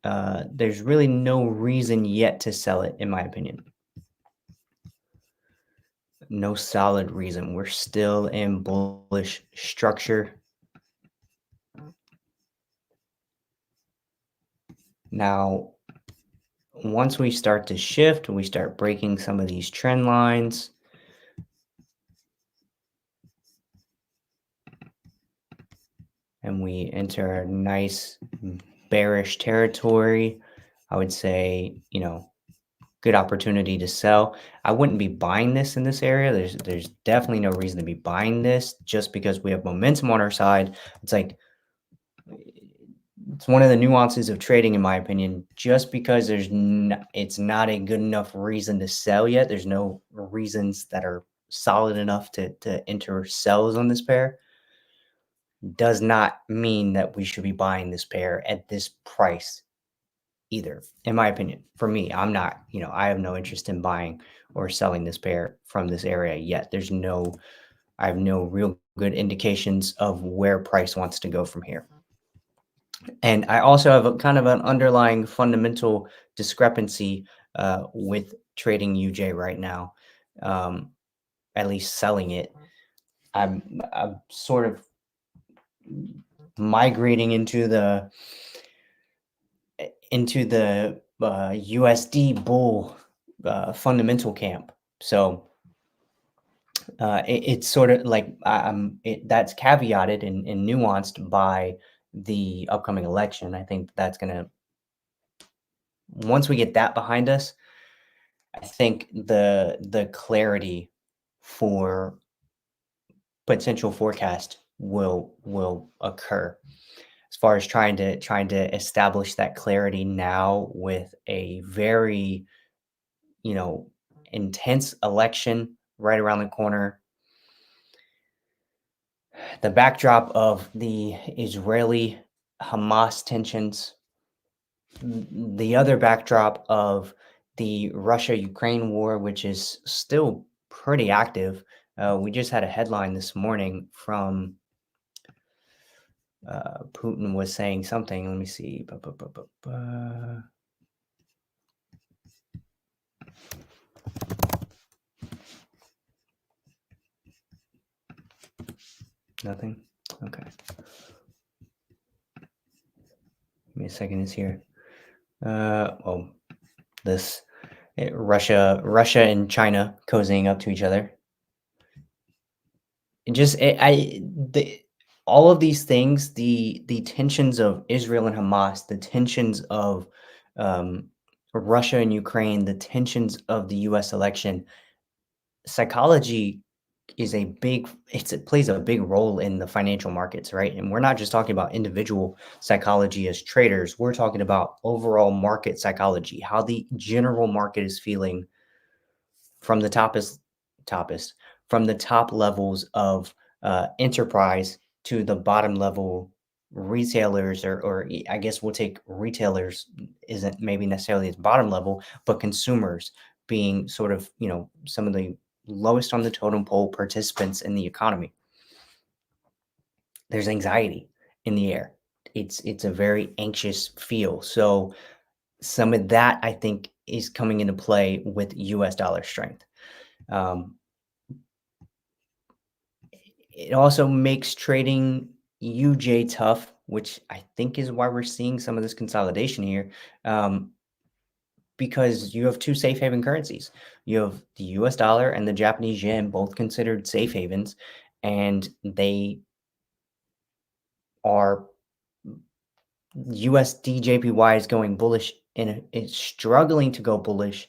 there's really no reason yet to sell it, in my opinion. No solid reason. We're still in bullish structure. Now, once we start to shift, we start breaking some of these trend lines. And we enter a nice bearish territory. I would say, good opportunity to sell. I wouldn't be buying this in this area. There's definitely no reason to be buying this just because we have momentum on our side. It's like it's one of the nuances of trading, in my opinion. Just because it's not a good enough reason to sell yet. There's no reasons that are solid enough to enter sells on this pair. Does not mean that we should be buying this pair at this price either, in my opinion. For me, I'm not, I have no interest in buying or selling this pair from this area yet. I have no real good indications of where price wants to go from here. And I also have a kind of an underlying fundamental discrepancy with trading UJ right now, at least selling it. I'm sort of migrating into the USD bull fundamental camp. So it's sort of like that's caveated and nuanced by the upcoming election. I think that's going to, once we get that behind us, I think the clarity for potential forecast will occur. As far as trying to establish that clarity now with a very, intense election right around the corner, the backdrop of the Israeli Hamas tensions, the other backdrop of the Russia-Ukraine war, which is still pretty active. We just had a headline this morning from Putin was saying something. Let me see. Nothing. Okay. Give me a second. It's here. Russia and China cozying up to each other. All of these things, the tensions of Israel and Hamas, the tensions of Russia and Ukraine, the tensions of the U.S. election, psychology it plays a big role in the financial markets, right? And we're not just talking about individual psychology as traders. We're talking about overall market psychology, how the general market is feeling from the top levels of enterprise to the bottom level retailers, or I guess we'll take retailers isn't maybe necessarily at bottom level, but consumers being sort of, some of the lowest on the totem pole participants in the economy. There's anxiety in the air. it's a very anxious feel. So some of that I think is coming into play with US dollar strength. Um, it also makes trading UJ tough, which I think is why we're seeing some of this consolidation here. Because you have two safe haven currencies. You have the US dollar and the Japanese yen, both considered safe havens, and they are USD JPY is going bullish and it's struggling to go bullish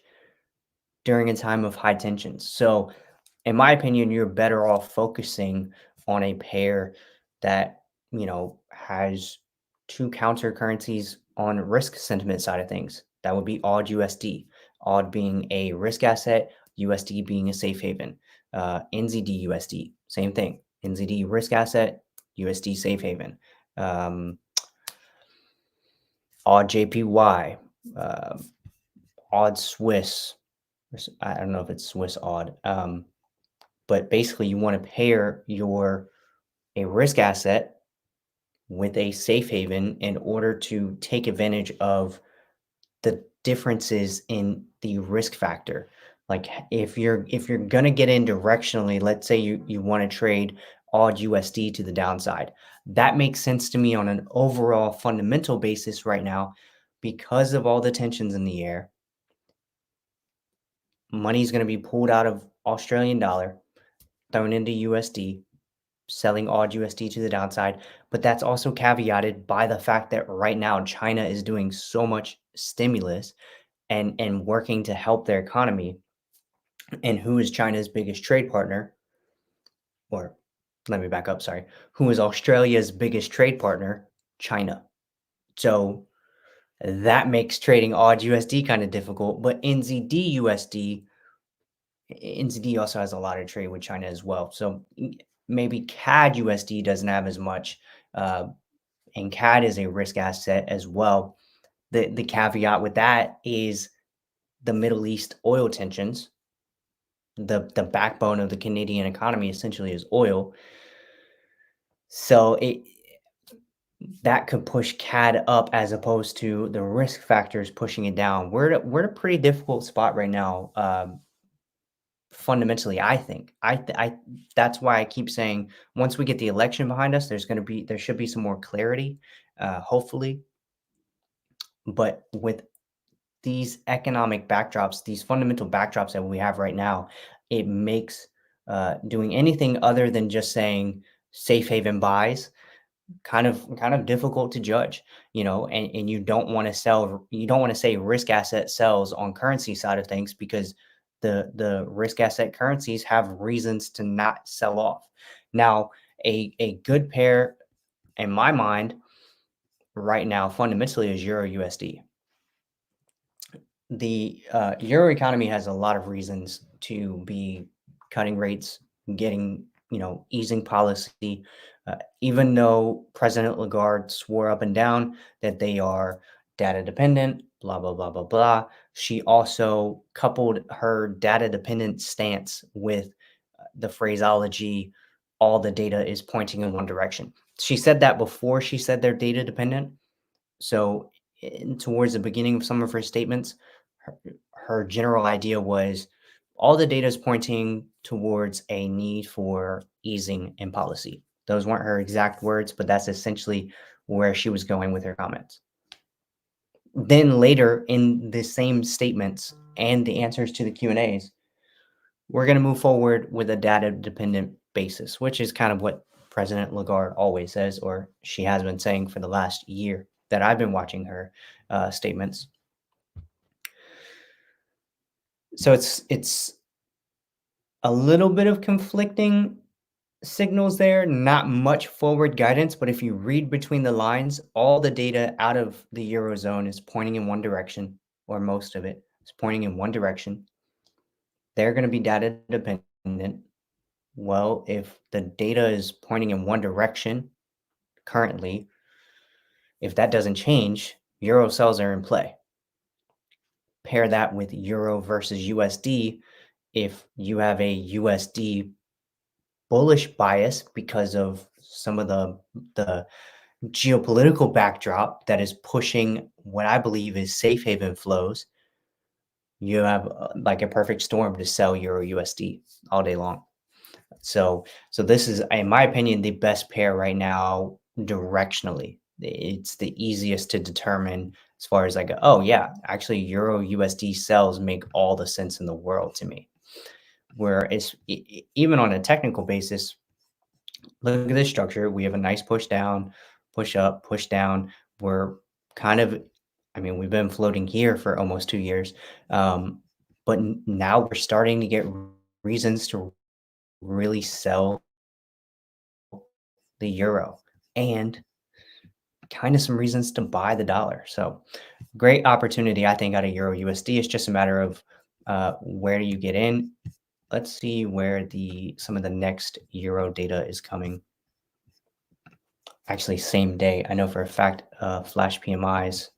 during a time of high tensions. So, in my opinion, you're better off focusing on a pair that, has two counter currencies on risk sentiment side of things. That would be odd USD, odd being a risk asset, USD being a safe haven. NZD USD, same thing. NZD risk asset, USD safe haven. Odd JPY, odd Swiss. I don't know if it's Swiss odd. But basically you want to pair a risk asset with a safe haven in order to take advantage of the differences in the risk factor. Like if you're gonna get in directionally, let's say you want to trade odd USD to the downside. That makes sense to me on an overall fundamental basis right now because of all the tensions in the air. Money's going to be pulled out of Australian dollar, thrown into USD, selling odd USD to the downside. But that's also caveated by the fact that right now China is doing so much stimulus and working to help their economy. And who is China's biggest trade partner? Or let me back up, sorry. Who is Australia's biggest trade partner? China. So that makes trading odd USD kind of difficult, but NZD also has a lot of trade with China as well. So maybe CAD USD doesn't have as much, and CAD is a risk asset as well. The caveat with that is the Middle East oil tensions. The backbone of the Canadian economy essentially is oil. So that could push CAD up as opposed to the risk factors pushing it down. We're at a pretty difficult spot right now. Fundamentally, I think that's why I keep saying once we get the election behind us, there should be some more clarity, hopefully. But with these economic backdrops, these fundamental backdrops that we have right now, it makes doing anything other than just saying safe haven buys kind of difficult to judge, and you don't want to say risk asset sells on currency side of things because the risk asset currencies have reasons to not sell off. Now, a good pair in my mind right now fundamentally is Euro USD. The Euro economy has a lot of reasons to be cutting rates, getting, easing policy. Even though President Lagarde swore up and down that they are data dependent, blah, blah, blah, blah, blah, she also coupled her data dependent stance with the phraseology, all the data is pointing in one direction. She said that before she said they're data dependent. So, towards the beginning of some of her statements, her, her general idea was all the data is pointing towards a need for easing in policy. Those weren't her exact words, but that's essentially where she was going with her comments. Then later in the same statements and the answers to the Q&As, we're going to move forward with a data dependent basis, which is kind of what President Lagarde always says, or she has been saying for the last year that I've been watching her statements. So it's a little bit of conflicting signals there, not much forward guidance, but if you read between the lines, all the data out of the Eurozone is pointing in one direction, or most of it is pointing in one direction. They're going to be data dependent. Well, if the data is pointing in one direction currently, if that doesn't change, Euro sells are in play. Pair that with Euro versus USD. If you have a USD bullish bias because of some of the geopolitical backdrop that is pushing what I believe is safe haven flows, you have like a perfect storm to sell Euro USD all day long. So this is, in my opinion, the best pair right now directionally. It's the easiest to determine as far as like, oh yeah, actually Euro USD sells make all the sense in the world to me. Whereas even on a technical basis, look at this structure. We have a nice push down, push up, push down. We're kind of, I mean, we've been floating here for almost 2 years. But now we're starting to get reasons to really sell the euro and kind of some reasons to buy the dollar. So great opportunity, I think, out of Euro USD. It's just a matter of where do you get in. Let's see where some of the next euro data is coming. Actually, same day. I know for a fact, flash PMIs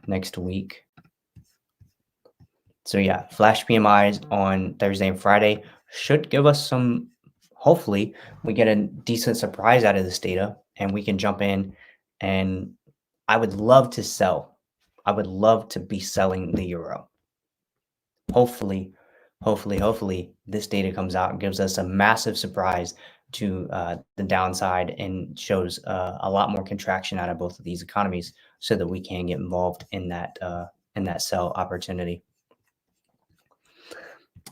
next week. So yeah, flash PMIs on Thursday and Friday should give us some, hopefully we get a decent surprise out of this data and we can jump in, and I would love to sell. I would love to be selling the euro. Hopefully this data comes out and gives us a massive surprise to the downside and shows a lot more contraction out of both of these economies so that we can get involved in that sell opportunity.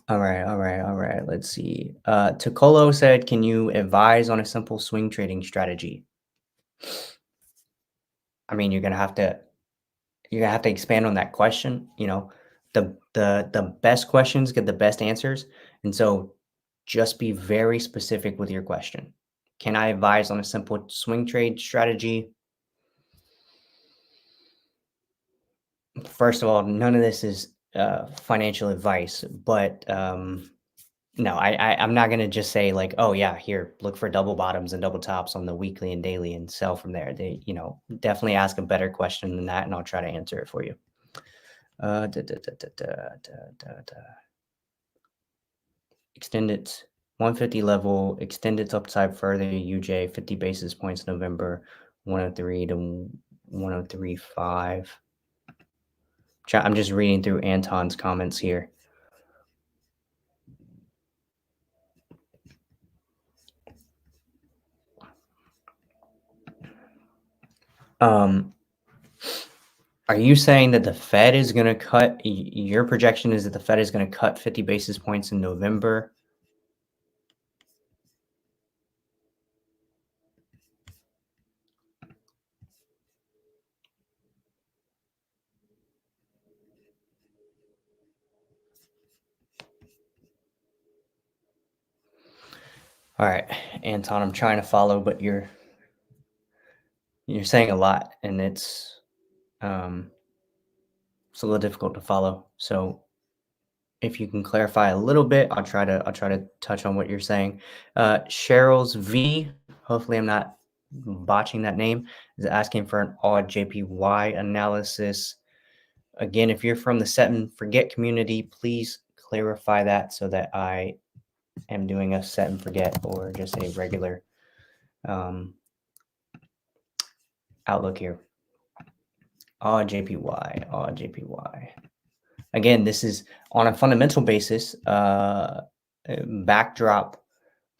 All right. Let's see. Tocolo said, can you advise on a simple swing trading strategy? I mean, you're gonna have to expand on that question. You know, the best questions get the best answers. And so just be very specific with your question. Can I advise on a simple swing trade strategy? First of all, none of this is financial advice, but no, I'm not going to just say like, oh yeah, here, look for double bottoms and double tops on the weekly and daily and sell from there. They, definitely ask a better question than that, and I'll try to answer it for you. Extend it 150 level, extend its upside further, UJ 50 basis points November 103 to 103.5. I'm just reading through Anton's comments here. Are you saying that the Fed is going to cut? Your projection is that the Fed is going to cut 50 basis points in November? All right, Anton, I'm trying to follow, but you're saying a lot, and it's a little difficult to follow. So if you can clarify a little bit, I'll try to touch on what you're saying. Cheryl's V, hopefully I'm not botching that name, is asking for an odd JPY analysis. Again, if you're from the set and forget community, please clarify that so that I am doing a set and forget or just a regular outlook here. Odd JPY. Again, this is on a fundamental basis. Backdrop.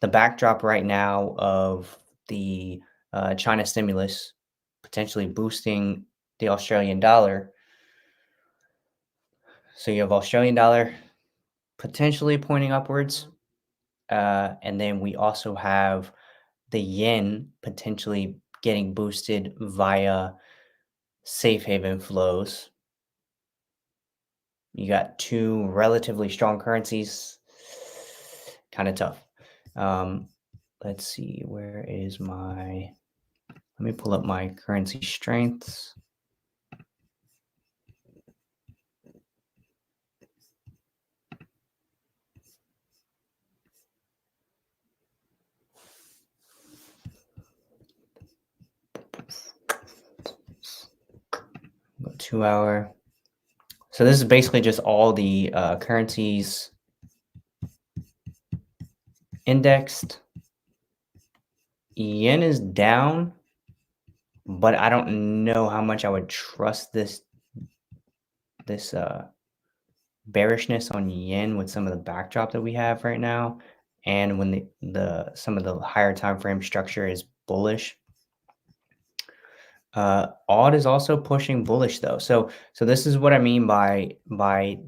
The backdrop right now of the China stimulus potentially boosting the Australian dollar. So you have Australian dollar potentially pointing upwards. And then we also have the yen potentially getting boosted via safe haven flows. You got two relatively strong currencies. Kind of tough. Let's see. Where is my... Let me pull up my currency strengths. Go 2 hour. So this is basically just all the currencies indexed. Yen is down but I don't know how much I would trust this bearishness on yen with some of the backdrop that we have right now, and when the some of the higher time frame structure is bullish. Odd is also pushing bullish though. So this is what I mean by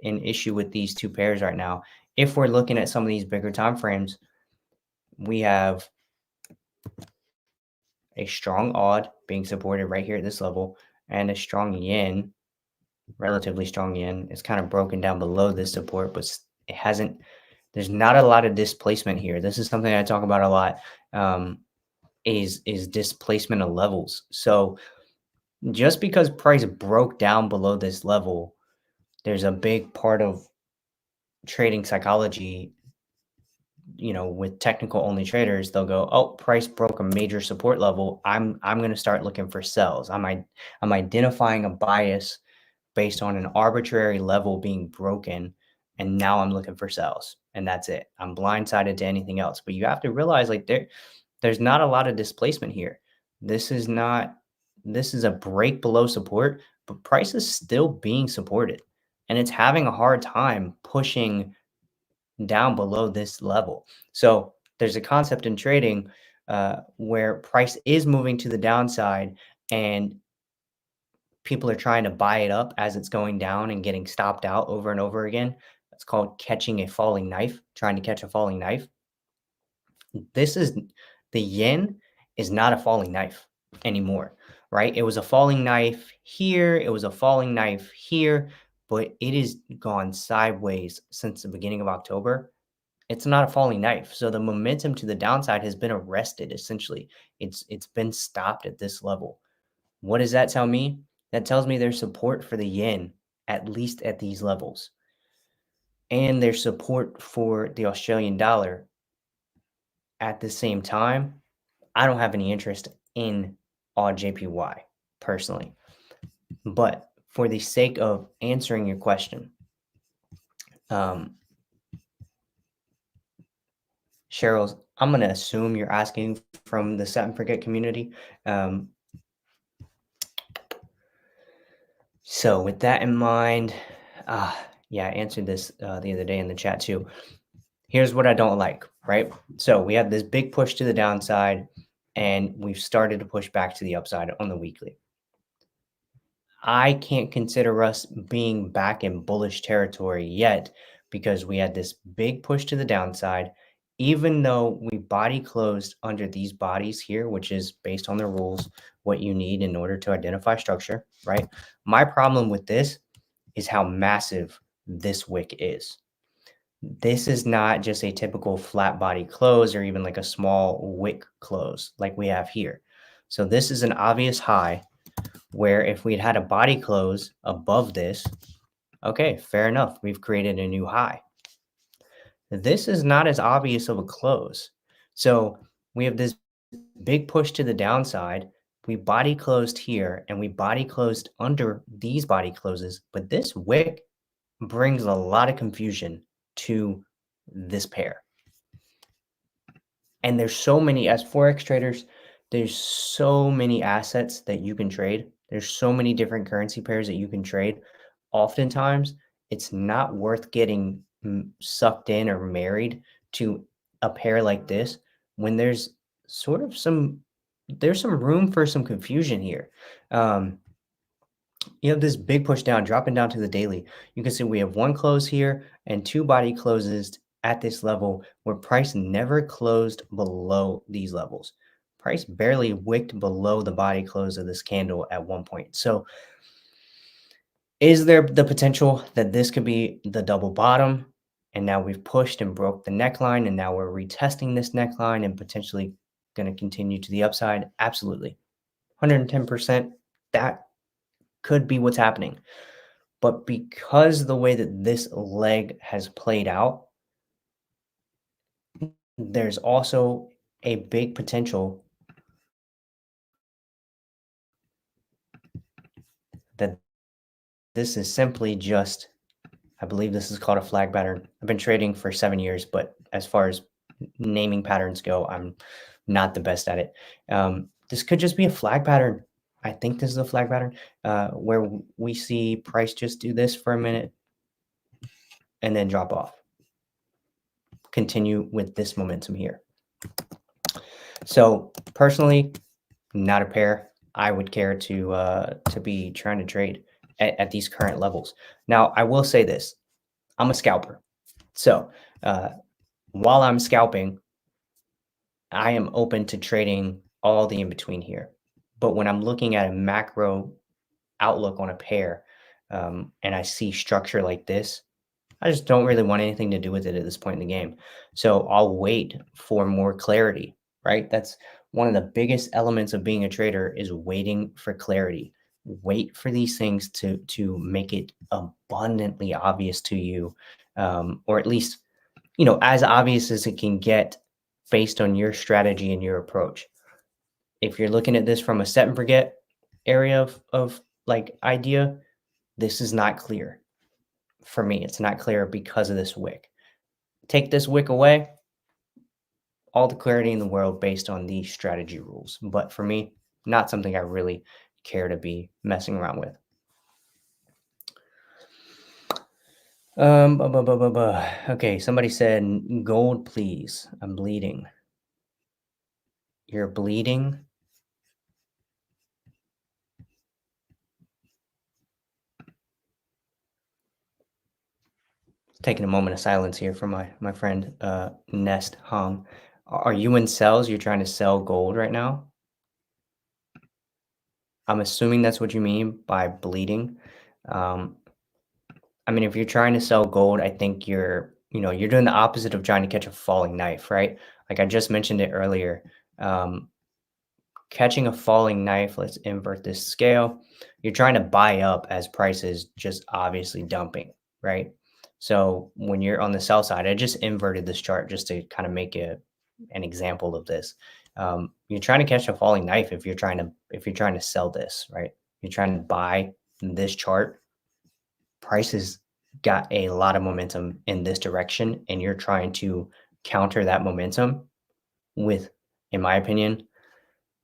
an issue with these two pairs right now. If we're looking at some of these bigger time frames, we have a strong odd being supported right here at this level, and a strong yen, relatively strong yen. It's kind of broken down below this support, but it hasn't. There's not a lot of displacement here. This is something I talk about a lot. Is displacement of levels. So just because price broke down below this level, there's a big part of trading psychology, with technical only traders. They'll go, oh, price broke a major support level. I'm going to start looking for sells. I'm identifying a bias based on an arbitrary level being broken, and now I'm looking for sells, and that's it. I'm blindsided to anything else. But you have to realize, like, there's not a lot of displacement here. This is a break below support, but price is still being supported, and it's having a hard time pushing down below this level. So there's a concept in trading where price is moving to the downside, and people are trying to buy it up as it's going down and getting stopped out over and over again. It's called catching a falling knife, trying to catch a falling knife. The yen is not a falling knife anymore, right? It was a falling knife here, it was a falling knife here, but it has gone sideways since the beginning of October. It's not a falling knife. So the momentum to the downside has been arrested, essentially. It's been stopped at this level. What does that tell me? That tells me there's support for the yen, at least at these levels. And there's support for the Australian dollar. At the same time, I don't have any interest in odd JPY personally. But for the sake of answering your question, Cheryl's, I'm going to assume you're asking from the Set and Forget community. So with that in mind, I answered this the other day in the chat too. Here's what I don't like, right? So we have this big push to the downside, and we've started to push back to the upside on the weekly. I can't consider us being back in bullish territory yet because we had this big push to the downside, even though we body closed under these bodies here, which is based on the rules, what you need in order to identify structure, right? My problem with this is how massive this wick is. This is not just a typical flat body close or even like a small wick close like we have here. So this is an obvious high where if we'd had a body close above this, okay, fair enough. We've created a new high. This is not as obvious of a close. So we have this big push to the downside. We body closed here and we body closed under these body closes, but this wick brings a lot of confusion to this pair. And there's so many, as Forex traders, there's so many assets that you can trade. There's so many different currency pairs that you can trade. Oftentimes, it's not worth getting sucked in or married to a pair like this when there's some room for some confusion here. You have this big push down, dropping down to the daily. You can see we have one close here and two body closes at this level where price never closed below these levels. Price barely wicked below the body close of this candle at one point. So is there the potential that this could be the double bottom? And now we've pushed and broke the neckline, and now we're retesting this neckline and potentially going to continue to the upside? Absolutely. 110%. That could be what's happening. But because the way that this leg has played out, there's also a big potential that this is simply just, I believe this is called a flag pattern. I've been trading for 7 years, but as far as naming patterns go, I'm not the best at it. this could just be a flag pattern. I think this is a flag pattern where we see price just do this for a minute and then drop off. Continue with this momentum here. So personally, not a pair I would care to be trying to trade at these current levels. Now, I will say this. I'm a scalper. So while I'm scalping, I am open to trading all the in between here. But when I'm looking at a macro outlook on a pair and I see structure like this, I just don't really want anything to do with it at this point in the game. So I'll wait for more clarity, right? That's one of the biggest elements of being a trader is waiting for clarity. Wait for these things to make it abundantly obvious to you, or at least, as obvious as it can get based on your strategy and your approach. If you're looking at this from a set and forget area of like idea, this is not clear. For me, it's not clear because of this wick. Take this wick away, all the clarity in the world based on these strategy rules. But for me, not something I really care to be messing around with. Okay, somebody said gold, please. I'm bleeding. You're bleeding? Taking a moment of silence here for my friend Nest Hung. Are you in sells? You're trying to sell gold right now? I'm assuming that's what you mean by bleeding. I mean, if you're trying to sell gold, I think you're doing the opposite of trying to catch a falling knife, right? Like I just mentioned it earlier. Catching a falling knife, let's invert this scale. You're trying to buy up as prices just obviously dumping, right? So when you're on the sell side, I just inverted this chart just to kind of make an example of this. You're trying to catch a falling knife if you're trying to sell this, right? You're trying to buy this chart. Prices got a lot of momentum in this direction, and you're trying to counter that momentum with, in my opinion,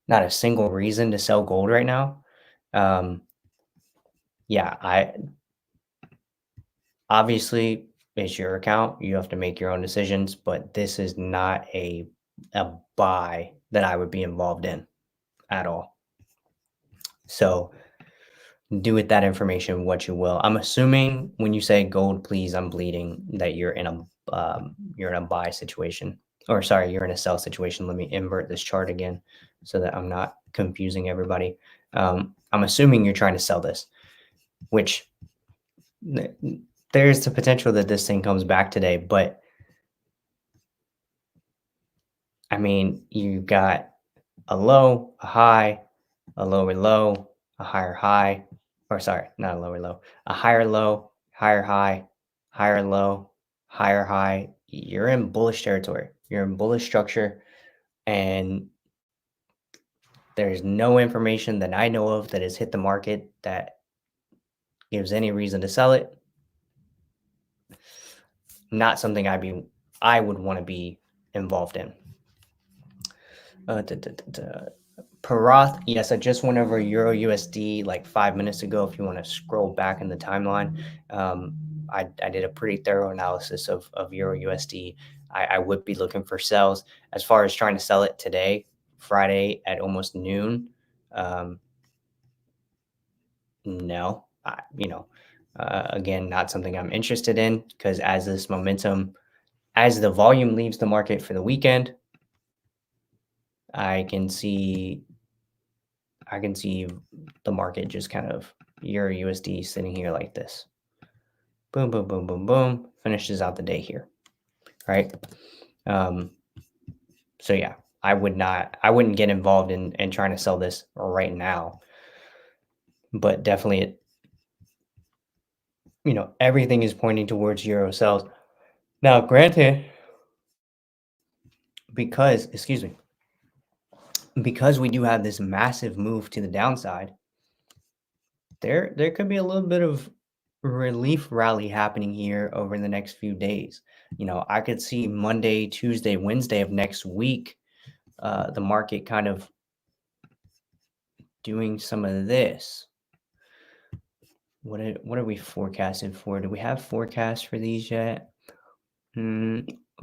not a single reason to sell gold right now. I obviously it's your account. You have to make your own decisions, but this is not a buy that I would be involved in at all. So do with that information what you will. I'm assuming when you say gold, please, I'm bleeding, that you're in a buy situation, or sorry, you're in a sell situation. Let me invert this chart again so that I'm not confusing everybody. I'm assuming you're trying to sell this, which there's the potential that this thing comes back today, but I mean, you got a low, a high, a lower low, a higher high, or sorry, not a lower low, a higher low, higher high, higher low, higher high. You're in bullish territory. You're in bullish structure, and there's no information that I know of that has hit the market that gives any reason to sell it. Not something I would want to be involved in. Parath, yes, I just went over Euro USD like 5 minutes ago. If you want to scroll back in the timeline, I did a pretty thorough analysis of Euro USD. I would be looking for sells. As far as trying to sell it today, Friday at almost noon, no. Again, not something I'm interested in, because as the volume leaves the market for the weekend, I can see the market just kind of Euro USD sitting here like this. Boom, boom, boom, boom, boom. Finishes out the day here, right? So yeah, I wouldn't get involved in trying to sell this right now. But definitely everything is pointing towards Euro sells. Now, granted, because we do have this massive move to the downside, there could be a little bit of relief rally happening here over the next few days. I could see Monday, Tuesday, Wednesday of next week, the market kind of doing some of this. What are we forecasting for? Do we have forecasts for these yet?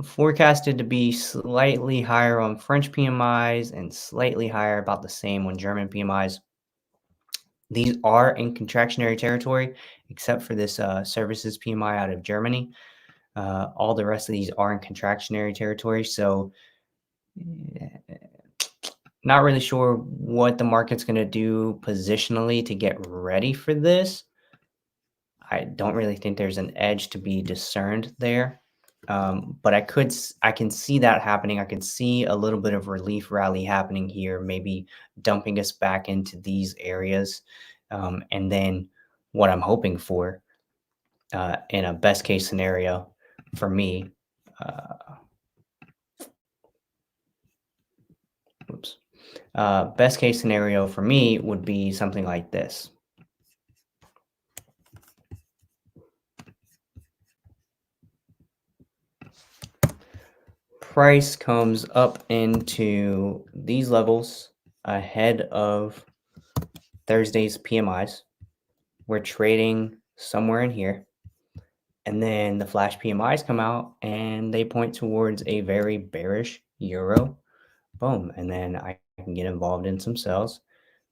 Forecasted to be slightly higher on French PMIs and slightly higher, about the same on German PMIs. These are in contractionary territory, except for this services PMI out of Germany. All the rest of these are in contractionary territory. So not really sure what the market's going to do positionally to get ready for this. I don't really think there's an edge to be discerned there. But I can see that happening. I can see a little bit of relief rally happening here, maybe dumping us back into these areas. And then what I'm hoping for in a best case scenario for me, best case scenario for me would be something like this. Price comes up into these levels ahead of Thursday's PMIs. We're trading somewhere in here. And then the flash PMIs come out and they point towards a very bearish euro. Boom. And then I can get involved in some sells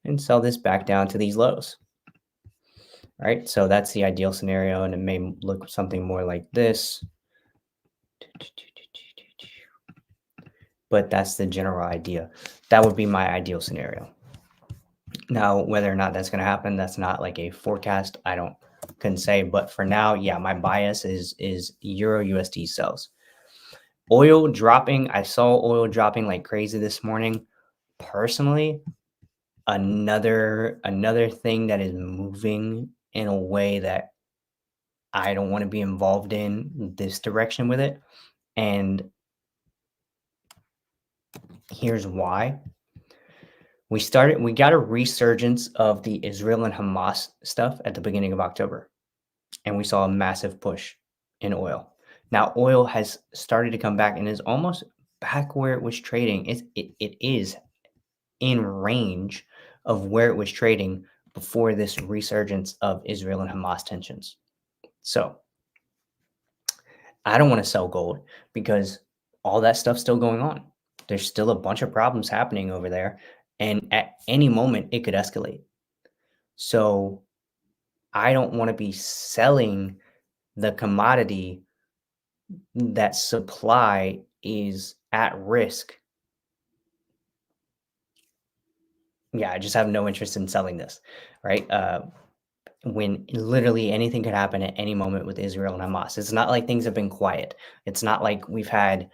and sell this back down to these lows. Right. So that's the ideal scenario. And it may look something more like this. But that's the general idea. That would be my ideal scenario. Now, whether or not that's going to happen, that's not like a forecast. Couldn't say. But for now, yeah, my bias is Euro USD sells. Oil dropping. I saw oil dropping like crazy this morning. Personally, another thing that is moving in a way that I don't want to be involved in this direction with it. And here's why. We got a resurgence of the Israel and Hamas stuff at the beginning of October, and we saw a massive push in oil. Now, oil has started to come back and is almost back where it was trading. It is in range of where it was trading before this resurgence of Israel and Hamas tensions. So I don't want to sell gold because all that stuff's still going on. There's still a bunch of problems happening over there. And at any moment, it could escalate. So I don't want to be selling the commodity that supply is at risk. Yeah, I just have no interest in selling this, right? When literally anything could happen at any moment with Israel and Hamas. It's not like things have been quiet. It's not like we've had,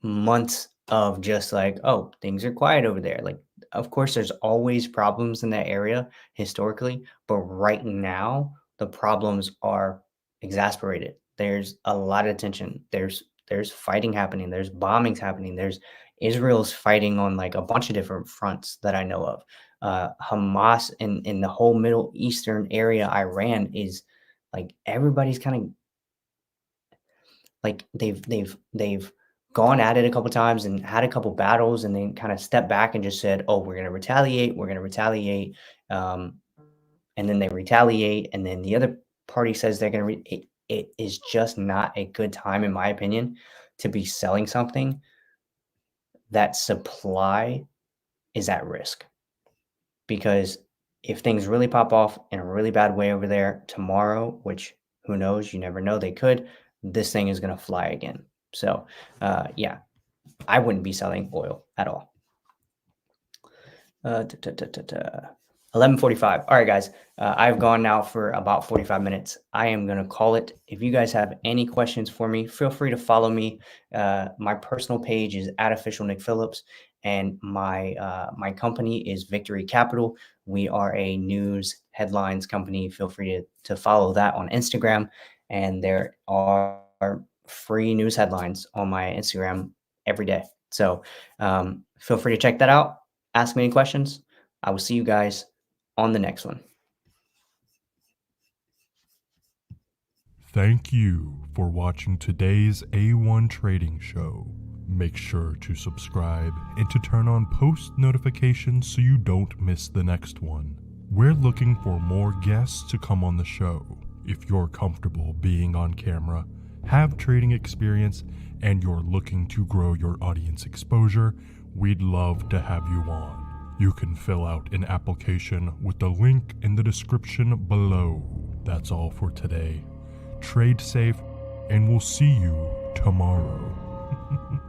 months of just like, oh, things are quiet over there. Like, of course, there's always problems in that area historically, but right now the problems are exasperated. There's a lot of tension. There's fighting happening. There's bombings happening. There's Israel's fighting on like a bunch of different fronts that I know of. Hamas in the whole Middle Eastern area, Iran is like everybody's kind of like they've gone at it a couple times and had a couple battles and then kind of stepped back and just said, "Oh, we're going to retaliate. We're going to retaliate." And then they retaliate, and then the other party says they're going to. It is just not a good time, in my opinion, to be selling something that supply is at risk. Because if things really pop off in a really bad way over there tomorrow, which who knows, you never know, they could, this thing is going to fly again. So, yeah, I wouldn't be selling oil at all. 11:45. All right, guys, I've gone now for about 45 minutes. I am going to call it. If you guys have any questions for me, feel free to follow me. My personal page is @officialnickphillips. And my company is Victory Capital. We are a news headlines company. Feel free to follow that on Instagram. And there are free news headlines on my Instagram every day. So feel free to check that out. Ask me any questions. I will see you guys on the next one. Thank you for watching today's A1 Trading Show. Make sure to subscribe and to turn on post notifications so you don't miss the next one. We're looking for more guests to come on the show. If you're comfortable being on camera, have trading experience, and you're looking to grow your audience exposure, we'd love to have you on. You can fill out an application with the link in the description below. That's all for today. Trade safe, and we'll see you tomorrow.